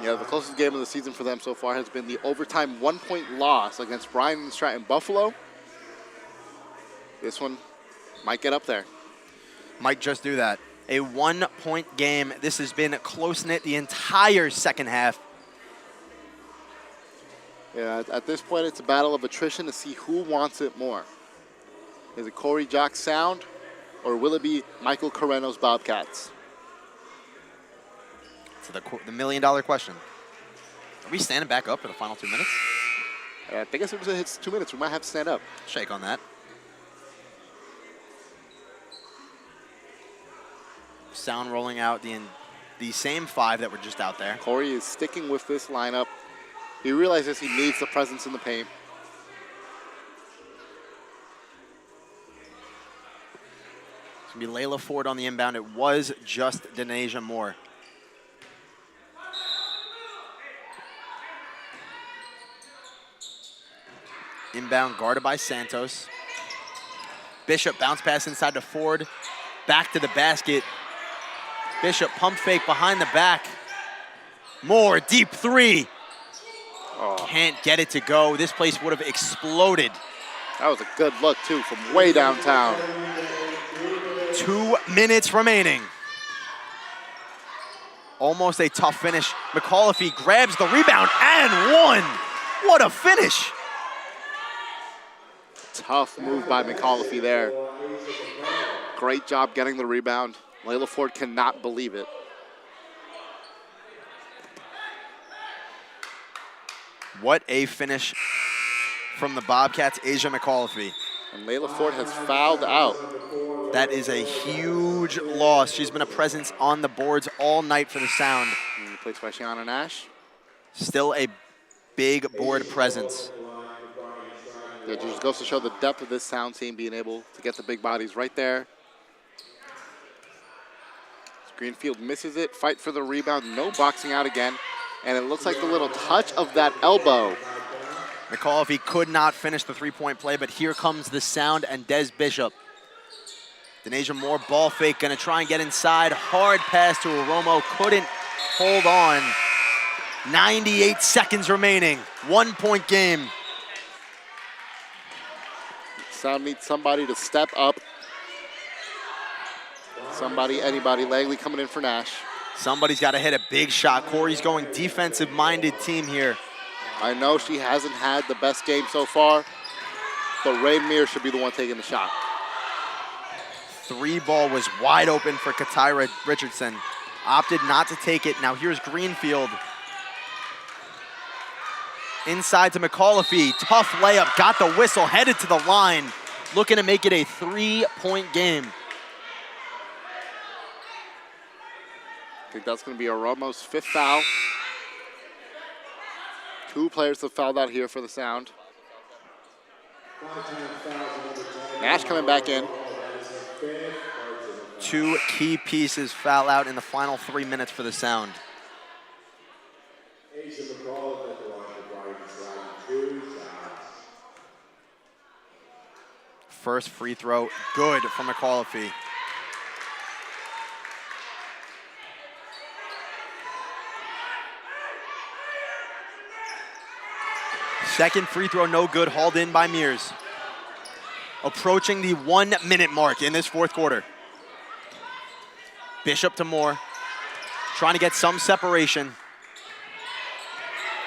Speaker 2: Yeah, the closest game of the season for them so far has been the overtime 1-point loss against Bryant and Stratton Buffalo. This one might get up there.
Speaker 1: Might just do that. A 1-point game. This has been close-knit the entire second half.
Speaker 2: Yeah, at this point, it's a battle of attrition to see who wants it more. Is it Corey Jock's Sound, or will it be Michael Carreno's Bobcats?
Speaker 1: So the million-dollar question. Are we standing back up for the final 2 minutes?
Speaker 2: I think as soon as it hits 2 minutes, we might have to stand up.
Speaker 1: Shake on that. Sound rolling out the same 5 that were just out there.
Speaker 2: Corey is sticking with this lineup. He realizes he needs the presence in the paint.
Speaker 1: It's going to be Layla Ford on the inbound. It was just Denasia Moore. Inbound guarded by Santos. Bishop bounce pass inside to Ford. Back to the basket. Bishop pump fake behind the back. Moore, deep 3.
Speaker 2: Oh.
Speaker 1: Can't get it to go. This place would have exploded.
Speaker 2: That was a good look, too, from way downtown.
Speaker 1: 2 minutes remaining. Almost a tough finish. McAuliffe grabs the rebound and one. What a finish.
Speaker 2: Tough move by McAuliffe there. Great job getting the rebound. Layla Ford cannot believe it.
Speaker 1: What a finish from the Bobcats, Asia McAuliffe.
Speaker 2: And Layla Ford has fouled out.
Speaker 1: That is a huge loss. She's been a presence on the boards all night for the Sound.
Speaker 2: And replaced by Shiana Nash.
Speaker 1: Still a big board presence.
Speaker 2: That just goes to show the depth of this Sound team, being able to get the big bodies right there. Greenfield misses it, fight for the rebound, no boxing out again. And it looks like the little touch of that elbow.
Speaker 1: McAuliffe could not finish the 3-point play, but here comes the Sound and Des Bishop. Denasia Moore, ball fake, gonna try and get inside. Hard pass to Aromo, couldn't hold on. 98 seconds remaining, 1-point game.
Speaker 2: Sound needs somebody to step up. Somebody, anybody. Langley coming in for Nash.
Speaker 1: Somebody's got to hit a big shot. Corey's going defensive-minded team here.
Speaker 2: I know she hasn't had the best game so far, but Rain Mears should be the one taking the shot.
Speaker 1: 3 ball was wide open for Katira Richardson. Opted not to take it. Now here's Greenfield. Inside to McAuliffe. Tough layup. Got the whistle. Headed to the line. Looking to make it a 3-point game.
Speaker 2: I think that's going to be Aromo's 5th foul. 2 players have fouled out here for the Sound. Nash coming back in.
Speaker 1: 2 key pieces foul out in the final 3 minutes for the Sound. First free throw, good from McAuliffe. Second free throw, no good, hauled in by Mears. Approaching the 1-minute mark in this 4th quarter. Bishop to Moore, trying to get some separation.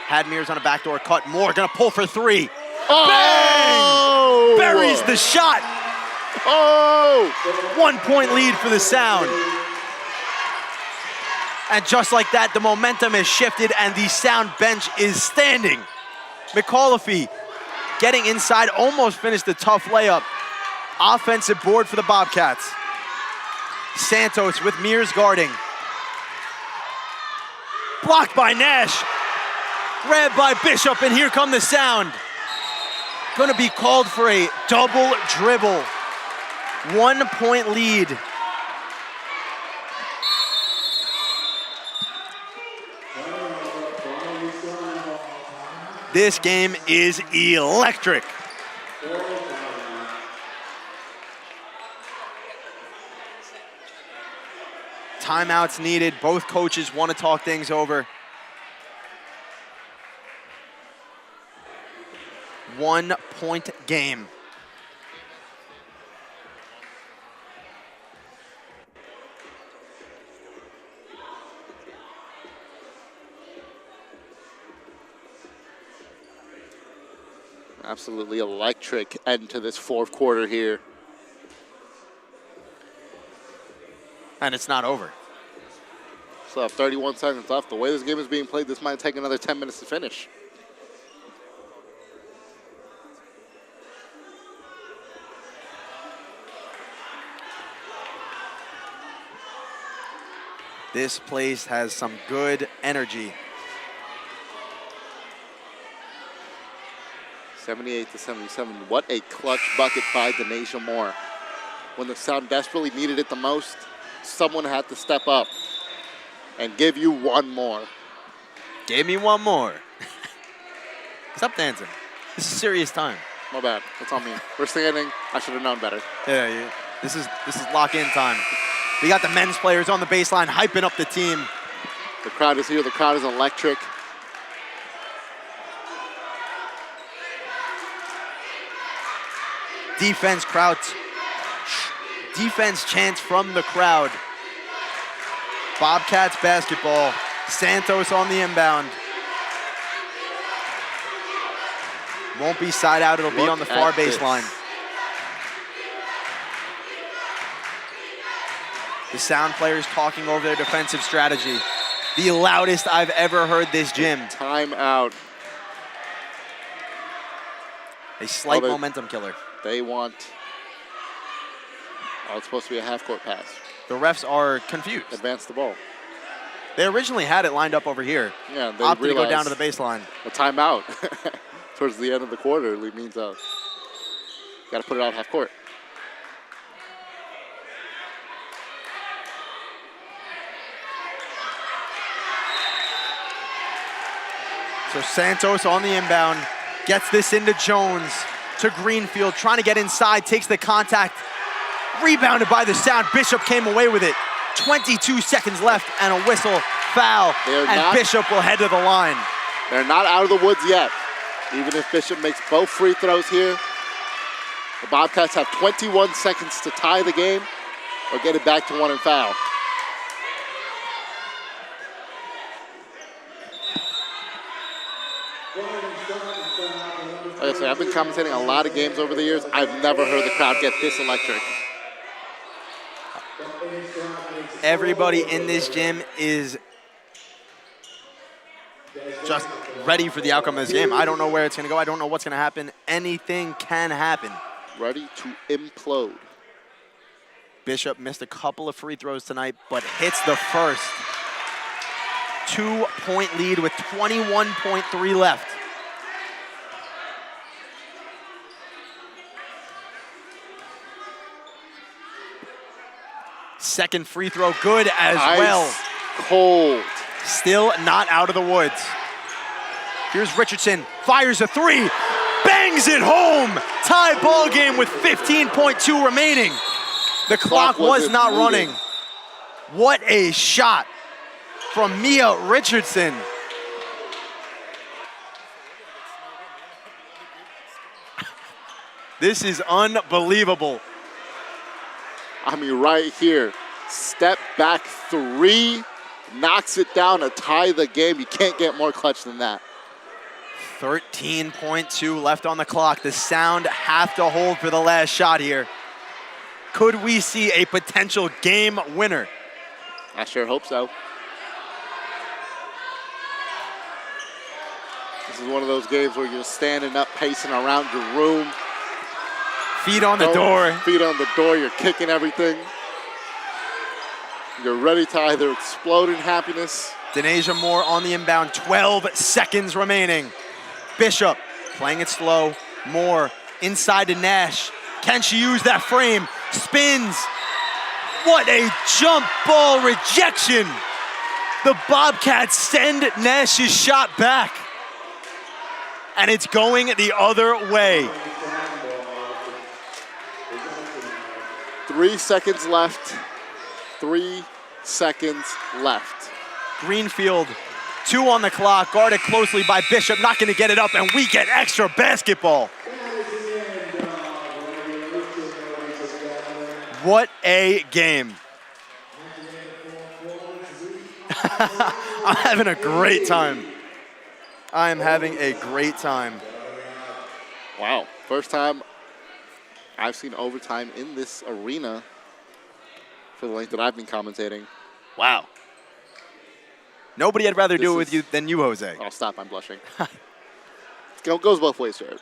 Speaker 1: Had Mears on a backdoor cut. Moore gonna pull for 3.
Speaker 2: Oh!
Speaker 1: Bang! Buries the shot.
Speaker 2: Oh!
Speaker 1: 1-point lead for the Sound. And just like that, the momentum has shifted and the Sound bench is standing. McAuliffe getting inside, almost finished the tough layup. Offensive board for the Bobcats. Santos with Mears guarding. Blocked by Nash. Grabbed by Bishop, and here come the Sound. Going to be called for a double dribble. 1 point lead. This game is electric. Timeouts needed. Both coaches want to talk things over. 1 point game.
Speaker 2: Absolutely electric end to this fourth quarter here.
Speaker 1: And it's not over.
Speaker 2: Still have 31 seconds left. The way this game is being played, this might take another 10 minutes to finish.
Speaker 1: This place has some good energy.
Speaker 2: 78-77. What a clutch bucket by Denasia Moore. When the Sound desperately needed it the most, someone had to step up and give you one more.
Speaker 1: Gave me one more. Stop dancing. This is serious time.
Speaker 2: My bad. That's on me. We're standing. I should have known better.
Speaker 1: Yeah. This is lock-in time. We got the men's players on the baseline hyping up the team.
Speaker 2: The crowd is here. The crowd is electric.
Speaker 1: Defense chants from the crowd. Bobcats basketball. Santos on the inbound. Won't be side out, it'll be on the far baseline. The Sound players talking over their defensive strategy. The loudest I've ever heard this gym.
Speaker 2: Timeout.
Speaker 1: A slight momentum killer.
Speaker 2: They want, it's supposed to be a half-court pass.
Speaker 1: The refs are confused.
Speaker 2: Advance the ball.
Speaker 1: They originally had it lined up over here.
Speaker 2: Yeah, they
Speaker 1: opted to go
Speaker 2: realized
Speaker 1: down to the baseline.
Speaker 2: A timeout towards the end of the quarter means got to put it out half court.
Speaker 1: So Santos on the inbound, gets this into Jones, to Greenfield, trying to get inside, takes the contact, rebounded by the Sound. Bishop came away with it. 22 seconds left and a whistle, foul, and Bishop will head to the line.
Speaker 2: They're not out of the woods yet. Even if Bishop makes both free throws here, the Bobcats have 21 seconds to tie the game or get it back to one and foul. Like I said, I've been commentating a lot of games over the years. I've never heard the crowd get this electric.
Speaker 1: Everybody in this gym is just ready for the outcome of this game. I don't know where it's going to go. I don't know what's going to happen. Anything can happen.
Speaker 2: Ready to implode.
Speaker 1: Bishop missed a couple of free throws tonight, but hits the first. 2-point lead with 21.3 left. Second free throw, good as well.
Speaker 2: Cold. Still
Speaker 1: not out of the woods. Here's Richardson, fires a three, bangs it home. Tie ball game with 15.2 remaining. The clock was not running. What a shot from Mia Richardson. This is unbelievable.
Speaker 2: I mean, right here, step back three, knocks it down to tie the game. You can't get more clutch than that.
Speaker 1: 13.2 left on the clock. The Sound have to hold for the last shot here. Could we see a potential game winner?
Speaker 2: I sure hope so. This is one of those games where you're standing up, pacing around your room.
Speaker 1: Feet on the door.
Speaker 2: Feet on the door, you're kicking everything. You're ready to either explode in happiness
Speaker 1: Denasia Moore on the inbound, 12 seconds remaining. Bishop playing it slow. Moore inside to Nash. Can she use that frame? Spins. What a jump ball rejection. The Bobcats send Nash's shot back. And it's going the other way.
Speaker 2: 3 seconds left. 3 seconds left.
Speaker 1: Greenfield, 2 on the clock, guarded closely by Bishop, not going to get it up, and we get extra basketball. What a game. I'm having a great time. I am having a great time.
Speaker 2: Wow, first time I've seen overtime in this arena for the length that I've been commentating.
Speaker 1: Wow. Nobody had rather do it
Speaker 2: This
Speaker 1: with you than you, Jose.
Speaker 2: Oh, stop, I'm blushing. It goes both ways, Jared.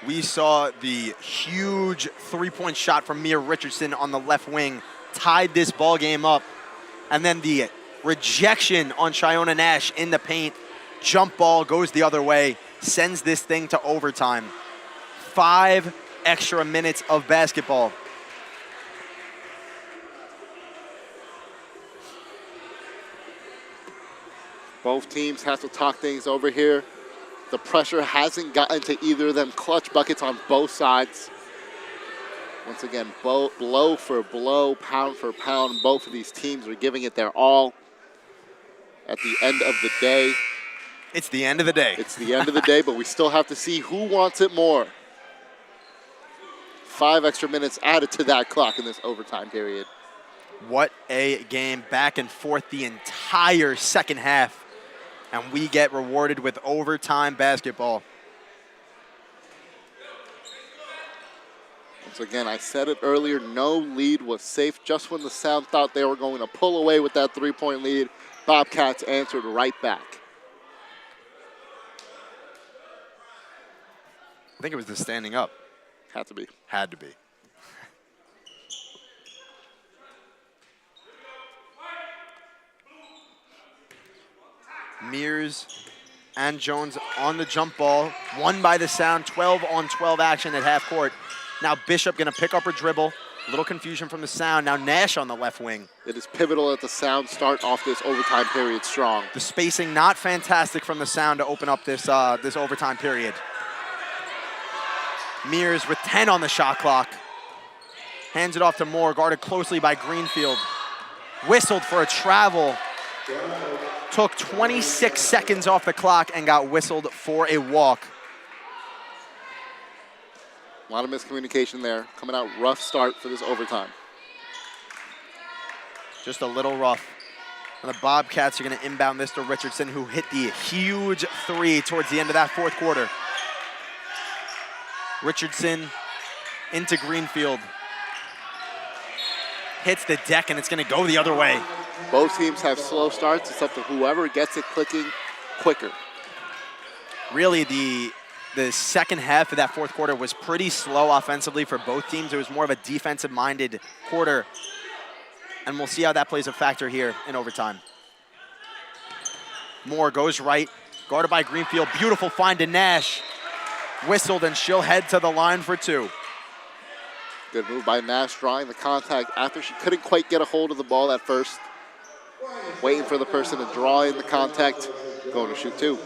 Speaker 1: We saw the huge three-point shot from Mia Richardson on the left wing, tied this ball game up. And then the rejection on Shiona Nash in the paint. Jump ball goes the other way, sends this thing to overtime. 5 extra minutes of basketball.
Speaker 2: Both teams have to talk things over here. The pressure hasn't gotten to either of them. Clutch buckets on both sides. Once again, blow for blow, pound for pound, both of these teams are giving it their all. At the end of the day,
Speaker 1: It's the end of the day.
Speaker 2: it's the end of the day, but we still have to see who wants it more. 5 extra minutes added to that clock in this overtime period.
Speaker 1: What a game, back and forth the entire second half. And we get rewarded with overtime basketball.
Speaker 2: Once again, I said it earlier, no lead was safe. Just when the Sound thought they were going to pull away with that 3-point lead, Bobcats answered right back.
Speaker 1: I think it was the standing up.
Speaker 2: Had to be.
Speaker 1: Had to be. Mears and Jones on the jump ball. Won by the Sound, 12-on-12 action at half court. Now Bishop gonna pick up her dribble. A little confusion from the Sound. Now Nash on the left wing.
Speaker 2: It is pivotal that the Sound start off this overtime period strong.
Speaker 1: The spacing not fantastic from the Sound to open up this overtime period. Mears with 10 on the shot clock. Hands it off to Moore, guarded closely by Greenfield. Whistled for a travel. Took 26 seconds off the clock and got whistled for a walk.
Speaker 2: A lot of miscommunication there. Coming out rough start for this overtime.
Speaker 1: Just a little rough. And the Bobcats are going to inbound this to Richardson, who hit the huge 3 towards the end of that fourth quarter. Richardson into Greenfield. Hits the deck, and it's going to go the other way.
Speaker 2: Both teams have slow starts. It's up to whoever gets it clicking quicker.
Speaker 1: Really, the second half of that fourth quarter was pretty slow offensively for both teams. It was more of a defensive-minded quarter. And we'll see how that plays a factor here in overtime. Moore goes right, guarded by Greenfield. Beautiful find to Nash. Whistled, and she'll head to the line for 2.
Speaker 2: Good move by Nash, drawing the contact after she couldn't quite get a hold of the ball at first. Waiting for the person to draw in the contact, going to shoot 2.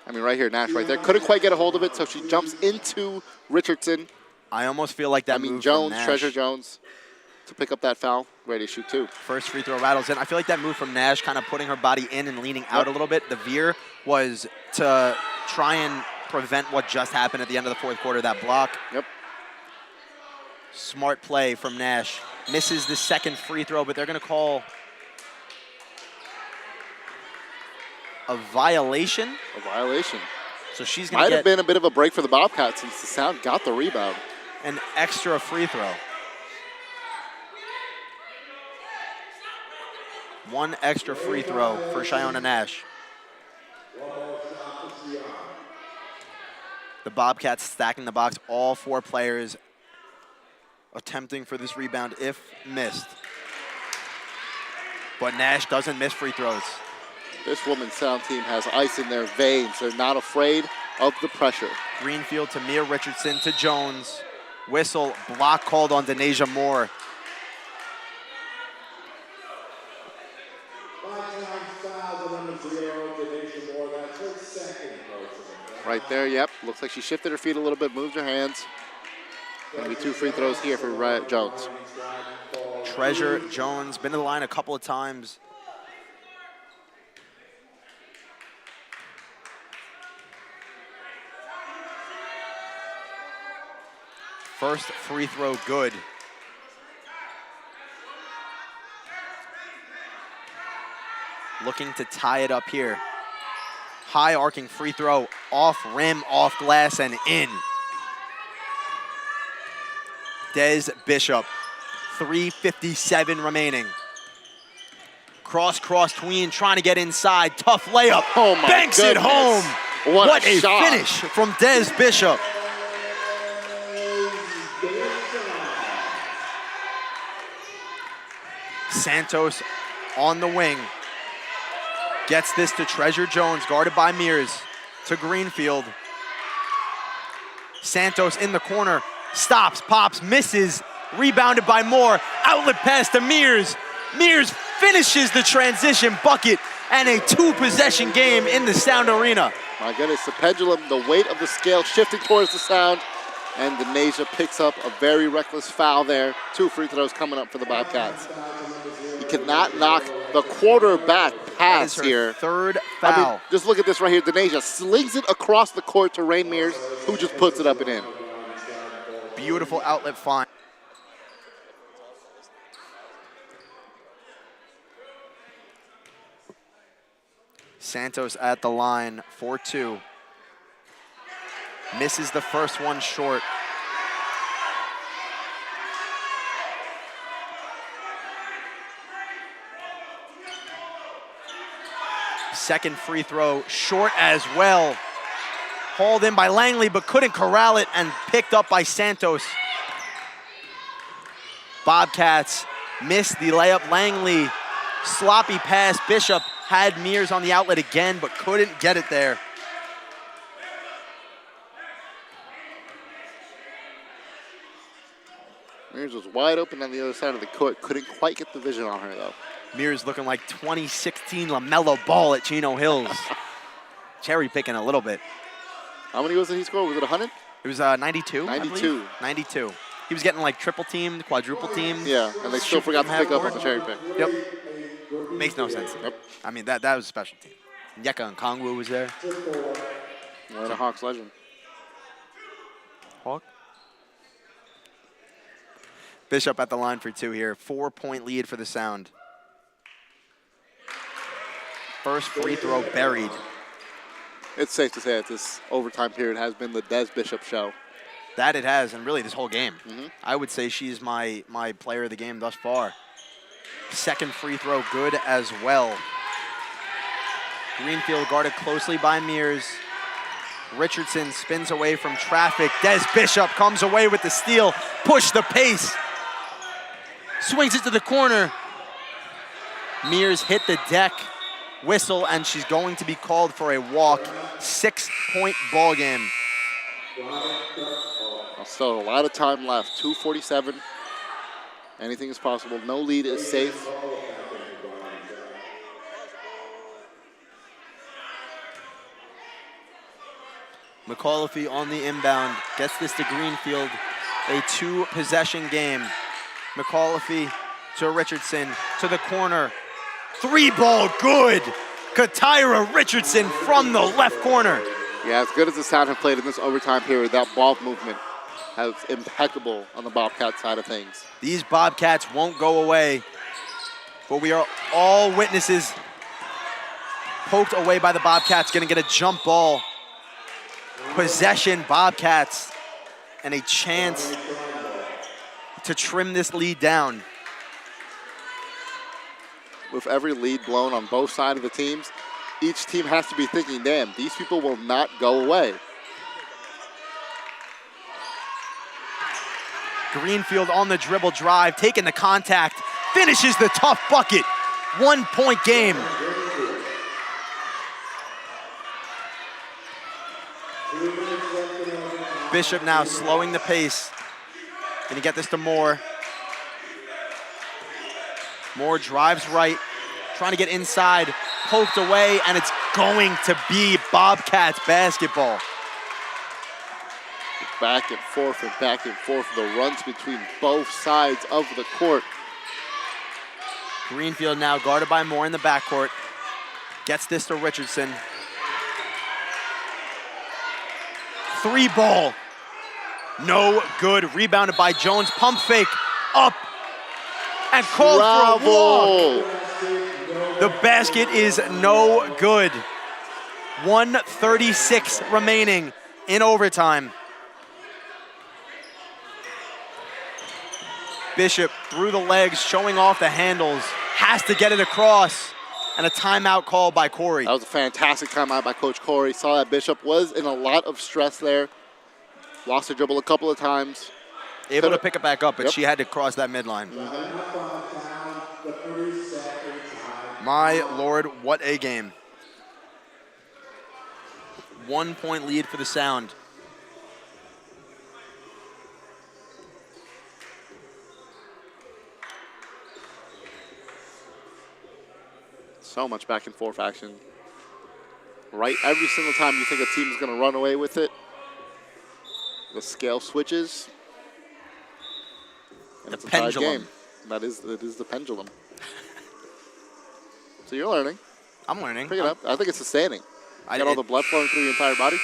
Speaker 2: I mean, right here, Nash right there. Couldn't quite get a hold of it, so she jumps into Richardson.
Speaker 1: I almost feel like that move
Speaker 2: Jones,
Speaker 1: from Nash.
Speaker 2: Treasure Jones, to pick up that foul, ready to shoot 2.
Speaker 1: First free throw rattles in. I feel like that move from Nash, kind of putting her body in and leaning out a little bit. The veer was to try and prevent what just happened at the end of the fourth quarter, that block.
Speaker 2: Yep.
Speaker 1: Smart play from Nash. Misses the second free throw, but they're going to call a violation.
Speaker 2: A violation.
Speaker 1: So she's going to
Speaker 2: Might
Speaker 1: get
Speaker 2: have been a bit of a break for the Bobcats since the Sound got the rebound.
Speaker 1: an extra free throw. 1 extra free throw for Shiona Nash. The Bobcats stacking the box. All 4 players attempting for this rebound if missed. But Nash doesn't miss free throws.
Speaker 2: This women's sound team has ice in their veins. They're not afraid of the pressure.
Speaker 1: Greenfield to Mia Richardson to Jones. Whistle, block called on Denasia Moore.
Speaker 2: Right there, yep. Looks like she shifted her feet a little bit, moved her hands. Gonna be 2 free throws here for Jones.
Speaker 1: Treasure Jones, been to the line a couple of times. First free throw good. Looking to tie it up here. High arcing free throw, off rim, off glass, and in. Des Bishop, 3:57 remaining. Cross tween, trying to get inside. Tough layup,
Speaker 2: Oh my
Speaker 1: banks it
Speaker 2: goodness.
Speaker 1: home.
Speaker 2: What a shot.
Speaker 1: finish from Des Bishop. Santos on the wing. Gets this to Treasure Jones, guarded by Mears. To Greenfield. Santos in the corner. Stops, pops, misses. Rebounded by Moore. Outlet pass to Mears. Mears finishes the transition bucket and a 2-possession game in the Sound Arena.
Speaker 2: My goodness, the pendulum, the weight of the scale shifting towards the Sound. And Denasia picks up a very reckless foul there. 2 free throws coming up for the Bobcats. You cannot knock the quarterback pass here.
Speaker 1: Third foul.
Speaker 2: I mean, just look at this right here. Denasia slings it across the court to Ray Mears, who just puts it up and in.
Speaker 1: Beautiful outlet find. Santos at the line, 4-2. Misses the first one short. Second free throw, short as well. Hauled in by Langley, but couldn't corral it, and picked up by Santos. Bobcats missed the layup. Langley, sloppy pass. Bishop had Mears on the outlet again, but couldn't get it there.
Speaker 2: Mears was wide open on the other side of the court. Couldn't quite get the vision on her, though.
Speaker 1: Mears looking like 2016 LaMelo Ball at Chino Hills. Cherry picking a little bit.
Speaker 2: How many was it he scored? Was it 100?
Speaker 1: It was 92.
Speaker 2: 92.
Speaker 1: 92. He was getting like triple teamed, quadruple teamed.
Speaker 2: Yeah, and they still forgot to pick up on the cherry pick.
Speaker 1: Yep. Makes no sense.
Speaker 2: Yep.
Speaker 1: I mean, that was a special team. Yeka and Kongwu was there.
Speaker 2: What a Hawks legend.
Speaker 1: Hawk. Bishop at the line for 2 here. 4-point lead for the Sound. First free throw buried.
Speaker 2: It's safe to say that this overtime period has been the Des Bishop show.
Speaker 1: That it has, and really this whole game.
Speaker 2: Mhm.
Speaker 1: I would say she's my player of the game thus far. Second free throw good as well. Greenfield guarded closely by Mears. Richardson spins away from traffic. Des Bishop comes away with the steal. Push the pace. Swings it to the corner. Mears hit the deck. Whistle, and she's going to be called for a walk. 6-point ball game.
Speaker 2: Still a lot of time left. 2:47. Anything is possible. No lead is safe.
Speaker 1: McAuliffe on the inbound. Gets this to Greenfield. A 2-possession game. McAuliffe to Richardson to the corner. 3-ball good. Katira Richardson from the left corner.
Speaker 2: Yeah, as good as the Sound have played in this overtime period, that ball movement has impeccable on the Bobcat side of things.
Speaker 1: These Bobcats won't go away, but we are all witnesses. Poked away by the Bobcats, gonna get a jump ball. Possession, Bobcats, and a chance to trim this lead down.
Speaker 2: With every lead blown on both sides of the teams, each team has to be thinking, damn, these people will not go away.
Speaker 1: Greenfield on the dribble drive, taking the contact, finishes the tough bucket. 1 point game. Bishop now slowing the pace. Gonna get this to Moore. Moore drives right, trying to get inside, poked away, and it's going to be Bobcats basketball.
Speaker 2: Back and forth and back and forth. The runs between both sides of the court.
Speaker 1: Greenfield now guarded by Moore in the backcourt. Gets this to Richardson. 3 ball. No good. Rebounded by Jones. Pump fake. Up. And called for a walk. The basket is no good. 1:36 remaining in overtime. Bishop through the legs, showing off the handles. Has to get it across. And a timeout call by Corey.
Speaker 2: That was a fantastic timeout by Coach Corey. Saw that Bishop was in a lot of stress there. Lost her dribble a couple of times.
Speaker 1: Able to pick it back up, but she had to cross that midline. My Lord, what a game. 1 point lead for the Sound.
Speaker 2: So much back and forth action. Right, every single time you think a team is going to run away with it, the scale switches. And
Speaker 1: The
Speaker 2: it's a tied
Speaker 1: pendulum.
Speaker 2: game. That is the pendulum. So you're learning.
Speaker 1: I'm learning.
Speaker 2: Pick it up. I think it's sustaining.
Speaker 1: I
Speaker 2: Got all the blood flowing through your entire body.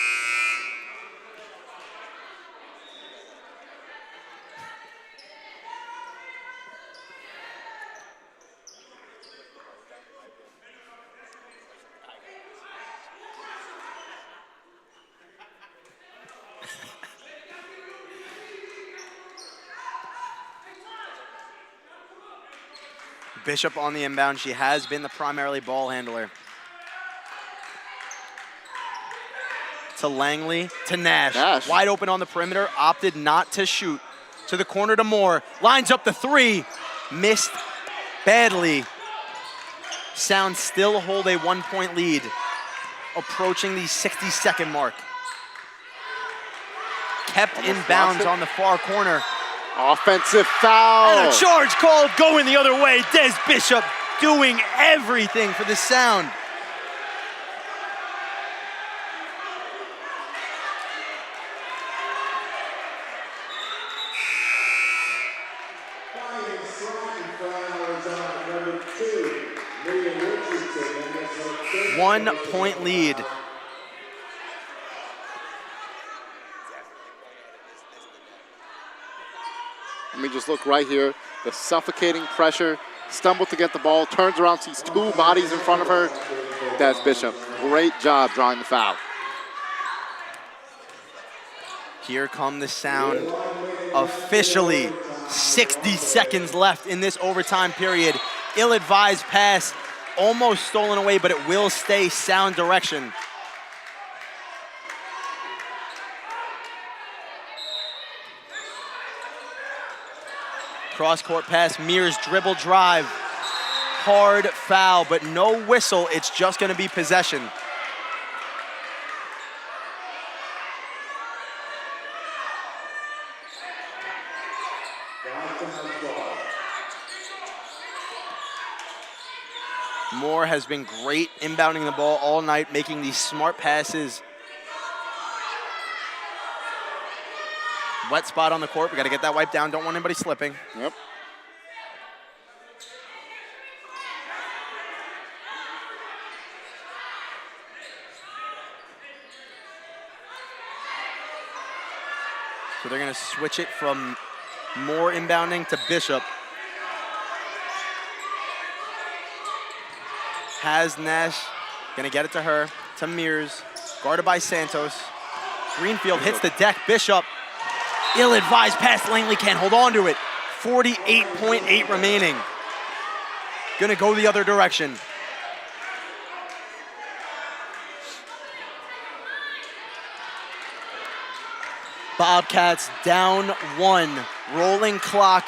Speaker 1: Bishop on the inbound. She has been the primarily ball handler. To Langley, to Nash. Wide open on the perimeter, opted not to shoot. To the corner to Moore. Lines up the 3. Missed badly. Sound still hold a 1 point lead. Approaching the 60-second mark. Kept in bounds on the far corner.
Speaker 2: Offensive foul.
Speaker 1: And a charge called going the other way. Des Bishop doing everything for the Sound. One point lead.
Speaker 2: Let me just look right here. The suffocating pressure. Stumbled to get the ball. Turns around, sees 2 bodies in front of her. That's Bishop. Great job drawing the foul.
Speaker 1: Here come the Sound. Officially 60 seconds left in this overtime period. Ill-advised pass. Almost stolen away, but it will stay Sound direction. Cross-court pass, Mears dribble drive. Hard foul, but no whistle. It's just going to be possession. Moore has been great inbounding the ball all night, making these smart passes. Wet spot on the court. We got to get that wiped down. Don't want anybody slipping.
Speaker 2: Yep.
Speaker 1: So they're going to switch it from Moore inbounding to Bishop. Has Nash. Going to get it to her. To Mears. Guarded by Santos. Greenfield hits the deck. Bishop. Ill-advised pass. Langley can't hold on to it. 48.8 remaining. Gonna go the other direction. Bobcats down 1 Rolling clock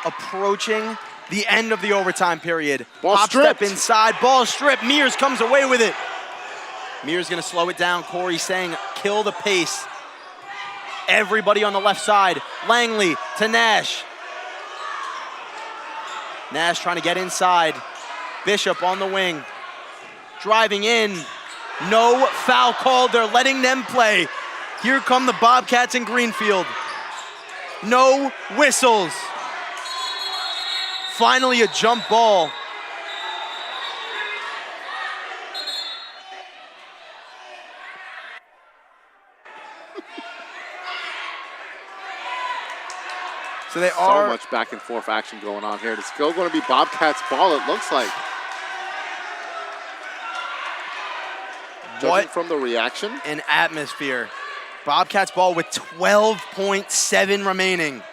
Speaker 1: approaching the end of the overtime period.
Speaker 2: Ball
Speaker 1: Hop
Speaker 2: stripped.
Speaker 1: step inside, ball stripped. Mears comes away with it. Mears gonna slow it down. Corey saying kill the pace. Everybody on the left side. Langley to Nash. Nash trying to get inside. Bishop on the wing. Driving in. No foul called. They're letting them play. Here come the Bobcats in Greenfield. No whistles. Finally a jump ball. So they are
Speaker 2: So much back and forth action going on here. It's still going to be Bobcats ball, it looks like. Judging
Speaker 1: What
Speaker 2: from the reaction.
Speaker 1: an atmosphere. Bobcats ball with 12.7 remaining.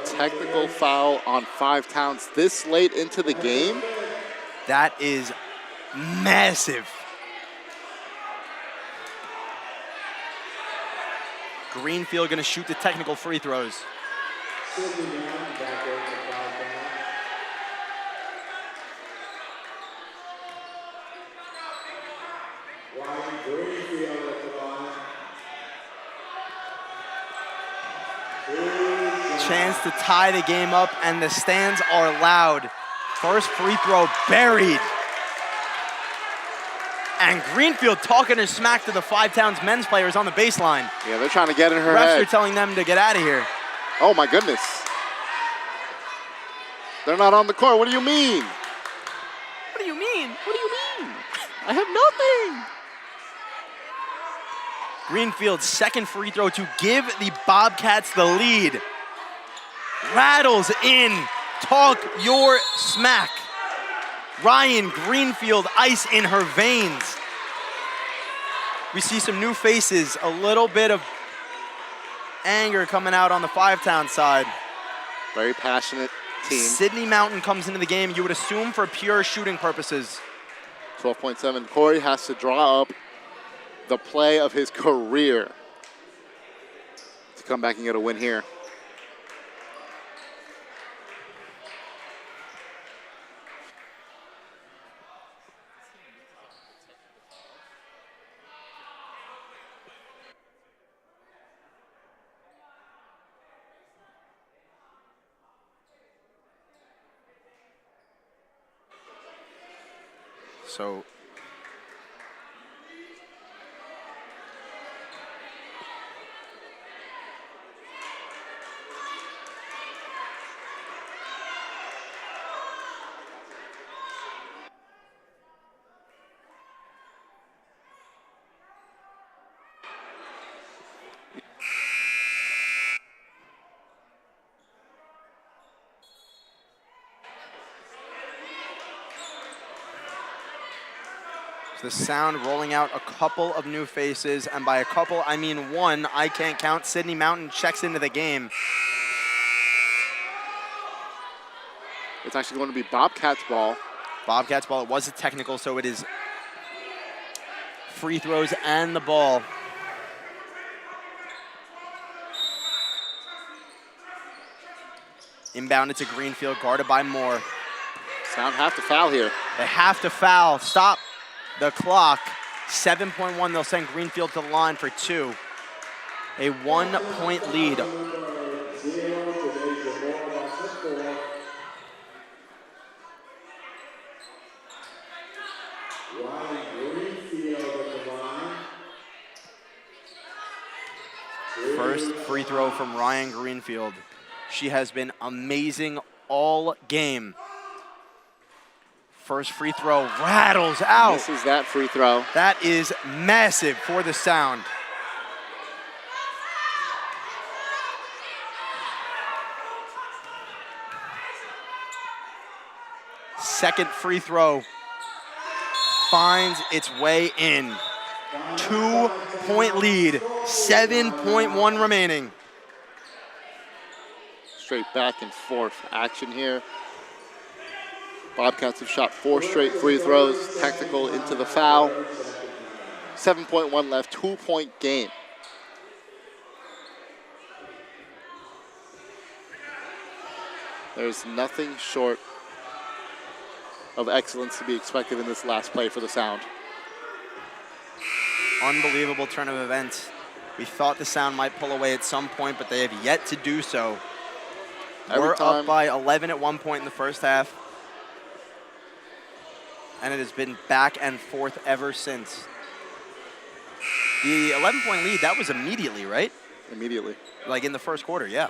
Speaker 2: Technical foul on 5 Towns this late into the game.
Speaker 1: That is massive. Greenfield gonna shoot the technical free throws. Chance to tie the game up, and the stands are loud. First free throw buried. And Greenfield talking her smack to the 5 Towns men's players on the baseline.
Speaker 2: Yeah, they're trying to get in her
Speaker 1: Refs
Speaker 2: head.
Speaker 1: are telling them to get out of here.
Speaker 2: Oh my goodness. They're not on the court. What do you mean?
Speaker 1: What do you mean?
Speaker 2: What do you mean? I have nothing.
Speaker 1: Greenfield's second free throw to give the Bobcats the lead. Rattles in. Talk your smack. Ryan Greenfield, ice in her veins. We see some new faces, a little bit of anger coming out on the 5 Town side.
Speaker 2: Very passionate team.
Speaker 1: Sydney Mountain comes into the game, you would assume for pure shooting purposes.
Speaker 2: 12.7. Corey has to draw up the play of his career to come back and get a win here.
Speaker 1: So the Sound rolling out a couple of new faces, and by a couple, I mean one. I can't count. Sydney Mountain checks into the game.
Speaker 2: It's actually going to be Bobcats ball.
Speaker 1: Bobcats ball, it was a technical, so it is free throws and the ball. Inbounded to Greenfield, guarded by Moore.
Speaker 2: Sound have to foul here.
Speaker 1: They have to foul. Stop the clock. 7.1, they'll send Greenfield to the line for 2. A 1-point lead. First free throw from Ryan Greenfield. She has been amazing all game. First free throw rattles out.
Speaker 2: Misses that free throw.
Speaker 1: That is massive for the Sound. Second free throw finds its way in. 2-point lead, 7.1 remaining.
Speaker 2: Straight back and forth action here. Bobcats have shot 4 straight free throws, technical into the foul. 7.1 left, 2-point game. There's nothing short of excellence to be expected in this last play for the Sound.
Speaker 1: Unbelievable turn of events. We thought the Sound might pull away at some point, but they have yet to do so. We're up by 11 at one point in the first half. And it has been back and forth ever since. The 11-point lead, that was immediately, right?
Speaker 2: Immediately.
Speaker 1: Like in the first quarter, yeah.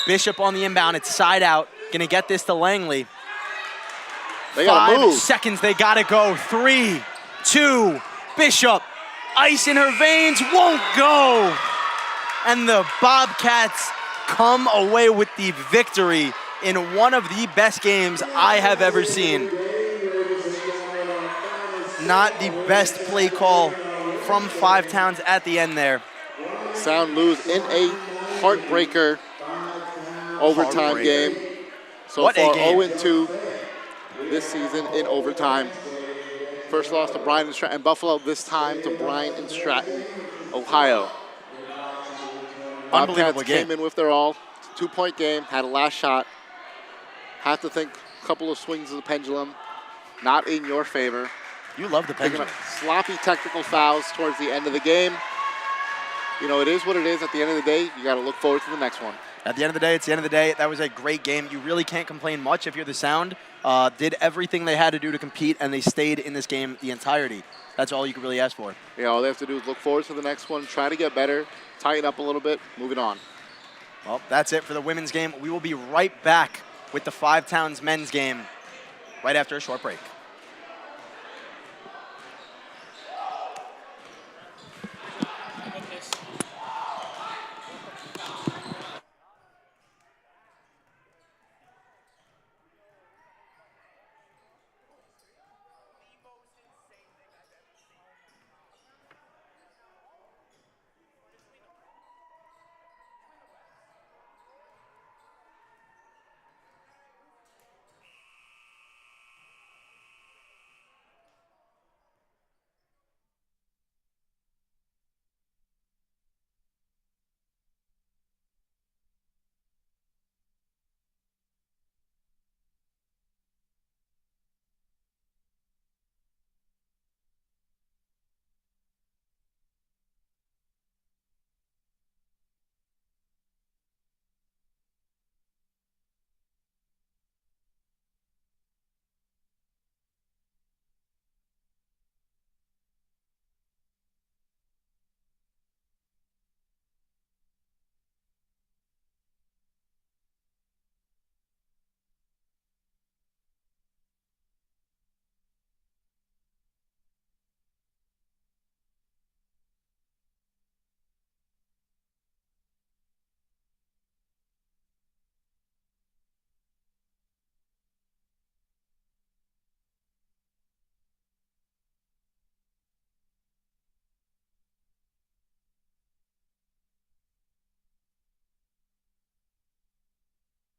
Speaker 1: Bishop on the inbound, it's side out. Gonna get this to Langley.
Speaker 2: They gotta
Speaker 1: 5
Speaker 2: move.
Speaker 1: seconds, they gotta go. 3, 2, Bishop. Ice in her veins, won't go. And the Bobcats come away with the victory in one of the best games I have ever seen. Not the best play call from Five Towns at the end there.
Speaker 2: Sound lose in a heartbreaker overtime game. So
Speaker 1: What a
Speaker 2: far,
Speaker 1: game.
Speaker 2: 0-2 this season in overtime. First loss to Bryant and Stratton, Buffalo. This time to Bryant and Stratton, Ohio.
Speaker 1: Unbelievable
Speaker 2: Bobcats
Speaker 1: game.
Speaker 2: came in with their all. 2-point game, had a last shot. Have to think a couple of swings of the pendulum. Not in your favor.
Speaker 1: You love the
Speaker 2: Picking
Speaker 1: pendulum.
Speaker 2: up sloppy technical fouls towards the end of the game. You know, it is what it is. At the end of the day, you got to look forward to the next one.
Speaker 1: At the end of the day, it's the end of the day. That was a great game. You really can't complain much if you're the Sound. Did everything they had to do to compete, and they stayed in this game the entirety. That's all you could really ask for.
Speaker 2: Yeah, all they have to do is look forward to the next one, try to get better, tighten up a little bit, moving on.
Speaker 1: Well, that's it for the women's game. We will be right back with the Five Towns men's game right after a short break.